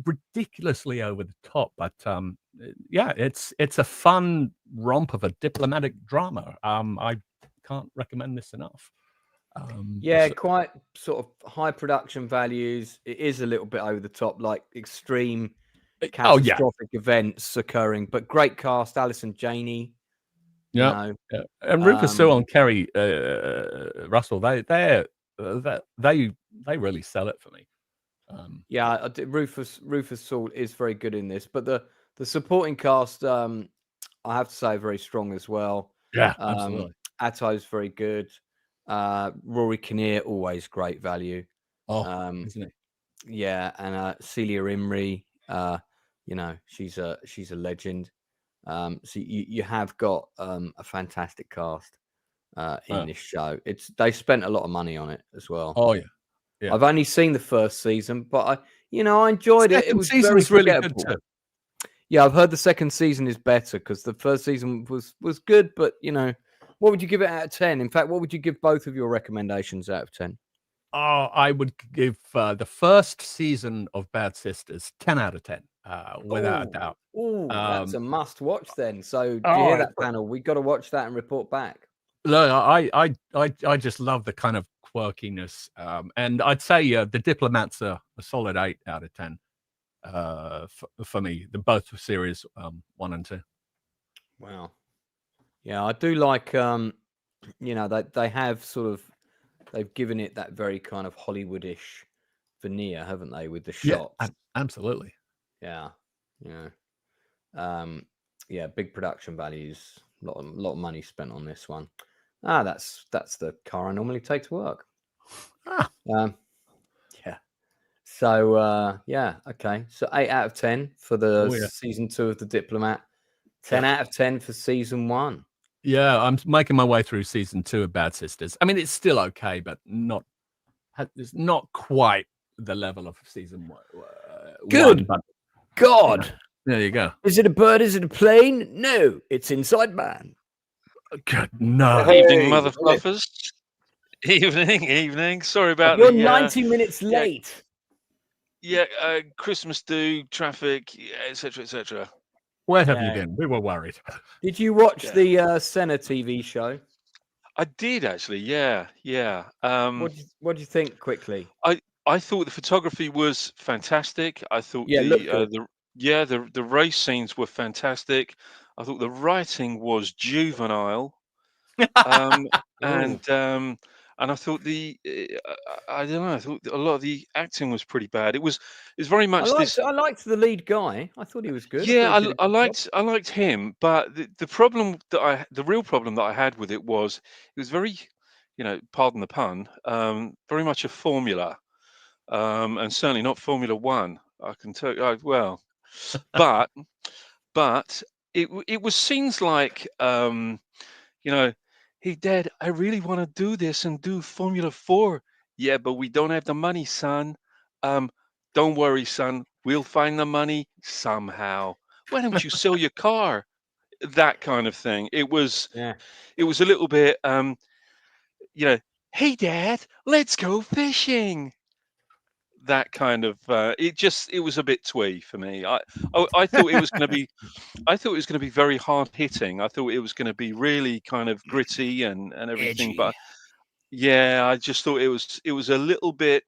ridiculously over the top, but it's a fun romp of a diplomatic drama. I can't recommend this enough. Quite sort of high production values. It is a little bit over the top, like extreme catastrophic events occurring, but great cast. Alison Janney. Yeah. And Rufus Sewell and Kerry Russell, they really sell it for me. Rufus Sewell is very good in this, but the supporting cast, I have to say, very strong as well. Yeah, absolutely. Atto's very good. Rory Kinnear, always great value. Isn't it? Yeah, and Celia Imrie, she's a legend. So you have got a fantastic cast in this show. They spent a lot of money on it as well. Oh yeah. I've only seen the first season, but I enjoyed it. It was very forgettable. Really good too. Yeah, I've heard the second season is better because the first season was good, but what would you give it out of 10? In fact, what would you give both of your recommendations out of 10? I would give the first season of Bad Sisters 10 out of 10, without a doubt. Oh, that's a must-watch then. So, do you hear that, panel? We got to watch that and report back. No, I just love the kind of quirkiness, and I'd say The Diplomat's a solid 8 out of 10 for me. Both series 1 and 2. Wow. Yeah, I do like, they have they've given it that very kind of Hollywoodish veneer, haven't they, with the shots? Yeah, absolutely. Yeah. Big production values, a lot of money spent on this one. That's the car I normally take to work. So yeah, okay. So 8 out of 10 for the Oh, yeah. season 2 of The Diplomat. 10 out of 10 for season 1. Yeah, I'm making my way through season 2 of Bad Sisters. I mean, it's still okay, but it's not quite the level of season 1. Good But God. there you go. Is it a bird? Is it a plane? No, it's Inside Man. Good no. Evening, mother fluffers. Evening. Sorry about You're the 90 minutes late. Christmas do, traffic, etc., etc. Where have you been? We were worried. Did you watch the Senna TV show? I did actually, yeah. What do you think quickly? I thought the photography was fantastic. I thought the race scenes were fantastic. I thought the writing was juvenile, and I thought I don't know. I thought a lot of the acting was pretty bad. It was very much I liked the lead guy. I thought he was good. Yeah, I liked him, but the real problem that I had with it was very, pardon the pun, very much a formula, and certainly not Formula One. I can tell you, well, but it was scenes like, hey Dad, I really want to do this and do Formula 4. Yeah, but we don't have the money, son. Don't worry, son. We'll find the money somehow. Why don't you sell your car? That kind of thing. It was a little bit, hey Dad, let's go fishing. That kind of it was a bit twee for me. I thought it was going to be very hard hitting. I thought it was going to be really kind of gritty and everything. Edgy. But yeah, I just thought it was a little bit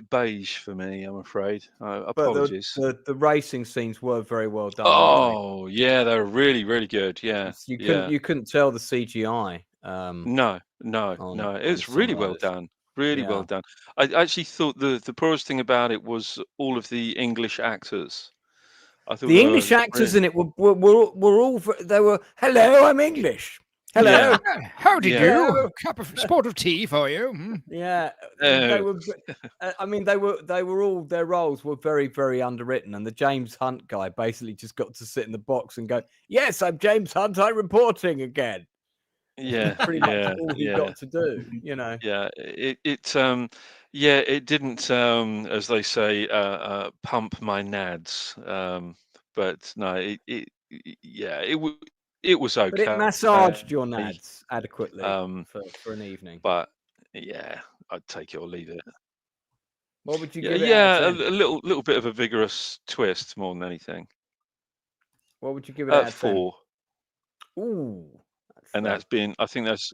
beige for me, I'm afraid. Apologies. But the racing scenes were very well done. Oh yeah, they were really, really good. Yeah, you couldn't tell the CGI. No. It was really well done. Really well done. I actually thought the poorest thing about it was all of the English actors. I thought the English actors in it were all they were. Hello, I'm English. Hello. Yeah. How did you? Cup of spot of tea for you. Yeah, they were. I mean, they were all their roles were very, very underwritten, and the James Hunt guy basically just got to sit in the box and go, "Yes, I'm James Hunt. I'm reporting again." Yeah, pretty much all he got to do. Yeah, it didn't, as they say, pump my nads. But no, it was okay. But it massaged your nads adequately for an evening. But yeah, I'd take it or leave it. What would you give it? Yeah, a little bit of a vigorous twist more than anything. What would you give it? 4. Ooh, and I think that's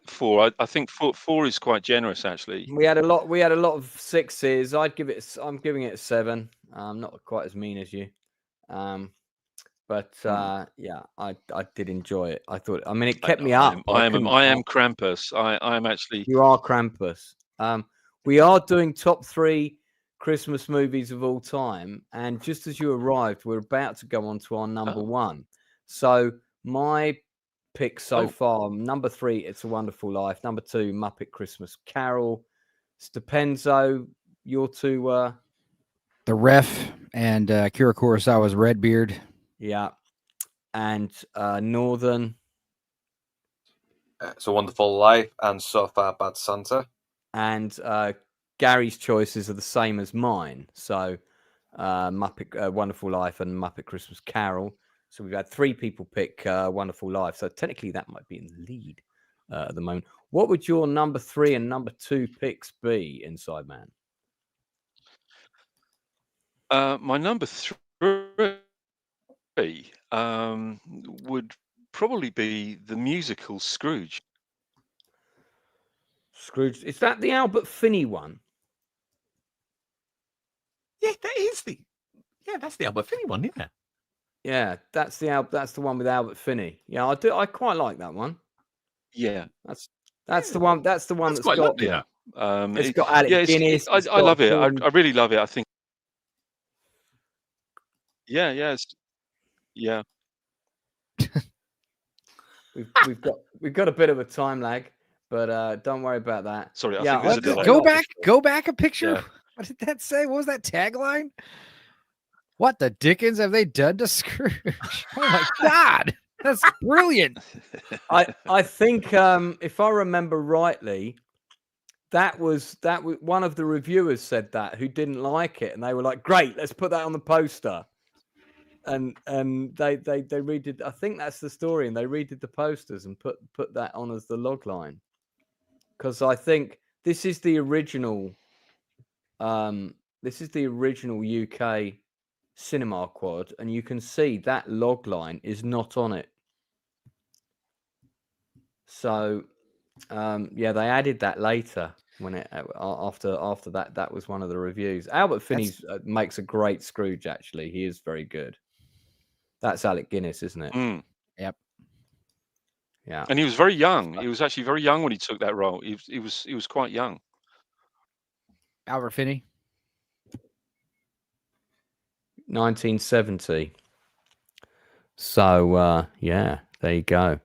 4. I think 4 is quite generous actually. We had a lot of 6s. I'm giving it a 7. I'm not quite as mean as you. But yeah, I did enjoy it. I thought, it kept me up. I am Krampus. I am actually. You are Krampus. We are doing top 3 Christmas movies of all time, and just as you arrived, we're about to go on to our number 1. So my pick so far: number 3, It's a Wonderful Life; number 2, Muppet Christmas Carol; Stupenzo. Your 2 were The Ref and Kira Kurosawa's Redbeard. Yeah, and Northern. It's a Wonderful Life and So Far Bad Santa. And Gary's choices are the same as mine. So Muppet Wonderful Life and Muppet Christmas Carol. So we've had 3 people pick Wonderful Life. So technically that might be in the lead at the moment. What would your number 3 and number 2 picks be, Inside Man? My number 3 would probably be the musical Scrooge. Scrooge, is that the Albert Finney one? Yeah, that's the Albert Finney one, yeah. Yeah, that's the one with Albert Finney. Yeah, I quite like that one. Yeah, that's the one. That's the one that's quite got. lovely. Yeah, it's got Alec Guinness. I love it. I really love it. I think. Yeah. We've got a bit of a time lag, but don't worry about that. Sorry, I yeah, think there's a delay. Go back a picture. What did that say? What was that tagline? What the dickens have they done to Scrooge? Oh my God, that's brilliant. I think if I remember rightly, that was one of the reviewers said that who didn't like it, and they were like, "Great, let's put that on the poster." And they redid. I think that's the story, and they redid the posters and put that on as the log line, because I think this is the original. This is the original UK cinema quad, and you can see that log line is not on it. So, yeah, they added that later when it after that was one of the reviews. Albert Finney makes a great Scrooge. Actually, he is very good. That's Alec Guinness, isn't it? Mm. Yep. Yeah. And he was very young. He was actually very young when he took that role. He was quite young. Albert Finney. 1970. So yeah, there you go.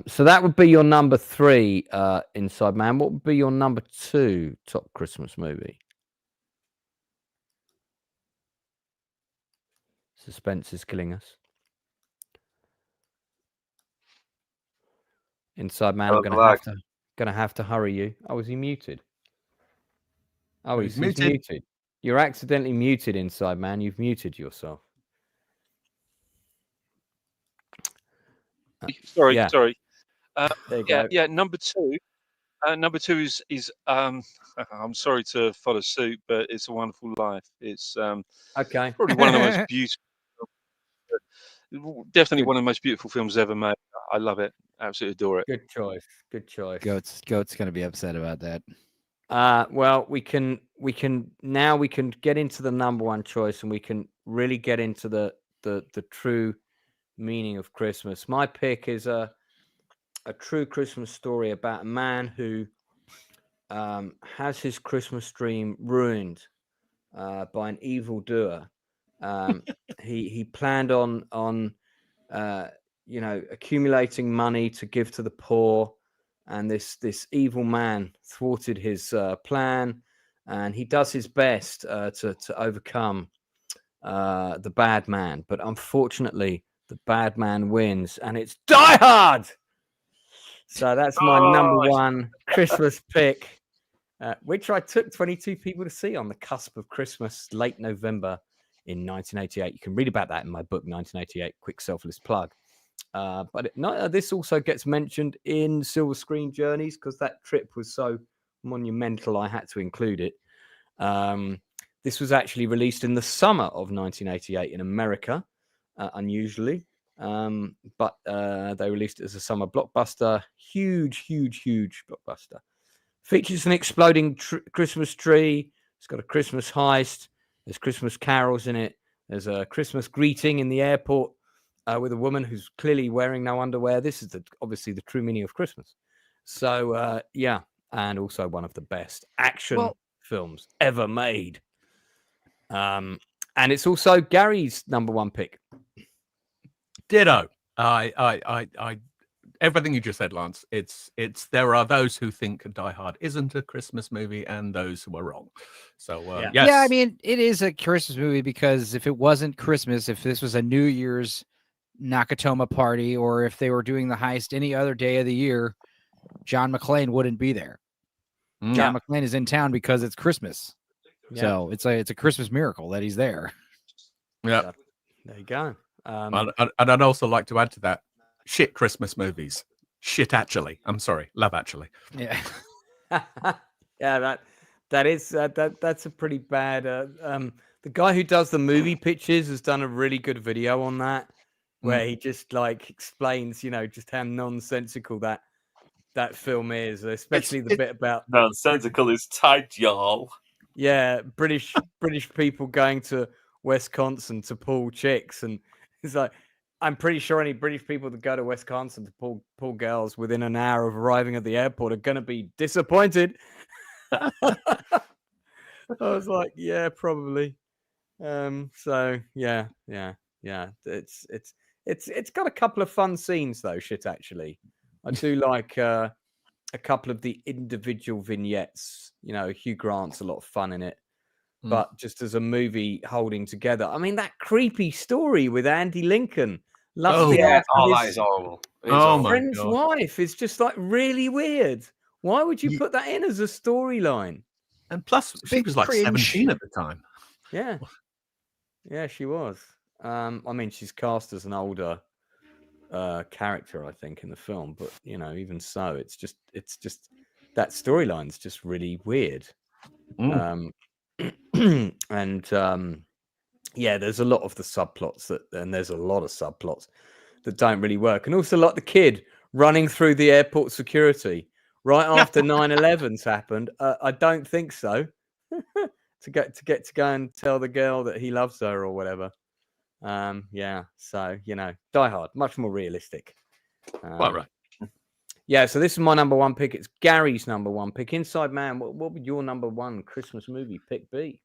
So that would be your number 3, Inside Man. What would be your number 2 top Christmas movie? Suspense is killing us. Inside Man, I'm gonna have to hurry you. Oh, is he muted? Oh, he's muted. You're accidentally muted, Inside Man. You've muted yourself. Sorry. There you go. Yeah. Number 2. Number 2 is I'm sorry to follow suit, but It's a Wonderful Life. It's okay. Probably one of the most beautiful. Definitely one of the most beautiful films ever made. I love it. Absolutely adore it. Good choice. Good choice. Goat's gonna be upset about that. Well, we can get into the number 1 choice, and we can really get into the true meaning of Christmas. My pick is a true Christmas story about a man who has his Christmas dream ruined by an evildoer. He planned on accumulating money to give to the poor, and this evil man thwarted his plan, and he does his best to overcome the bad man, but unfortunately the bad man wins, and it's Die Hard. So that's my number 1 Christmas pick, which I took 22 people to see on the cusp of Christmas, late November in 1988. You can read about that in my book, 1988, Quick Selfless Plug. But this also gets mentioned in Silver Screen Journeys, because that trip was so monumental I had to include it. This was actually released in the summer of 1988 in America, unusually. But they released it as a summer blockbuster. Huge blockbuster. Features an exploding Christmas tree. It's got a Christmas heist. There's Christmas carols in it. There's a Christmas greeting in the airport with a woman who's clearly wearing no underwear. This is obviously the true meaning of Christmas. So, yeah. And also one of the best action films ever made. And it's also Gary's number 1 pick. Ditto. I everything you just said, Lance. It's there are those who think Die Hard isn't a Christmas movie, and those who are wrong. So yes. Yeah, I mean, it is a Christmas movie, because if it wasn't Christmas, if this was a New Year's Nakatomi party, or if they were doing the heist any other day of the year, John McClane wouldn't be there. John McClane is in town because it's Christmas. Yeah. So it's a Christmas miracle that he's there. Yeah. There you go. And I'd also like to add to that, shit Christmas movies. Shit Actually. I'm sorry, Love Actually. Yeah. Yeah, that's a pretty bad. The guy who does the movie pitches has done a really good video on that, where he just explains, just how nonsensical that film is, especially the bit about nonsensical is tight, y'all. Yeah, British people going to Wisconsin to pull chicks, and it's like, I'm pretty sure any British people that go to Wisconsin to pull girls within an hour of arriving at the airport are going to be disappointed. I was like, yeah, probably. So yeah. It's got a couple of fun scenes though. Shit, actually, I do like a couple of the individual vignettes. Hugh Grant's a lot of fun in it. but just as a movie holding together. I mean, that creepy story with Andy Lincoln lusting Yeah. after Oh, that his is horrible. It is Oh horrible. my friend's God. wife is just like really weird. Why would you Ye- put that in as a storyline? And plus, she big was like cringe. 17 at the time. Yeah, yeah, she was. I mean, she's cast as an older character, I think, in the film, but you know, even so, it's just that storyline's just really weird. Mm. And yeah, there's a lot of the subplots and there's a lot of subplots that don't really work, and also like the kid running through the airport security right after 9/11's happened. I don't think so. to get to go and tell the girl that he loves her or whatever. Yeah, so you know, Die Hard, much more realistic. Quite right. Yeah, so this is my number one pick. It's Gary's number one pick. Inside Man, what would your number one Christmas movie pick be?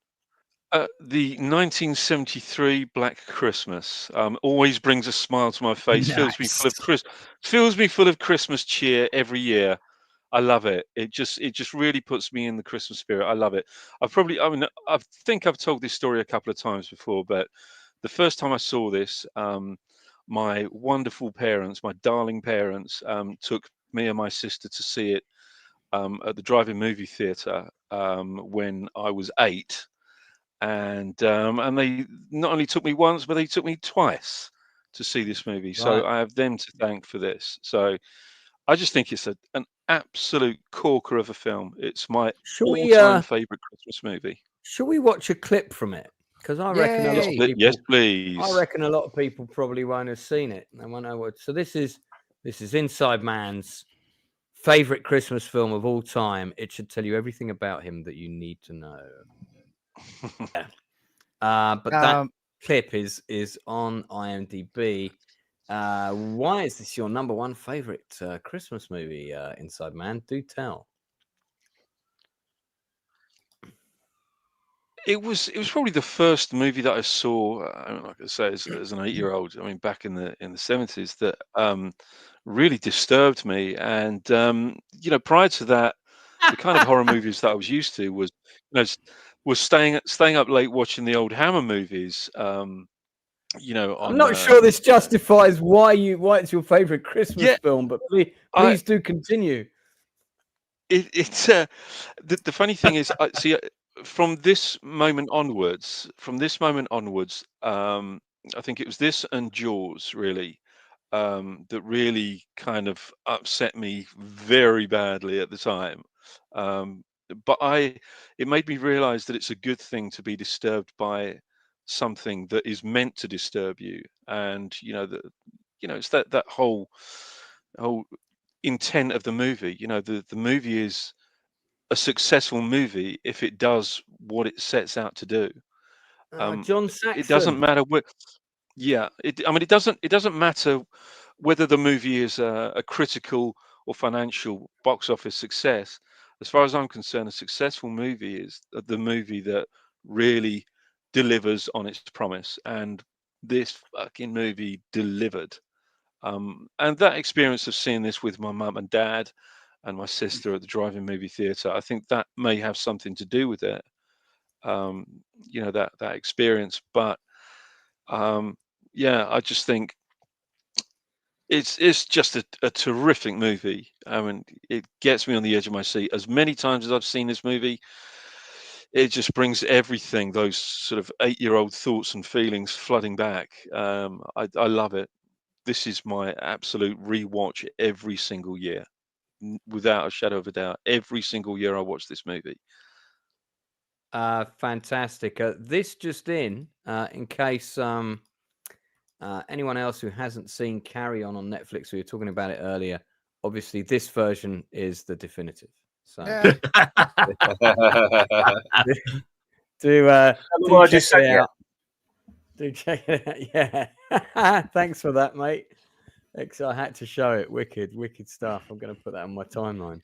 The 1973 Black Christmas always brings a smile to my face. Fills me full of Christmas cheer every year. I love it. It just really puts me in the Christmas spirit. I love it. I think I've told this story a couple of times before, but the first time I saw this, my wonderful parents, my darling parents, took me and my sister to see it at the drive-in movie theatre when I was 8. And they not only took me once, but they took me twice to see this movie. So Right. I have them to thank for this. So I just think it's an absolute corker of a film. It's my all-time favorite Christmas movie. Should we watch a clip from it? Because I reckon a lot of Yay. people. Yes, please. I reckon a lot of people probably won't have seen it. They won't know what. So this is Inside Man's favorite Christmas film of all time. It should tell you everything about him that you need to know. But that clip is on IMDb. Why is this your number one favorite Christmas movie, Inside Man? Do tell. It was probably the first movie that I saw. Like I say, as an 8-year-old. I mean, back in the 70s, that really disturbed me. And prior to that, the kind of horror movies that I was used to was staying up late watching the old Hammer movies. I'm not sure this justifies why it's your favorite Christmas film, but please do continue. It's the funny thing is, from this moment onwards, I think it was this and Jaws really that really kind of upset me very badly at the time. But it made me realize that it's a good thing to be disturbed by something that is meant to disturb you, and it's that whole intent of the movie. The movie is a successful movie if it does what it sets out to do. John Saxon. It doesn't matter what. Yeah, it doesn't matter whether the movie is a critical or financial box office success. As far as I'm concerned, a successful movie is the movie that really delivers on its promise, and this fucking movie delivered. And that experience of seeing this with my mum and dad and my sister at the drive-in movie theatre, I think that may have something to do with it. That experience. But I just think it's just a terrific movie. I mean, it gets me on the edge of my seat. As many times as I've seen this movie, it just brings everything, those sort of 8-year-old thoughts and feelings flooding back. I love it. This is my absolute rewatch every single year, without a shadow of a doubt. Every single year I watch this movie. Fantastic. This just in case anyone else who hasn't seen Carry On Netflix, we were talking about it earlier. Obviously, this version is the definitive. So do check it out. Do check it out. Yeah. Thanks for that, mate. I had to show it. Wicked stuff. I'm going to put that on my timeline.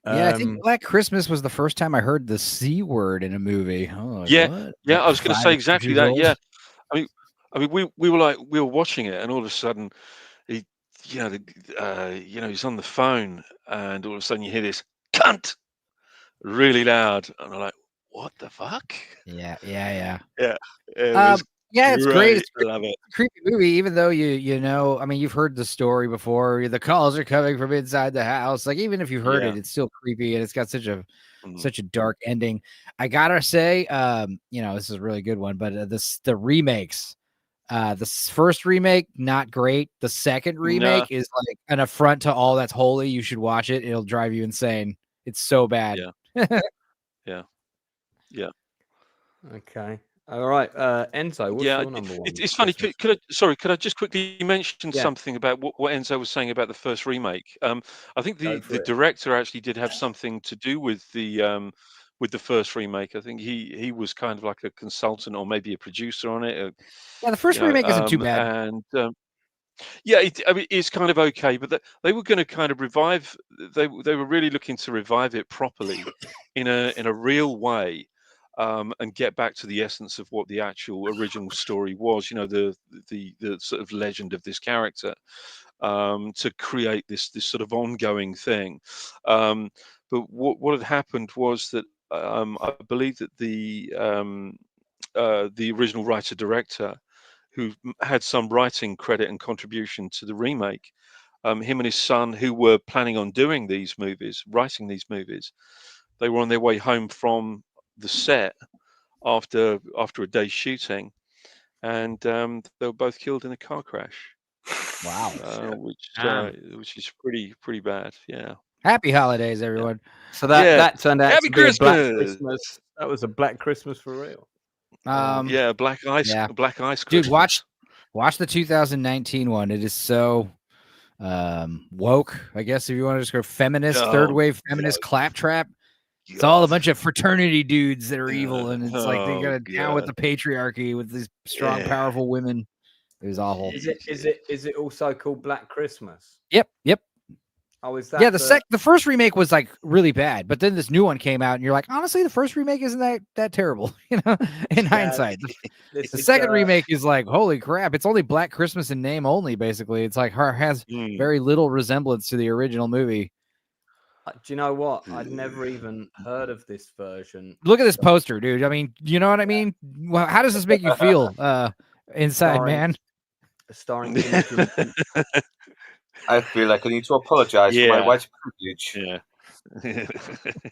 Yeah, I think Black Christmas was the first time I heard the C word in a movie. Oh, yeah, what? yeah. I was going to say exactly that. Yeah, I mean, we were watching it, and all of a sudden, he's on the phone, and all of a sudden you hear this cunt really loud, and I'm like, what the fuck? Yeah. It was Yeah, it's great. It's I love it. a creepy movie, even though you know, I mean, you've heard the story before. The calls are coming from inside the house. Like, even if you heard it, it's still creepy, and it's got such a dark ending. I gotta say, this is a really good one, but the remakes, the first remake, not great. The second remake is like an affront to all that's holy. You should watch it. It'll drive you insane. It's so bad. Yeah. Okay. All right. Enzo, what's your number one? It's funny. Could I just quickly mention something about what Enzo was saying about the first remake? I think the director actually did have something to do with the first remake. I think he was kind of like a consultant or maybe a producer on it. Yeah, the first remake isn't too bad. And it's kind of okay, but they were going to kind of revive. They were really looking to revive it properly, in a real way. And get back to the essence of what the actual original story was, the sort of legend of this character, to create this sort of ongoing thing. But what had happened was that I believe that the original writer-director, who had some writing credit and contribution to the remake, him and his son, who were planning on doing these movies, writing these movies, they were on their way home from the set after a day's shooting, and they were both killed in a car crash. Wow. Which is pretty bad. Yeah. Happy holidays, everyone. So that turned out Happy to be a Black Christmas. Christmas. That was a Black Christmas for real. Black ice. Yeah. Black ice. Dude, Christmas. watch the 2019 one. It is so woke, I guess, if you want to just go feminist, third wave feminist claptrap. It's all a bunch of fraternity dudes that are evil, and it's like they got to down with the patriarchy with these strong, powerful women. It was awful. Is it also called Black Christmas? Yep. Oh, is that? Yeah, the first remake was like really bad, but then this new one came out, and you're like, honestly, the first remake isn't that terrible, in hindsight. The second remake is like, holy crap! It's only Black Christmas in name only, basically. It's like has very little resemblance to the original movie. Do you know what? I'd never even heard of this version. Look at this poster, dude. I mean, you know what I mean? Well, how does this make you feel inside, man? Starring I feel like I need to apologize for my white privilege. Yeah.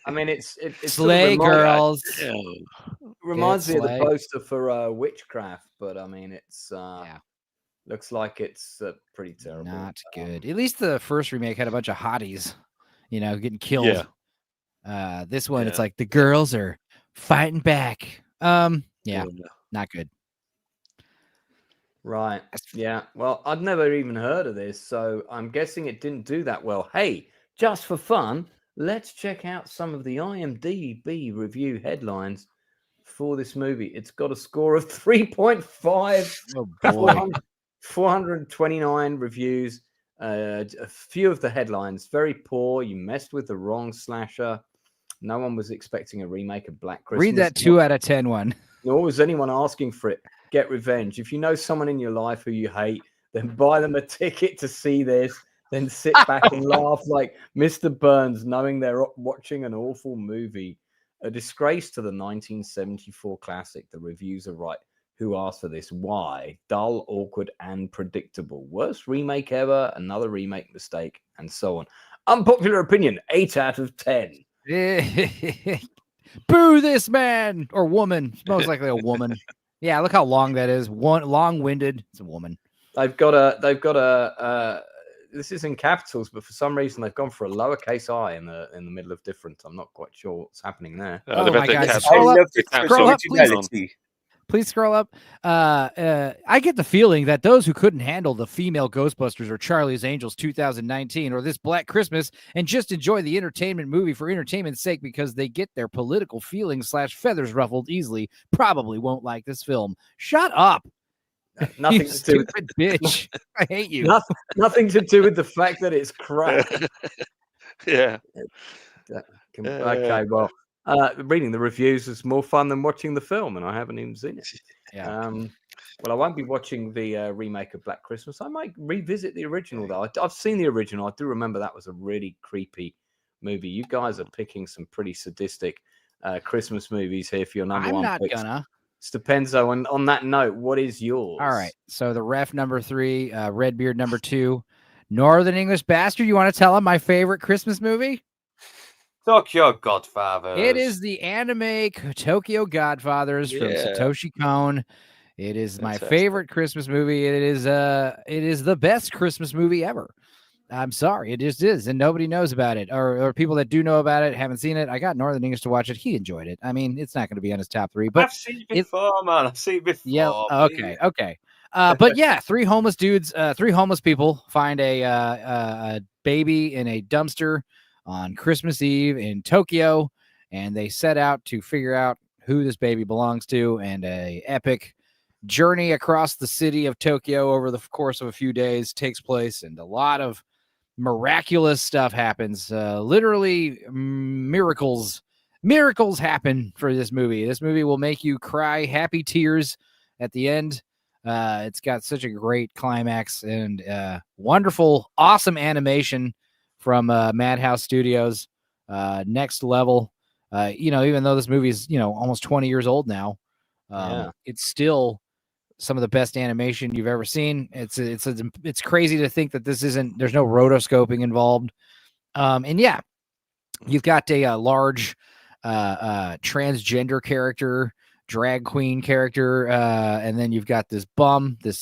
I mean, it's Slay girls. Reminds me of the poster for Witchcraft, but I mean, it's looks like it's pretty terrible. Not good. At least the first remake had a bunch of hotties, getting killed. This one, it's like the girls are fighting back. Not good. Right. Yeah. Well, I'd never even heard of this, so I'm guessing it didn't do that well. Hey, just for fun, let's check out some of the IMDb review headlines for this movie. It's got a score of 3.5. Oh boy. 429 reviews. A few of the headlines very poor. You messed with the wrong slasher. No one was expecting a remake of Black Christmas. Read that 2 out of 10 one. Nor was anyone asking for it. Get revenge. If you know someone in your life who you hate, then buy them a ticket to see this. Then sit back and laugh like Mr. Burns, knowing they're watching an awful movie. A disgrace to the 1974 classic. The reviews are right. Who asked for this? Why? Dull, awkward, and predictable. Worst remake ever. Another remake mistake, and so on. Unpopular opinion: 8 out of 10. Boo this man or woman. It's most likely a woman. Yeah, look how long that is. Long-winded. It's a woman. They've got a. This is in capitals, but for some reason they've gone for a lowercase I in the middle of different. I'm not quite sure what's happening there. Oh my God! Please scroll up. I get the feeling that those who couldn't handle the female Ghostbusters or Charlie's Angels 2019 or this Black Christmas and just enjoy the entertainment movie for entertainment's sake because they get their political feelings / feathers ruffled easily probably won't like this film. Shut up. Nothing you to do with stupid bitch. I hate you. Nothing to do with the fact that it's crap. Yeah. Okay, well. Reading the reviews is more fun than watching the film, and I haven't even seen it. Yeah. Well, I won't be watching the remake of Black Christmas. I might revisit the original, though. I've seen the original. I do remember that was a really creepy movie. You guys are picking some pretty sadistic Christmas movies here for your number I'm one not picks. gonna. Stupenzo, and on that note, what is yours? All right. So the ref number 3, Redbeard number 2, Northern English Bastard. You want to tell him my favorite Christmas movie? Tokyo Godfathers. It is the anime Tokyo Godfathers from Satoshi Kon. It is my favorite Christmas movie. It is the best Christmas movie ever. I'm sorry, it just is, and nobody knows about it, or people that do know about it haven't seen it. I got Northern English to watch it. He enjoyed it. I mean, it's not going to be on his top 3, but I've seen it before, man. I've seen it before. Yeah. Okay. But yeah, 3 homeless dudes, 3 homeless people find a baby in a dumpster on Christmas Eve in Tokyo, and they set out to figure out who this baby belongs to, and a epic journey across the city of Tokyo over the course of a few days takes place, and a lot of miraculous stuff happens. Literally miracles happen for this movie. This movie will make you cry happy tears at the end. It's got such a great climax and wonderful, awesome animation from Madhouse Studios. Next level. Even though this movie is, almost 20 years old now, it's still some of the best animation you've ever seen. It's crazy to think that there's no rotoscoping involved. And yeah, you've got a large transgender character, drag queen character, and then you've got this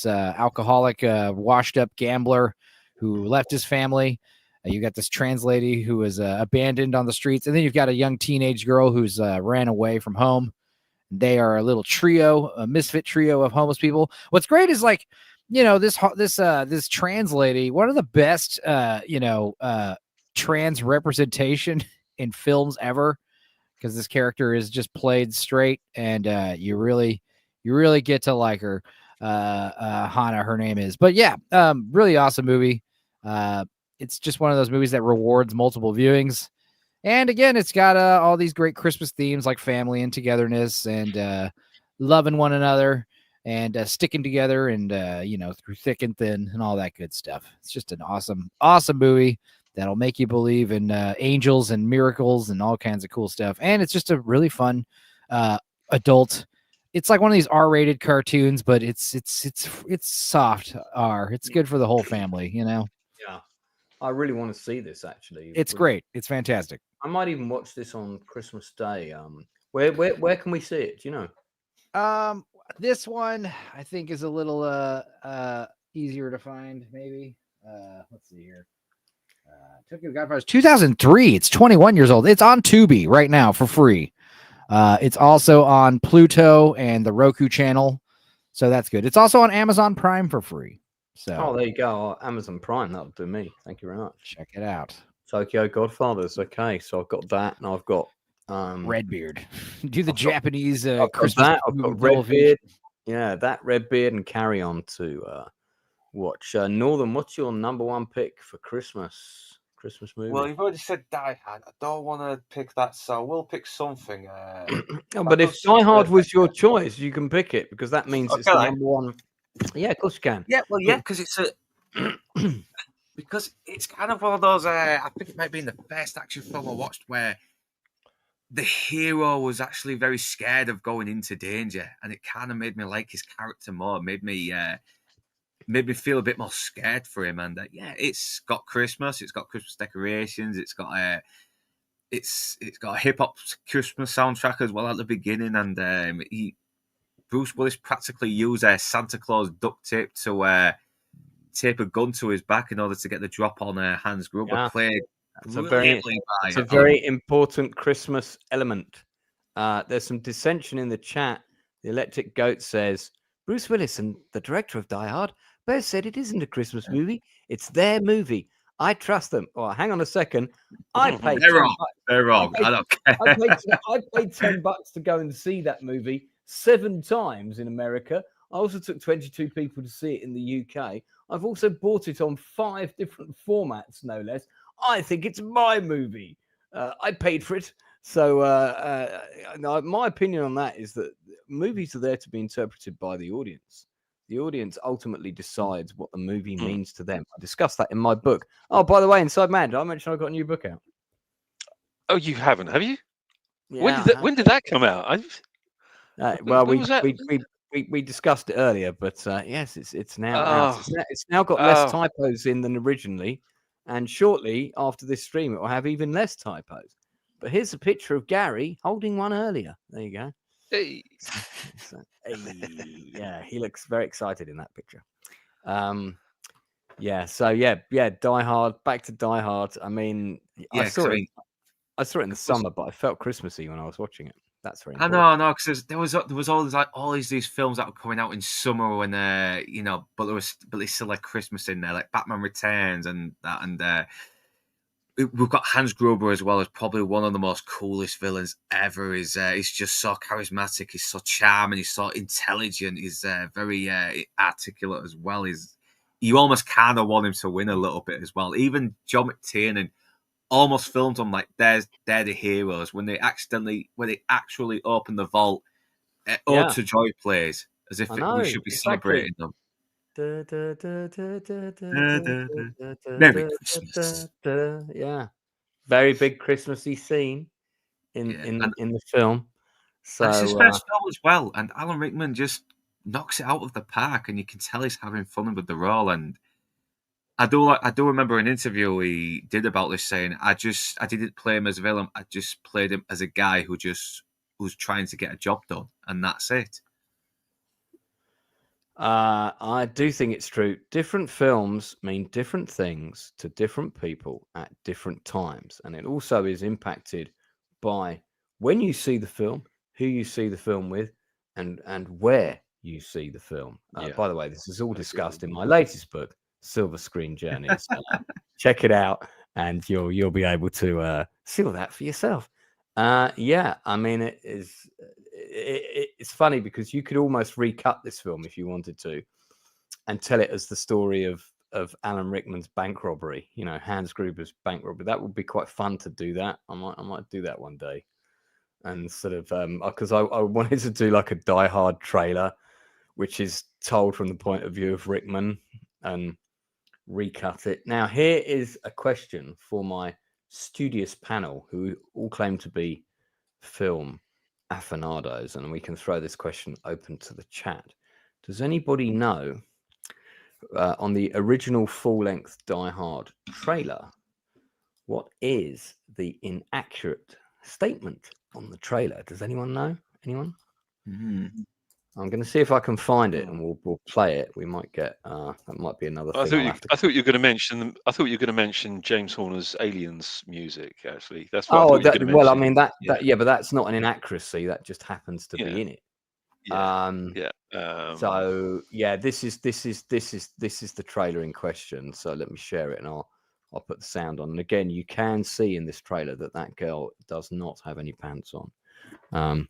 alcoholic, washed up gambler who left his family. You got this trans lady who was abandoned on the streets, and then you've got a young teenage girl who's ran away from home. They are a little trio, a misfit trio of homeless people. What's great is this trans lady, one of the best trans representation in films ever, because this character is just played straight, and you really get to like her. Hana, her name is. But yeah, really awesome movie. It's just one of those movies that rewards multiple viewings. And again, it's got all these great Christmas themes like family and togetherness and loving one another and sticking together and, through thick and thin and all that good stuff. It's just an awesome, awesome movie that'll make you believe in angels and miracles and all kinds of cool stuff. And it's just a really fun adult. It's like one of these R-rated cartoons, but it's soft R. It's good for the whole family, Yeah. I really want to see this, actually. It's great. It's fantastic. I might even watch this on Christmas Day. Where can we see it? Do you know? This one I think is a little easier to find, maybe. Let's see here. Tokyo Godfathers 2003. It's 21 years old. It's on Tubi right now for free. It's also on Pluto and the Roku channel, so that's good. It's also on Amazon Prime for free. So there you go. Amazon Prime, that'll do me. Thank you very much. Check it out. Tokyo Godfathers. Okay, so I've got that, and I've got Redbeard. Do the Japanese Christmas. I've got Redbeard. Yeah, that Redbeard, and Carry On to watch. Northern, what's your number one pick for Christmas movie? Well, you've already said Die Hard. I don't want to pick that, so we'll pick something. But if Die Hard was your choice, you can pick it, because that means it's the number one. Yeah, of course you can. Yeah, well, yeah, because it's because it's kind of one of those. I think it might be in the first action film I watched where the hero was actually very scared of going into danger, and it kind of made me like his character more. Made me feel a bit more scared for him. And it's got Christmas. It's got Christmas decorations. It's got a hip hop Christmas soundtrack as well at the beginning, and Bruce Willis practically used Santa Claus duct tape to tape a gun to his back in order to get the drop on Hans Gruber. Yeah. Played It's a very important Christmas element. There's some dissension in the chat. The Electric Goat says, Bruce Willis and the director of Die Hard both said it isn't a Christmas movie. It's their movie. I trust them. Oh, hang on a second. I paid They're wrong. I don't care. I paid $10 to go and see that movie 7 times in America. I also took 22 people to see it in the UK. I've also bought it on 5 different formats, no less. I think it's my movie. I paid for it. So my opinion on that is that movies are there to be interpreted by the audience. The audience ultimately decides what the movie means to them. I discussed that in my book. Oh, by the way, Inside Man, did I mention I've got a new book out? Oh, you haven't, have you? When did that come out? Well, when was that? we discussed it earlier, but yes, it's now out. Oh, It's now got less oh. typos in than originally, and shortly after this stream, it will have even less typos. But here's a picture of Gary holding one earlier. There you go. Hey. Yeah, he looks very excited in that picture. Yeah, so Die Hard. Back to Die Hard. I mean, I saw it in the summer, but I felt Christmassy when I was watching it. That's very important. I know, because there was all these films that were coming out in summer when but they still had Christmas in there, like Batman Returns and that, and we've got Hans Gruber as well as probably one of the most coolest villains ever. He's just so charismatic, he's so charming, he's so intelligent, he's very articulate as well. You almost kind of want him to win a little bit as well. Even John McTiernan almost filmed them like they're the heroes when they actually open the vault. Ode to Joy plays as if we should be celebrating them. Merry Christmas. Yeah, very big Christmassy scene in the film. So it's his first film as well, and Alan Rickman just knocks it out of the park, and you can tell he's having fun with the role. And I do remember an interview he did about this, saying, I didn't play him as a villain. I just played him as a guy who was trying to get a job done, and that's it. I do think it's true. Different films mean different things to different people at different times, and it also is impacted by when you see the film, who you see the film with, and where you see the film. By the way, this is all discussed in my latest book, Silver Screen Journeys. Check it out, and you'll be able to see all that for yourself. I mean, it's funny because you could almost recut this film if you wanted to, and tell it as the story of Alan Rickman's bank robbery. Hans Gruber's bank robbery. That would be quite fun to do that. I might do that one day, and sort of because I wanted to do like a Die Hard trailer, which is told from the point of view of Rickman, and recut it. Now, here is a question for my studious panel, who all claim to be film aficionados, and we can throw this question open to the chat. Does anybody know, on the original full-length Die Hard trailer, what is the inaccurate statement on the trailer? Does anyone know? Anyone? I'm going to see if I can find it, and we'll play it. We might get that might be another thing. I thought you were going to mention. I thought you were going to mention James Horner's Aliens music. Actually, that's what well, I mean that but that's not an inaccuracy. That just happens to be in it. So this is the trailer in question. So let me share it, and I'll put the sound on. And again, you can see in this trailer that girl does not have any pants on.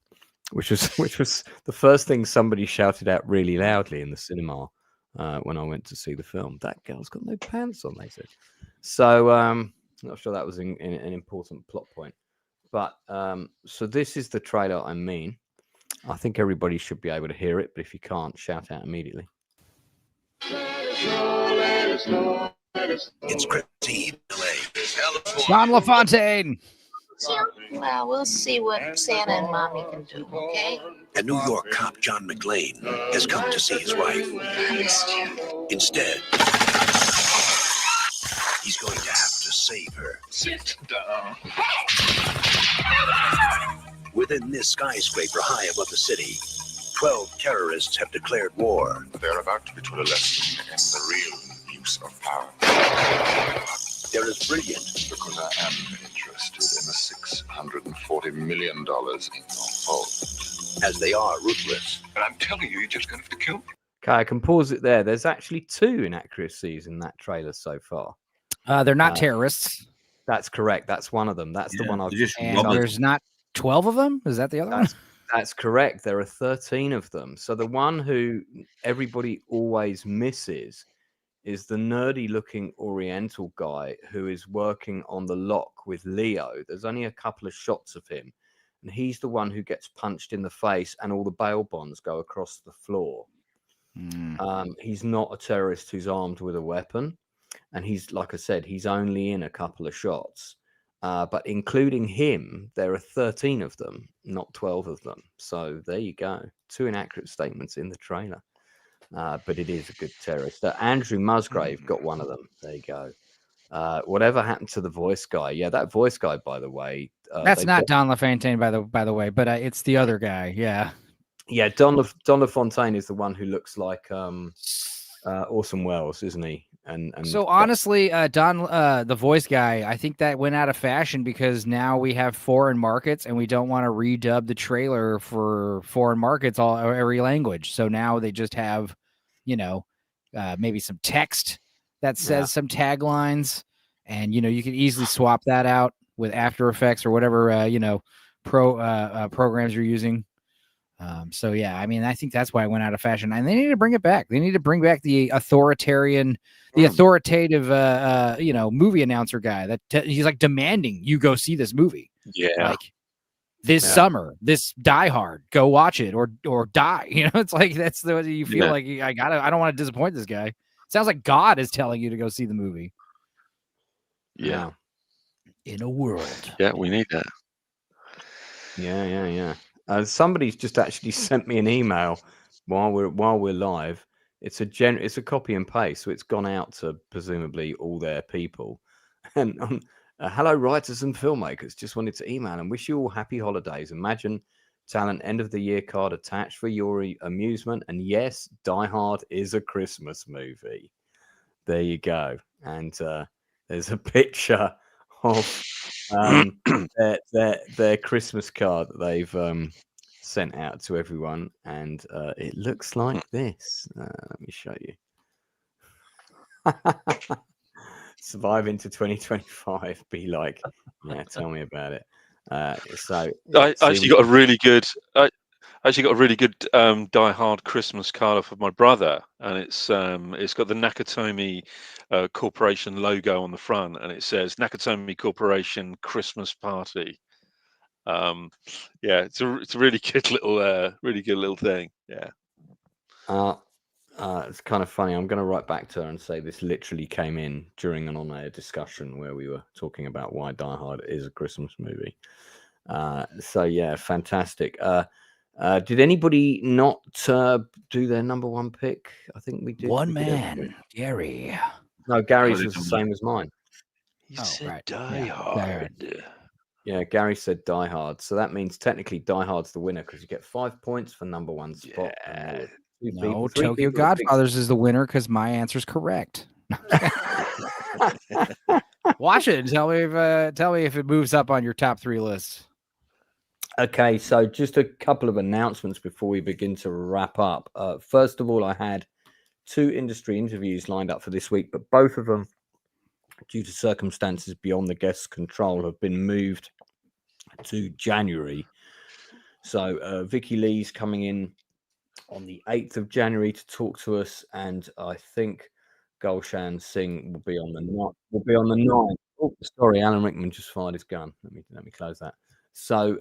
Which was the first thing somebody shouted out really loudly in the cinema when I went to see the film. That girl's got no pants on, they said. So not sure that was an important plot point. But so this is the trailer I mean. I think everybody should be able to hear it, but if you can't, shout out immediately. It's Christine. John LaFontaine. Well, we'll see what Santa and Mommy can do, okay? A New York cop, John McClane, has come to see his wife. I missed you. Instead, he's going to have to save her. Sit down. Within this skyscraper high above the city, 12 terrorists have declared war. They're about to be taught a lesson in the real use of power. They're as brilliant because I am interested in the $640 million in your vault. As they are ruthless. And I'm telling you, you're just going to have to kill me. Okay, I can pause it there. There's actually 2 inaccuracies in that trailer so far. They're not terrorists. That's correct. That's one of them. That's the one I've just. And there's not 12 of them. Is that the other one? That's correct. There are 13 of them. So the one who everybody always misses is the nerdy-looking Oriental guy who is working on the lock with Leo. There's only a couple of shots of him, and he's the one who gets punched in the face, and all the bail bonds go across the floor. He's not a terrorist who's armed with a weapon, and he's, like I said, he's only in a couple of shots. But including him, there are 13 of them, not 12 of them. So there you go. 2 inaccurate statements in the trailer. But it is a good terrorist. Andrew Musgrave got one of them. There you go. Whatever happened to the voice guy? Yeah, that voice guy, by the way. That's not Don LaFontaine, by the way, but it's the other guy. Yeah. Yeah, Don LaFontaine is the one who looks like Orson Welles, isn't he? And so honestly, Don, the voice guy, I think that went out of fashion because now we have foreign markets and we don't want to redub the trailer for foreign markets every language. So now they just have, maybe some text that says some taglines, and you can easily swap that out with After Effects or whatever programs you're using. So yeah, I mean, I think that's why it went out of fashion, and they need to bring it back. They need to bring back the authoritative, movie announcer guy that he's like demanding you go see this movie. Yeah. Like this summer, this Die Hard, go watch it or die. It's like, that's the way you feel like I don't want to disappoint this guy. Sounds like God is telling you to go see the movie. Yeah. In a world. Yeah, we need that. Yeah. Somebody's just actually sent me an email while we're live. It's a copy and paste, so it's gone out to presumably all their people. And hello, writers and filmmakers. Just wanted to email and wish you all happy holidays. Imagine Talent end of the year card attached for your amusement. And yes, Die Hard is a Christmas movie. There you go. And there's a picture of their Christmas card that they've sent out to everyone, and it looks like this. Let me show you. Survive into 2025. Be like, yeah, tell me about it. So I actually got a really good Die Hard Christmas card off of my brother, and it's got the Nakatomi Corporation logo on the front, and it says Nakatomi Corporation Christmas Party. Yeah, it's a really good little thing. Yeah. It's kind of funny. I'm going to write back to her and say this literally came in during an on-air discussion where we were talking about why Die Hard is a Christmas movie. So yeah, fantastic. Did anybody not do their number one pick? I think we did. One man, Gary. No, Gary's was the same as mine. He said right. Die Hard. Yeah, Gary said Die Hard. So that means technically Die Hard's the winner because you get 5 points for number one spot. Yeah. No, Tokyo Godfathers is the winner because my answer is correct. Watch it and tell me if it moves up on your top 3 lists. Okay, so just a couple of announcements before we begin to wrap up. First of all, I had 2 industry interviews lined up for this week, but both of them, due to circumstances beyond the guest's control, have been moved to January. So Vicky Lee's coming in on the 8th of January to talk to us, and I think Gulshan Singh will be on the 9th. Oh, sorry, Alan Rickman just fired his gun. Let me close that. So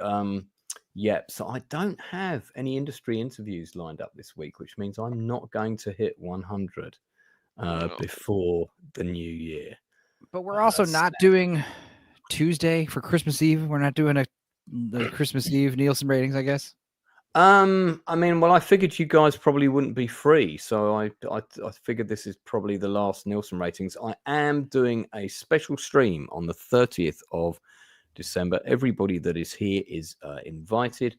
so I don't have any industry interviews lined up this week, which means I'm not going to hit 100 before the new year. But we're also not doing Tuesday for Christmas Eve. We're not doing the Christmas Eve Nielsen ratings, I guess. I mean, well, I figured you guys probably wouldn't be free, so I figured this is probably the last Nielsen ratings. I am doing a special stream on the 30th of December. Everybody that is here is invited.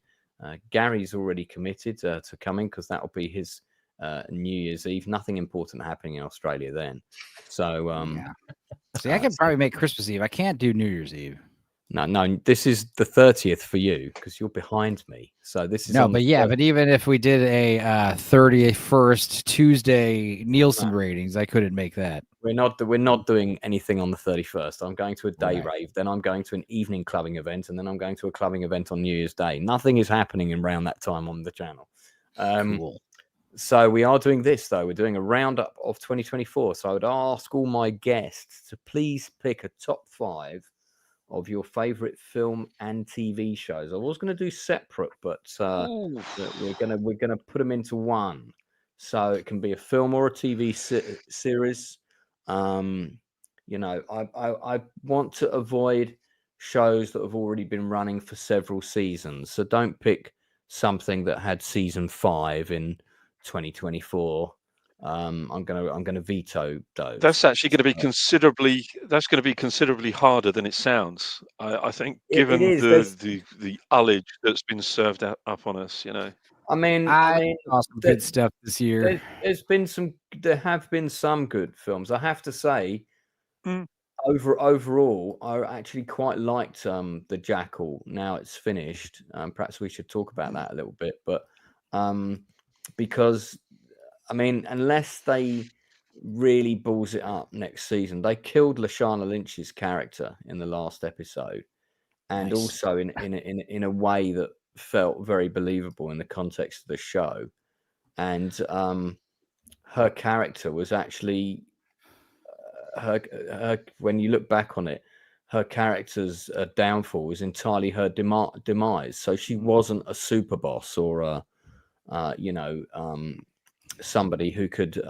Gary's already committed to coming because that will be his New Year's Eve. Nothing important happening in Australia then. So, See, I can probably make Christmas Eve. I can't do New Year's Eve. No, this is the 30th for you because you're behind me. So this is but even if we did a 31st Tuesday Nielsen ratings, I couldn't make that. We're not doing anything on the 31st. I'm going to a day rave, then I'm going to an evening clubbing event, and then I'm going to a clubbing event on New Year's Day. Nothing is happening around that time on the channel. Cool. So we are doing this though. We're doing a roundup of 2024. So I would ask all my guests to please pick a top 5 of your favorite film and TV shows. I was going to do separate, but we're going to put them into one. So it can be a film or a TV series. I want to avoid shows that have already been running for several seasons. So don't pick something that had season 5 in 2024. I'm gonna veto those. That's actually going to be considerably. That's going to be considerably harder than it sounds. I think, given is. the ullage that's been served up on us, I mean, saw some good stuff this year. There have been some good films. I have to say, Mm. overall, I actually quite liked The Jackal. Now it's finished. Perhaps we should talk about that a little bit. But because, I mean, unless they really balls it up next season, they killed Lashana Lynch's character in the last episode, and also in a way that felt very believable in the context of the show. And her character was actually her when you look back on it, her character's downfall was entirely her demise. So she wasn't a super boss or somebody who could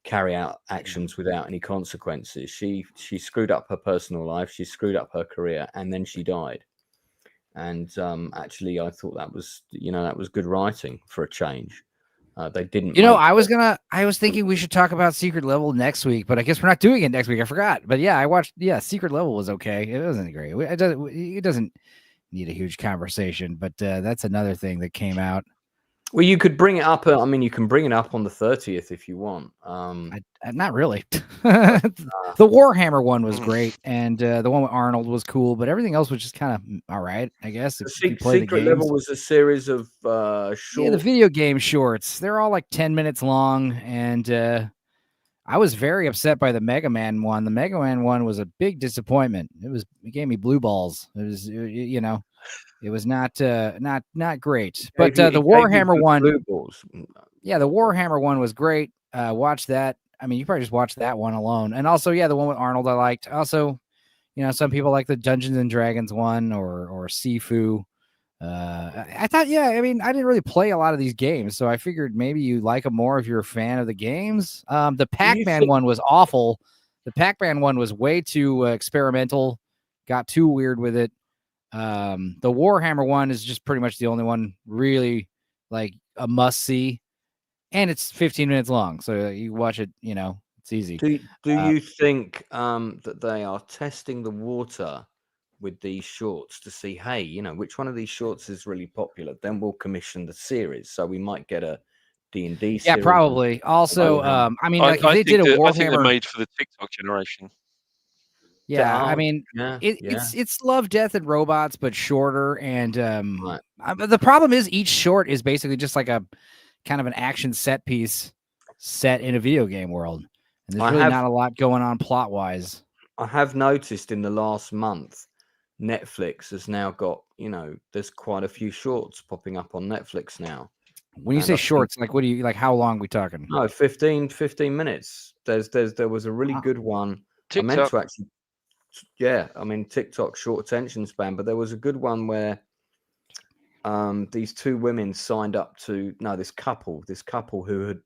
carry out actions without any consequences. She screwed up her personal life, she screwed up her career, and then she died. And actually, I thought that was good writing for a change. They didn't. I was thinking we should talk about Secret Level next week, but I guess we're not doing it next week. I forgot. But yeah, I watched. Yeah, Secret Level was okay. It wasn't great. It doesn't need a huge conversation, but that's another thing that came out. Well, you could bring it up. I mean, you can bring it up on the 30th if you want. Not really. The Warhammer one was great, and the one with Arnold was cool, but everything else was just kind of all right, I guess. Secret Level was a series of short. Yeah, the video game shorts. They're all like 10 minutes long, and I was very upset by the Mega Man one. The Mega Man one was a big disappointment. It gave me blue balls. It was it was not great. But the Warhammer one, yeah, the Warhammer one was great. Watch that. I mean, you probably just watch that one alone. And also, yeah, the one with Arnold I liked. Also, some people like the Dungeons and Dragons one or Sifu. I thought, yeah, I mean, I didn't really play a lot of these games, so I figured maybe you like them more if you're a fan of the games. The Pac-Man one was awful. The Pac-Man one was way too experimental, got too weird with it. The Warhammer one is just pretty much the only one really like a must-see, and it's 15 minutes long, so you watch it, it's easy. Do you think that they are testing the water with these shorts to see, hey, which one of these shorts is really popular? Then we'll commission the series, so we might get a D&D series. Yeah, probably. Also, I mean, like if they did a Warhammer, I think they're made for the TikTok generation. Yeah, I mean, it's Love, Death, and Robots, but shorter. And the problem is each short is basically just like a kind of an action set piece set in a video game world, and there's really not a lot going on plot wise. I have noticed in the last month, Netflix has now got, there's quite a few shorts popping up on Netflix now. When you say shorts, like what do you like? How long are we talking? No, 15 minutes. There was a really good one. TikTok. I meant to actually. Yeah, I mean TikTok short attention span, but there was a good one where these two women signed up to this couple who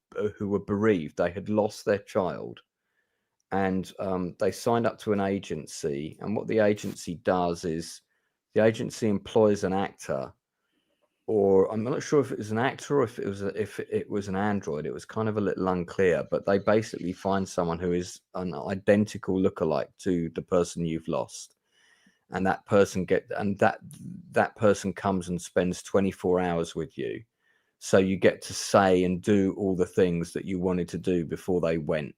were bereaved. They had lost their child, and they signed up to an agency. And what the agency does is the agency employs an actor, or I'm not sure if it was an actor or if it was an android. It was kind of a little unclear, but they basically find someone who is an identical lookalike to the person you've lost, and that person that person comes and spends 24 hours with you, so you get to say and do all the things that you wanted to do before they went.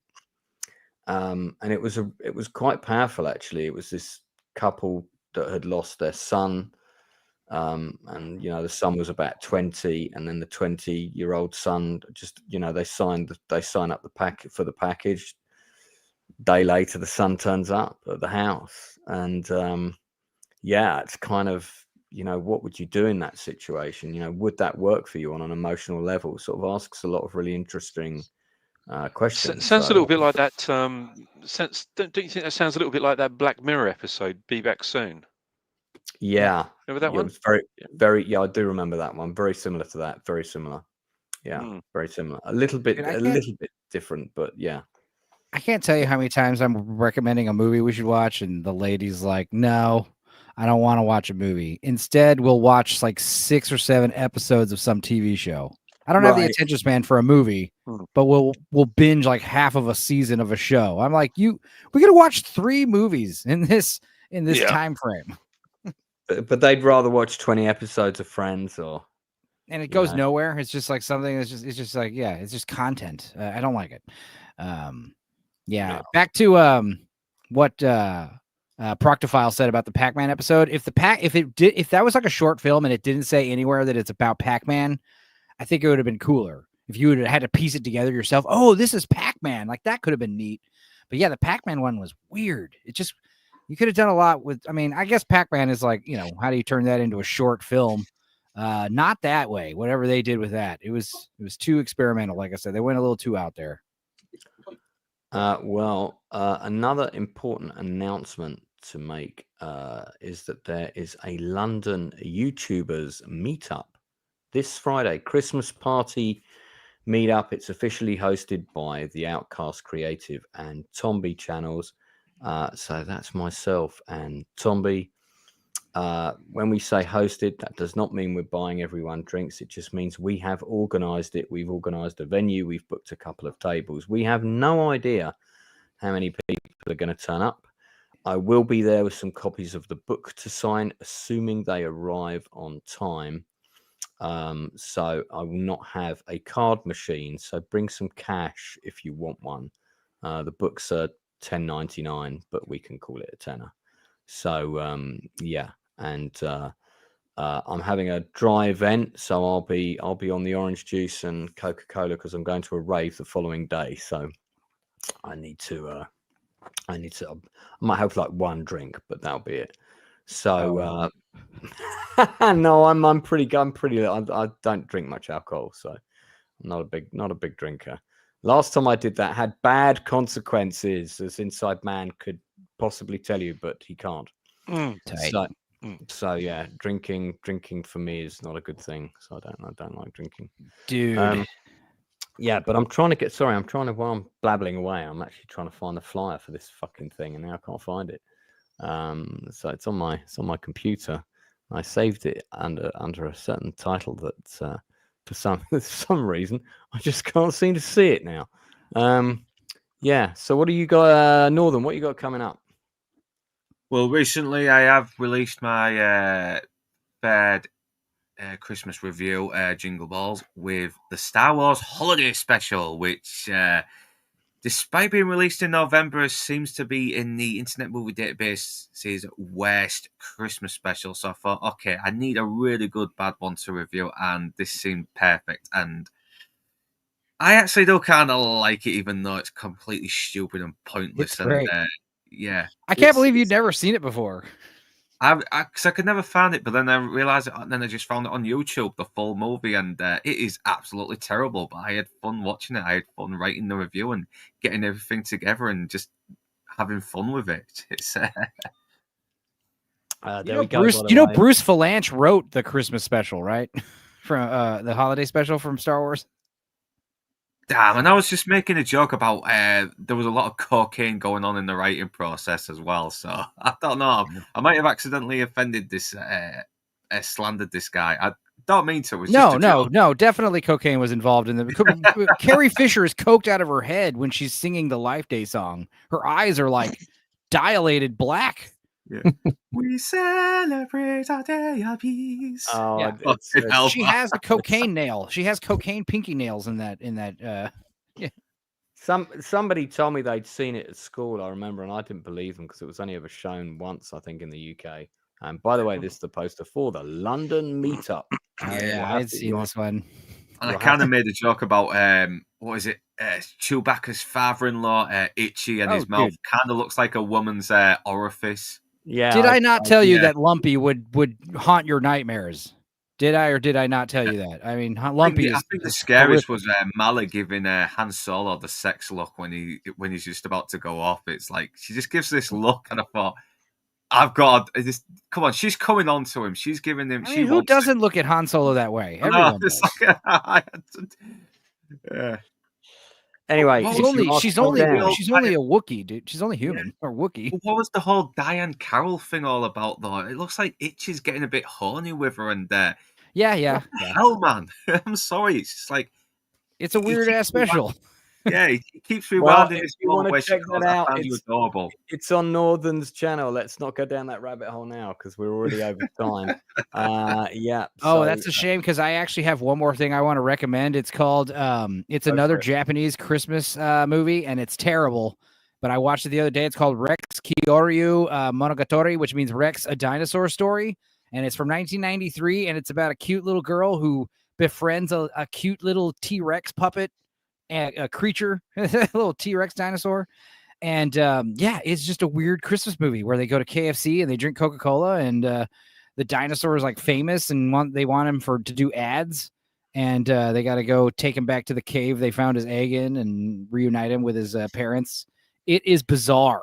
And it was quite powerful actually. It was this couple that had lost their son. And the son was about 20, and then the 20-year-old son just they sign up the packet for the package. Day later the son turns up at the house, and it's kind of what would you do in that situation? Would that work for you on an emotional level? Sort of asks a lot of really interesting questions. Sounds a little bit like that. Don't you think that sounds a little bit like that Black Mirror episode, Be Back Soon? Yeah. Remember that one? It was very, I do remember that one. Very similar to that. Very similar. Yeah, very similar. A little bit different, but yeah. I can't tell you how many times I'm recommending a movie we should watch, and the lady's like, no. I don't want to watch a movie. Instead, we'll watch like 6 or 7 episodes of some TV show. I don't have the attention span for a movie, but we'll binge like half of a season of a show. I'm like, we got to watch 3 movies in this time frame. But they'd rather watch 20 episodes of Friends and it goes nowhere. It's just like something that's it's just like, yeah, it's just content. I don't like it. Back to what Proctophile said about the Pac-Man episode. If that was like a short film and it didn't say anywhere that it's about Pac-Man, I think it would have been cooler. If you would have had to piece it together yourself, oh, this is Pac-Man, like that could have been neat. But yeah, the Pac-Man one was weird. You could have done a lot with, I mean, I guess Pac-Man is like, how do you turn that into a short film? Not that way. Whatever they did with that, it was too experimental. Like I said, they went a little too out there. Another important announcement to make is that there is a London YouTubers meetup this Friday, Christmas party meetup. It's officially hosted by the Outcast Creative and Tomby channels. So that's myself and Tomby. When we say hosted, that does not mean we're buying everyone drinks. It just means we have organized it. We've organized a venue. We've booked a couple of tables. We have no idea how many people are going to turn up. I will be there with some copies of the book to sign, assuming they arrive on time. So I will not have a card machine. So bring some cash if you want one. The books are $10.99, but we can call it a tenner. So and I'm having a dry event, so I'll be on the orange juice and Coca-Cola because I'm going to a rave the following day. So I might have like one drink, but that'll be it. So no, I'm pretty. I don't drink much alcohol, so I'm not a big drinker. Last time I did that had bad consequences, as Inside Man could possibly tell you, but he can't. So yeah, drinking for me is not a good thing. So I don't like drinking, dude. Yeah, but while I'm blabbling away, I'm actually trying to find the flyer for this fucking thing, and now I can't find it. So it's on my computer. I saved it under a certain title that for some reason I just can't seem to see it now. So what do you got, Northern? What you got coming up? Well, recently I have released my third Christmas review, Jingle Balls, with the Star Wars Holiday Special, which, despite being released in November, seems to be in the Internet Movie Database's worst Christmas special. So I thought, okay, I need a really good bad one to review, and this seemed perfect. And I actually do kind of like it, even though it's completely stupid and pointless. It's great. I can't believe you'd never seen it before. Because I could never find it, but then I realized it, and then I just found it on YouTube, the full movie, and it is absolutely terrible. But I had fun watching it. I had fun writing the review and getting everything together and just having fun with it. It's Bruce Valanche wrote the Christmas special, right? From the holiday special from Star Wars. Damn, and I was just making a joke about there was a lot of cocaine going on in the writing process as well. So I don't know. I might have accidentally offended this, slandered this guy. I don't mean to. No. Definitely cocaine was involved in the. Carrie Fisher is coked out of her head when she's singing the Life Day song. Her eyes are like dilated black. Yeah. We celebrate our day of peace. Oh, yeah. She has a cocaine nail. She has cocaine pinky nails in that. Yeah. Somebody told me they'd seen it at school. I remember, and I didn't believe them because it was only ever shown once, I think, in the UK. And by the way, this is the poster for the London meetup. I'd seen this one. And I kind of made a joke about what is it? Chewbacca's father-in-law, Itchy, and his mouth kind of looks like a woman's orifice. Yeah. Did I not tell you that Lumpy would haunt your nightmares? Did I or did I not tell you that? I mean, Lumpy. I think the scariest was Mala giving Han Solo the sex look when he's just about to go off. It's like she just gives this look, and I thought, I've got this. Come on, she's coming on to him. She's giving him. Who doesn't look at Han Solo that way? Everyone does. Yeah. Anyway, What She's was only the- she's what only was the whole she's only a Wookiee, dude. She's only human or Wookiee. What was the whole Diane Carroll thing all about, though? It looks like Itch is getting a bit horny with her, and Yeah. what the hell, man? I'm sorry. It's just like It's a he weird ass keeps rewinding- special. Yeah, he keeps Well, rewinding if this you moment want where to she check goes, that "I out, found you adorable." it's on Northern's channel. Let's not go down that rabbit hole now because we're already over time. Yeah. Oh, so, that's a shame because I actually have one more thing I want to recommend. It's called it's another for it. Japanese Christmas movie, and it's terrible. But I watched it the other day. It's called Rex Kyoryu Monogatari, which means Rex, a dinosaur story. And it's from 1993, and it's about a cute little girl who befriends a cute little T-Rex puppet, a creature, a little T-Rex dinosaur. And yeah, it's just a weird Christmas movie where they go to KFC and they drink Coca-Cola, and the dinosaur is like famous and they want him to do ads, and they got to go take him back to the cave they found his egg in and reunite him with his parents. It is bizarre.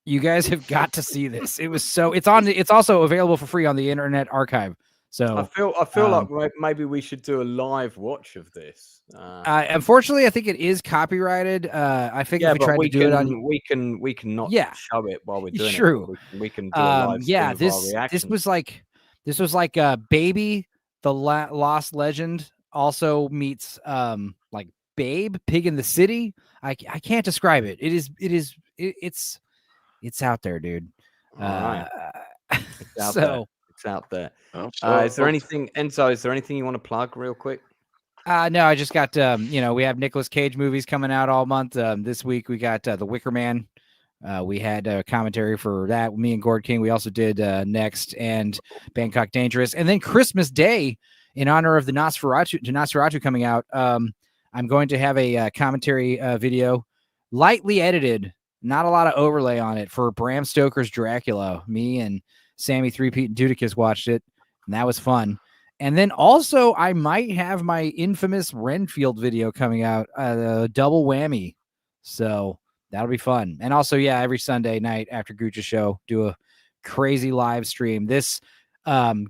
You guys have got to see this. It's also available for free on the Internet Archive. So I feel like maybe we should do a live watch of this. Unfortunately, I think it is copyrighted. I think if we tried to do it on, we can not show it while we're doing True. it. We can do a live stream of our reaction. This was like Baby, the Lost Legend, also meets like Babe, Pig in the City. I can't describe it. It's out there, dude. All right. It's out so there. It's out there. Is there anything, Enzo? Is there anything you want to plug real quick? No, I just got we have Nicolas Cage movies coming out all month. This week we got The Wicker Man. We had a commentary for that. Me and Gord King. We also did Next and Bangkok Dangerous. And then Christmas Day, in honor of the Nosferatu coming out, I'm going to have a commentary video, lightly edited, not a lot of overlay on it, for Bram Stoker's Dracula. Me and Sammy 3Pete and Dudicus watched it, and that was fun. And then also, I might have my infamous Renfield video coming out, double whammy. So that'll be fun. And also, yeah, every Sunday night after Gucci's show, do a crazy live stream. This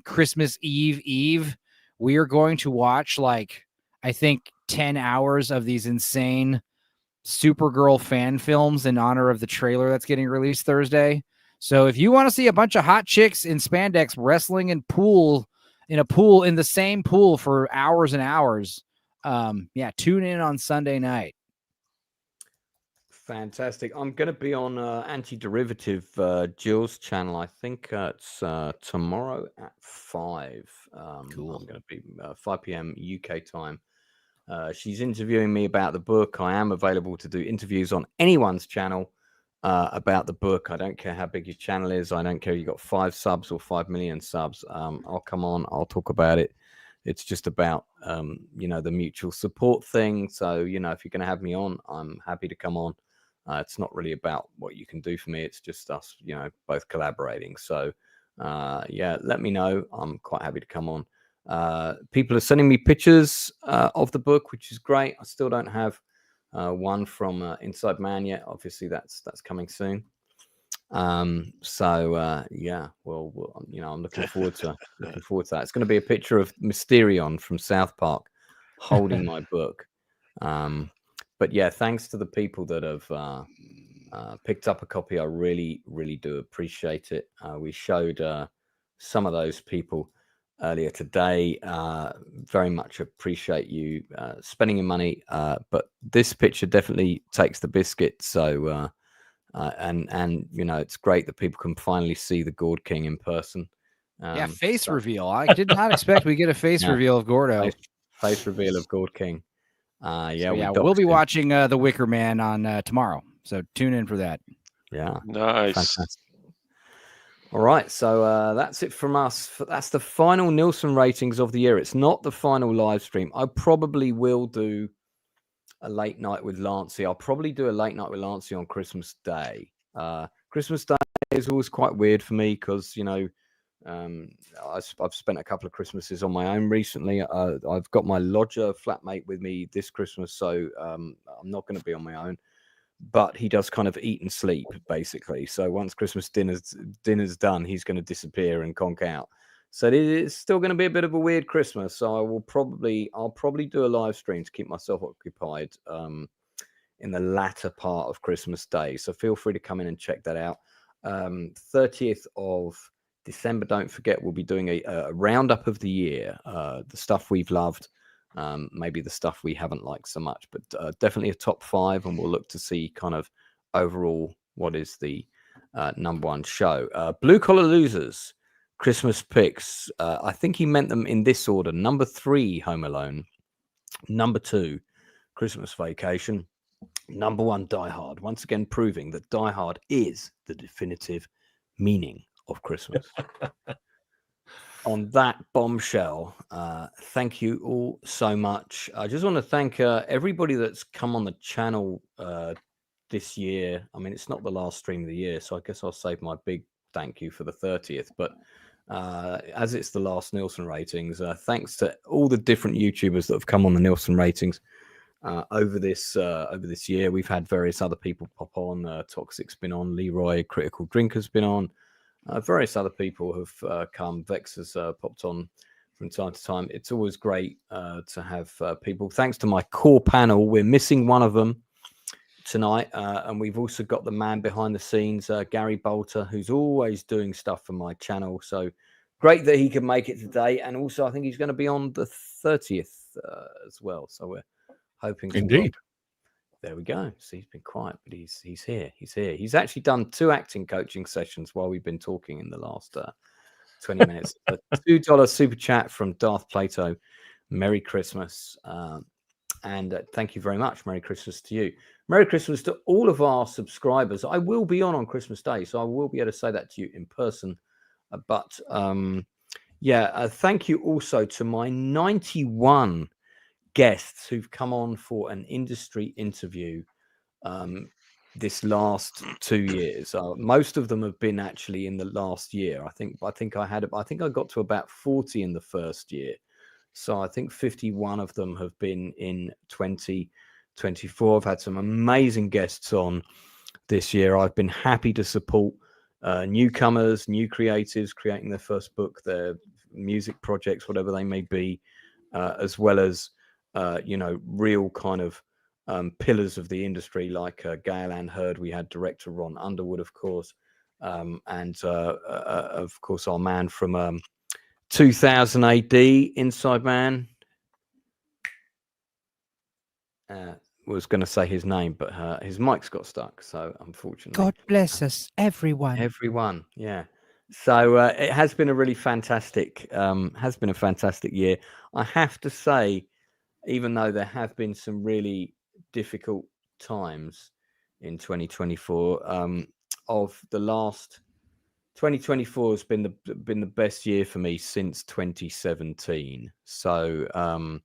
Christmas Eve, we are going to watch, like, I think 10 hours of these insane Supergirl fan films in honor of the trailer that's getting released Thursday. So if you want to see a bunch of hot chicks in spandex wrestling in the same pool for hours and hours, tune in on Sunday night. Fantastic. I'm going to be on Anti-Derivative, Jill's channel. I think it's tomorrow at 5. Cool. I'm going to be 5 p.m. UK time. She's interviewing me about the book. I am available to do interviews on anyone's channel about the book. I don't care how big your channel is. I don't care if you got 5 subs or 5 million subs. I'll come on. I'll talk about it. It's just about, the mutual support thing. So, if you're going to have me on, I'm happy to come on. It's not really about what you can do for me. It's just us, both collaborating. So, let me know. I'm quite happy to come on. People are sending me pictures of the book, which is great. I still don't have one from Inside Man yet. Obviously, that's coming soon. I'm looking forward to that. It's going to be a picture of Mysterion from South Park holding my book. But yeah, thanks to the people that have picked up a copy. I really, really do appreciate it. We showed some of those people earlier today. Very much appreciate you spending your money. But this picture definitely takes the biscuit. So, it's great that people can finally see the Gord King in person. Face reveal. I did not expect we get a face reveal of Gordo. Face reveal of Gord King. We'll be watching The Wicker Man on tomorrow. So tune in for that. Yeah. Nice. Fantastic. All right, so that's it from us. That's the final Nielsen ratings of the year. It's not the final live stream. I probably will do a late night with Lancey. I'll probably do a late night with Lancey on Christmas Day. Christmas Day is always quite weird for me because, I've spent a couple of Christmases on my own recently. I've got my lodger flatmate with me this Christmas, so I'm not going to be on my own. But he does kind of eat and sleep, basically. So once Christmas dinner's done, he's going to disappear and conk out. So it's still going to be a bit of a weird Christmas. So I'll probably do a live stream to keep myself occupied. in the latter part of Christmas Day. So feel free to come in and check that out. 30th of December, don't forget, we'll be doing a roundup of the year, the stuff we've loved, maybe the stuff we haven't liked so much, but definitely a top 5, and we'll look to see kind of overall what is the number 1 show. Blue Collar Losers, Christmas picks. I think he meant them in this order. Number 3, Home Alone. Number 2, Christmas Vacation. Number 1, Die Hard. Once again, proving that Die Hard is the definitive meaning of Christmas. On that bombshell, thank you all so much. I just want to thank everybody that's come on the channel this year. I mean, it's not the last stream of the year, so I guess I'll save my big thank you for the 30th. But as it's the last Nielsen ratings, thanks to all the different YouTubers that have come on the Nielsen ratings over this year. We've had various other people pop on. Toxic's been on, Leroy, Critical Drinker's been on. Various other people have come. Vex has popped on from time to time. It's always great to have people. Thanks to my core panel. We're missing one of them tonight, and we've also got the man behind the scenes, Gary Bolter, who's always doing stuff for my channel. So great that he could make it today, and also I think he's going to be on the 30th as well. So we're hoping. Indeed. There we go. So he's been quiet, but he's here. He's here. He's actually done 2 acting coaching sessions while we've been talking in the last 20 minutes. A $2 super chat from Darth Plato. Merry Christmas. And thank you very much. Merry Christmas to you. Merry Christmas to all of our subscribers. I will be on Christmas Day, so I will be able to say that to you in person. But thank you also to my 91 guests who've come on for an industry interview this last 2 years. Most of them have been actually in the last year. I think I got to about 40 in the first year. So I think 51 of them have been in 2024. I've had some amazing guests on this year. I've been happy to support newcomers, new creatives creating their first book, their music projects, whatever they may be, as well as real kind of pillars of the industry like Gail Ann Hurd. We had director Ron Underwood, of course, and of course our man from 2000 AD, Inside Man. Was going to say his name, but his mic's got stuck, so unfortunately. God bless us, everyone. Everyone, yeah. So it has been a really fantastic, year. I have to say, even though there have been some really difficult times in 2024, of the last 2024 has been the best year for me since 2017. So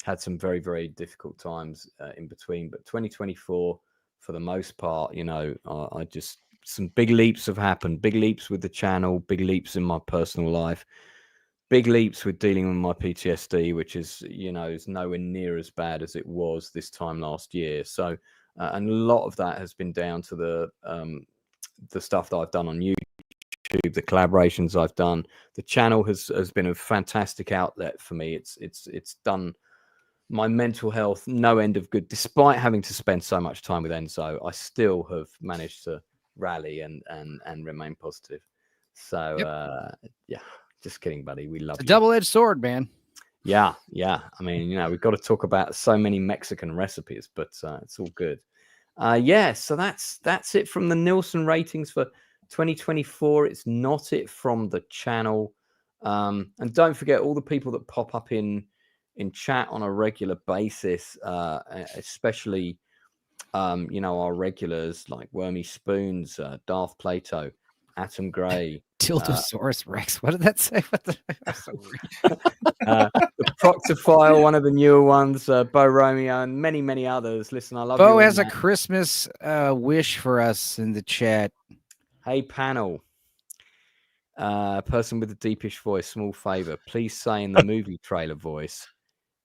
had some very, very difficult times in between, but 2024 for the most part, I just, some big leaps have happened. Big leaps with the channel, big leaps in my personal life, big leaps with dealing with my PTSD, which is, is nowhere near as bad as it was this time last year. So, and a lot of that has been down to the stuff that I've done on YouTube, the collaborations I've done. The channel has been a fantastic outlet for me. It's done my mental health no end of good, despite having to spend so much time with Enzo. I still have managed to rally and remain positive. So yeah. Just kidding, buddy. We love it's a double-edged sword, man. Yeah. I mean, we've got to talk about so many Mexican recipes, but it's all good. So that's it from the Nielsen ratings for 2024. It's not it from the channel. And don't forget all the people that pop up in chat on a regular basis, especially our regulars like Wormy Spoons, Darth Plato, Atom Gray, Tildosaurus Rex. What did that say? The Proctophile, one of the newer ones, Bo Romeo, and many, many others. Listen, I love you. Bo has a Christmas wish for us in the chat. Hey, panel. Person with a deepish voice, small favor. Please say in the movie trailer voice,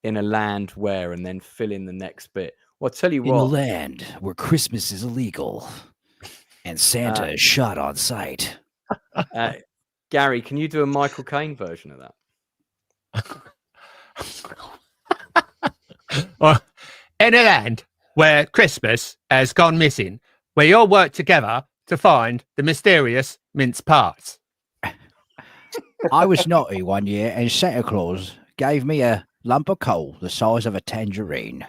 in a land where, and then fill in the next bit. Well, I'll tell you what. In a land where Christmas is illegal and Santa is shot on sight. Gary, can you do a Michael Caine version of that? Well, in a land where Christmas has gone missing, where you all work together to find the mysterious mince parts. I was naughty one year, and Santa Claus gave me a lump of coal the size of a tangerine.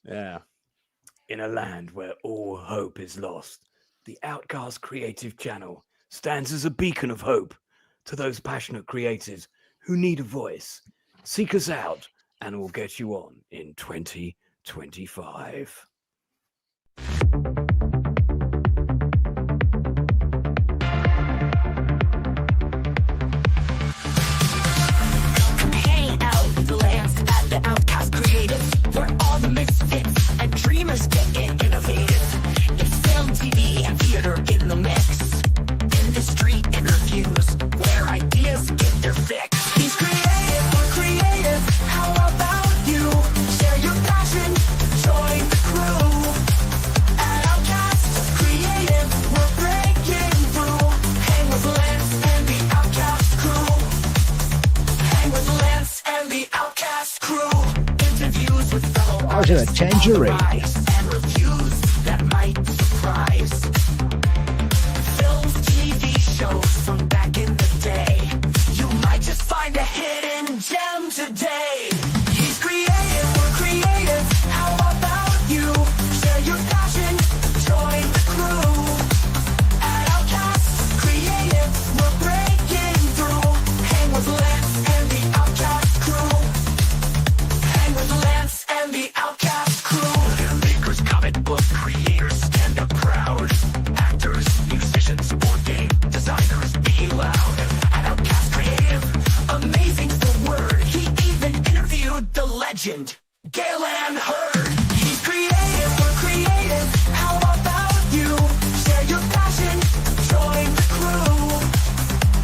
Yeah. In a land where all hope is lost, the Outcast Creative Channel stands as a beacon of hope to those passionate creators who need a voice. Seek us out and we'll get you on in 2025. Hang out the lands at the Outcast Creative, where all the misfits and dreamers get innovative. It's film, TV, and theater in the mix. Industry interviews, where ideas get their fix. He's creative, we're creative. How about you? Share your passion, join the crew. At Outcast Creative, we're breaking through. Hang with Lance and the Outcast crew. Hang with Lance and the Outcast crew. Interviews with fellow How's it, a artists, tangerine? and reviews that might surprise. Films, TV shows from back in the day. You might just find a hidden gem today. He's creative, we're creative. How about you? Share your passion, join the crew. At Outcast Creative, we're breaking through. Hang with Lance and the Outcast crew. Hang with Lance and the Outcast crew. Filmmakers, comic book creators, stand up proud. Actors, musicians, board game designers, be loud. At Outcast Creative, amazing's the word. He even interviewed the legend, Galen Hurd. He's creative, we're creative. How about you? Share your passion, join the crew.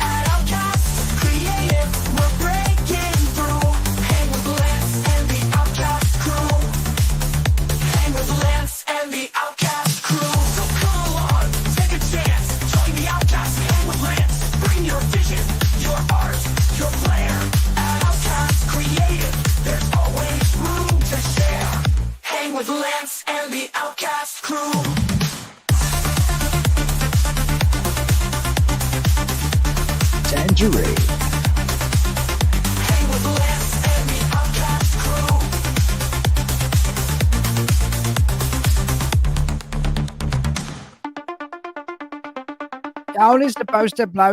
At Outcast Creative, we're breaking through. Hang with Lance and the Outcast crew. Hang with Lance and the Outcast crew. So come along, take a chance, join the Outcast, hang with Lance. Bring your vision, your art, your flair. At Outcast Creative, there's always room to share. Hang with Lance and the Outcast crew. Tangerine. Hang with Lance and the Outcast crew. Donal is supposed to blow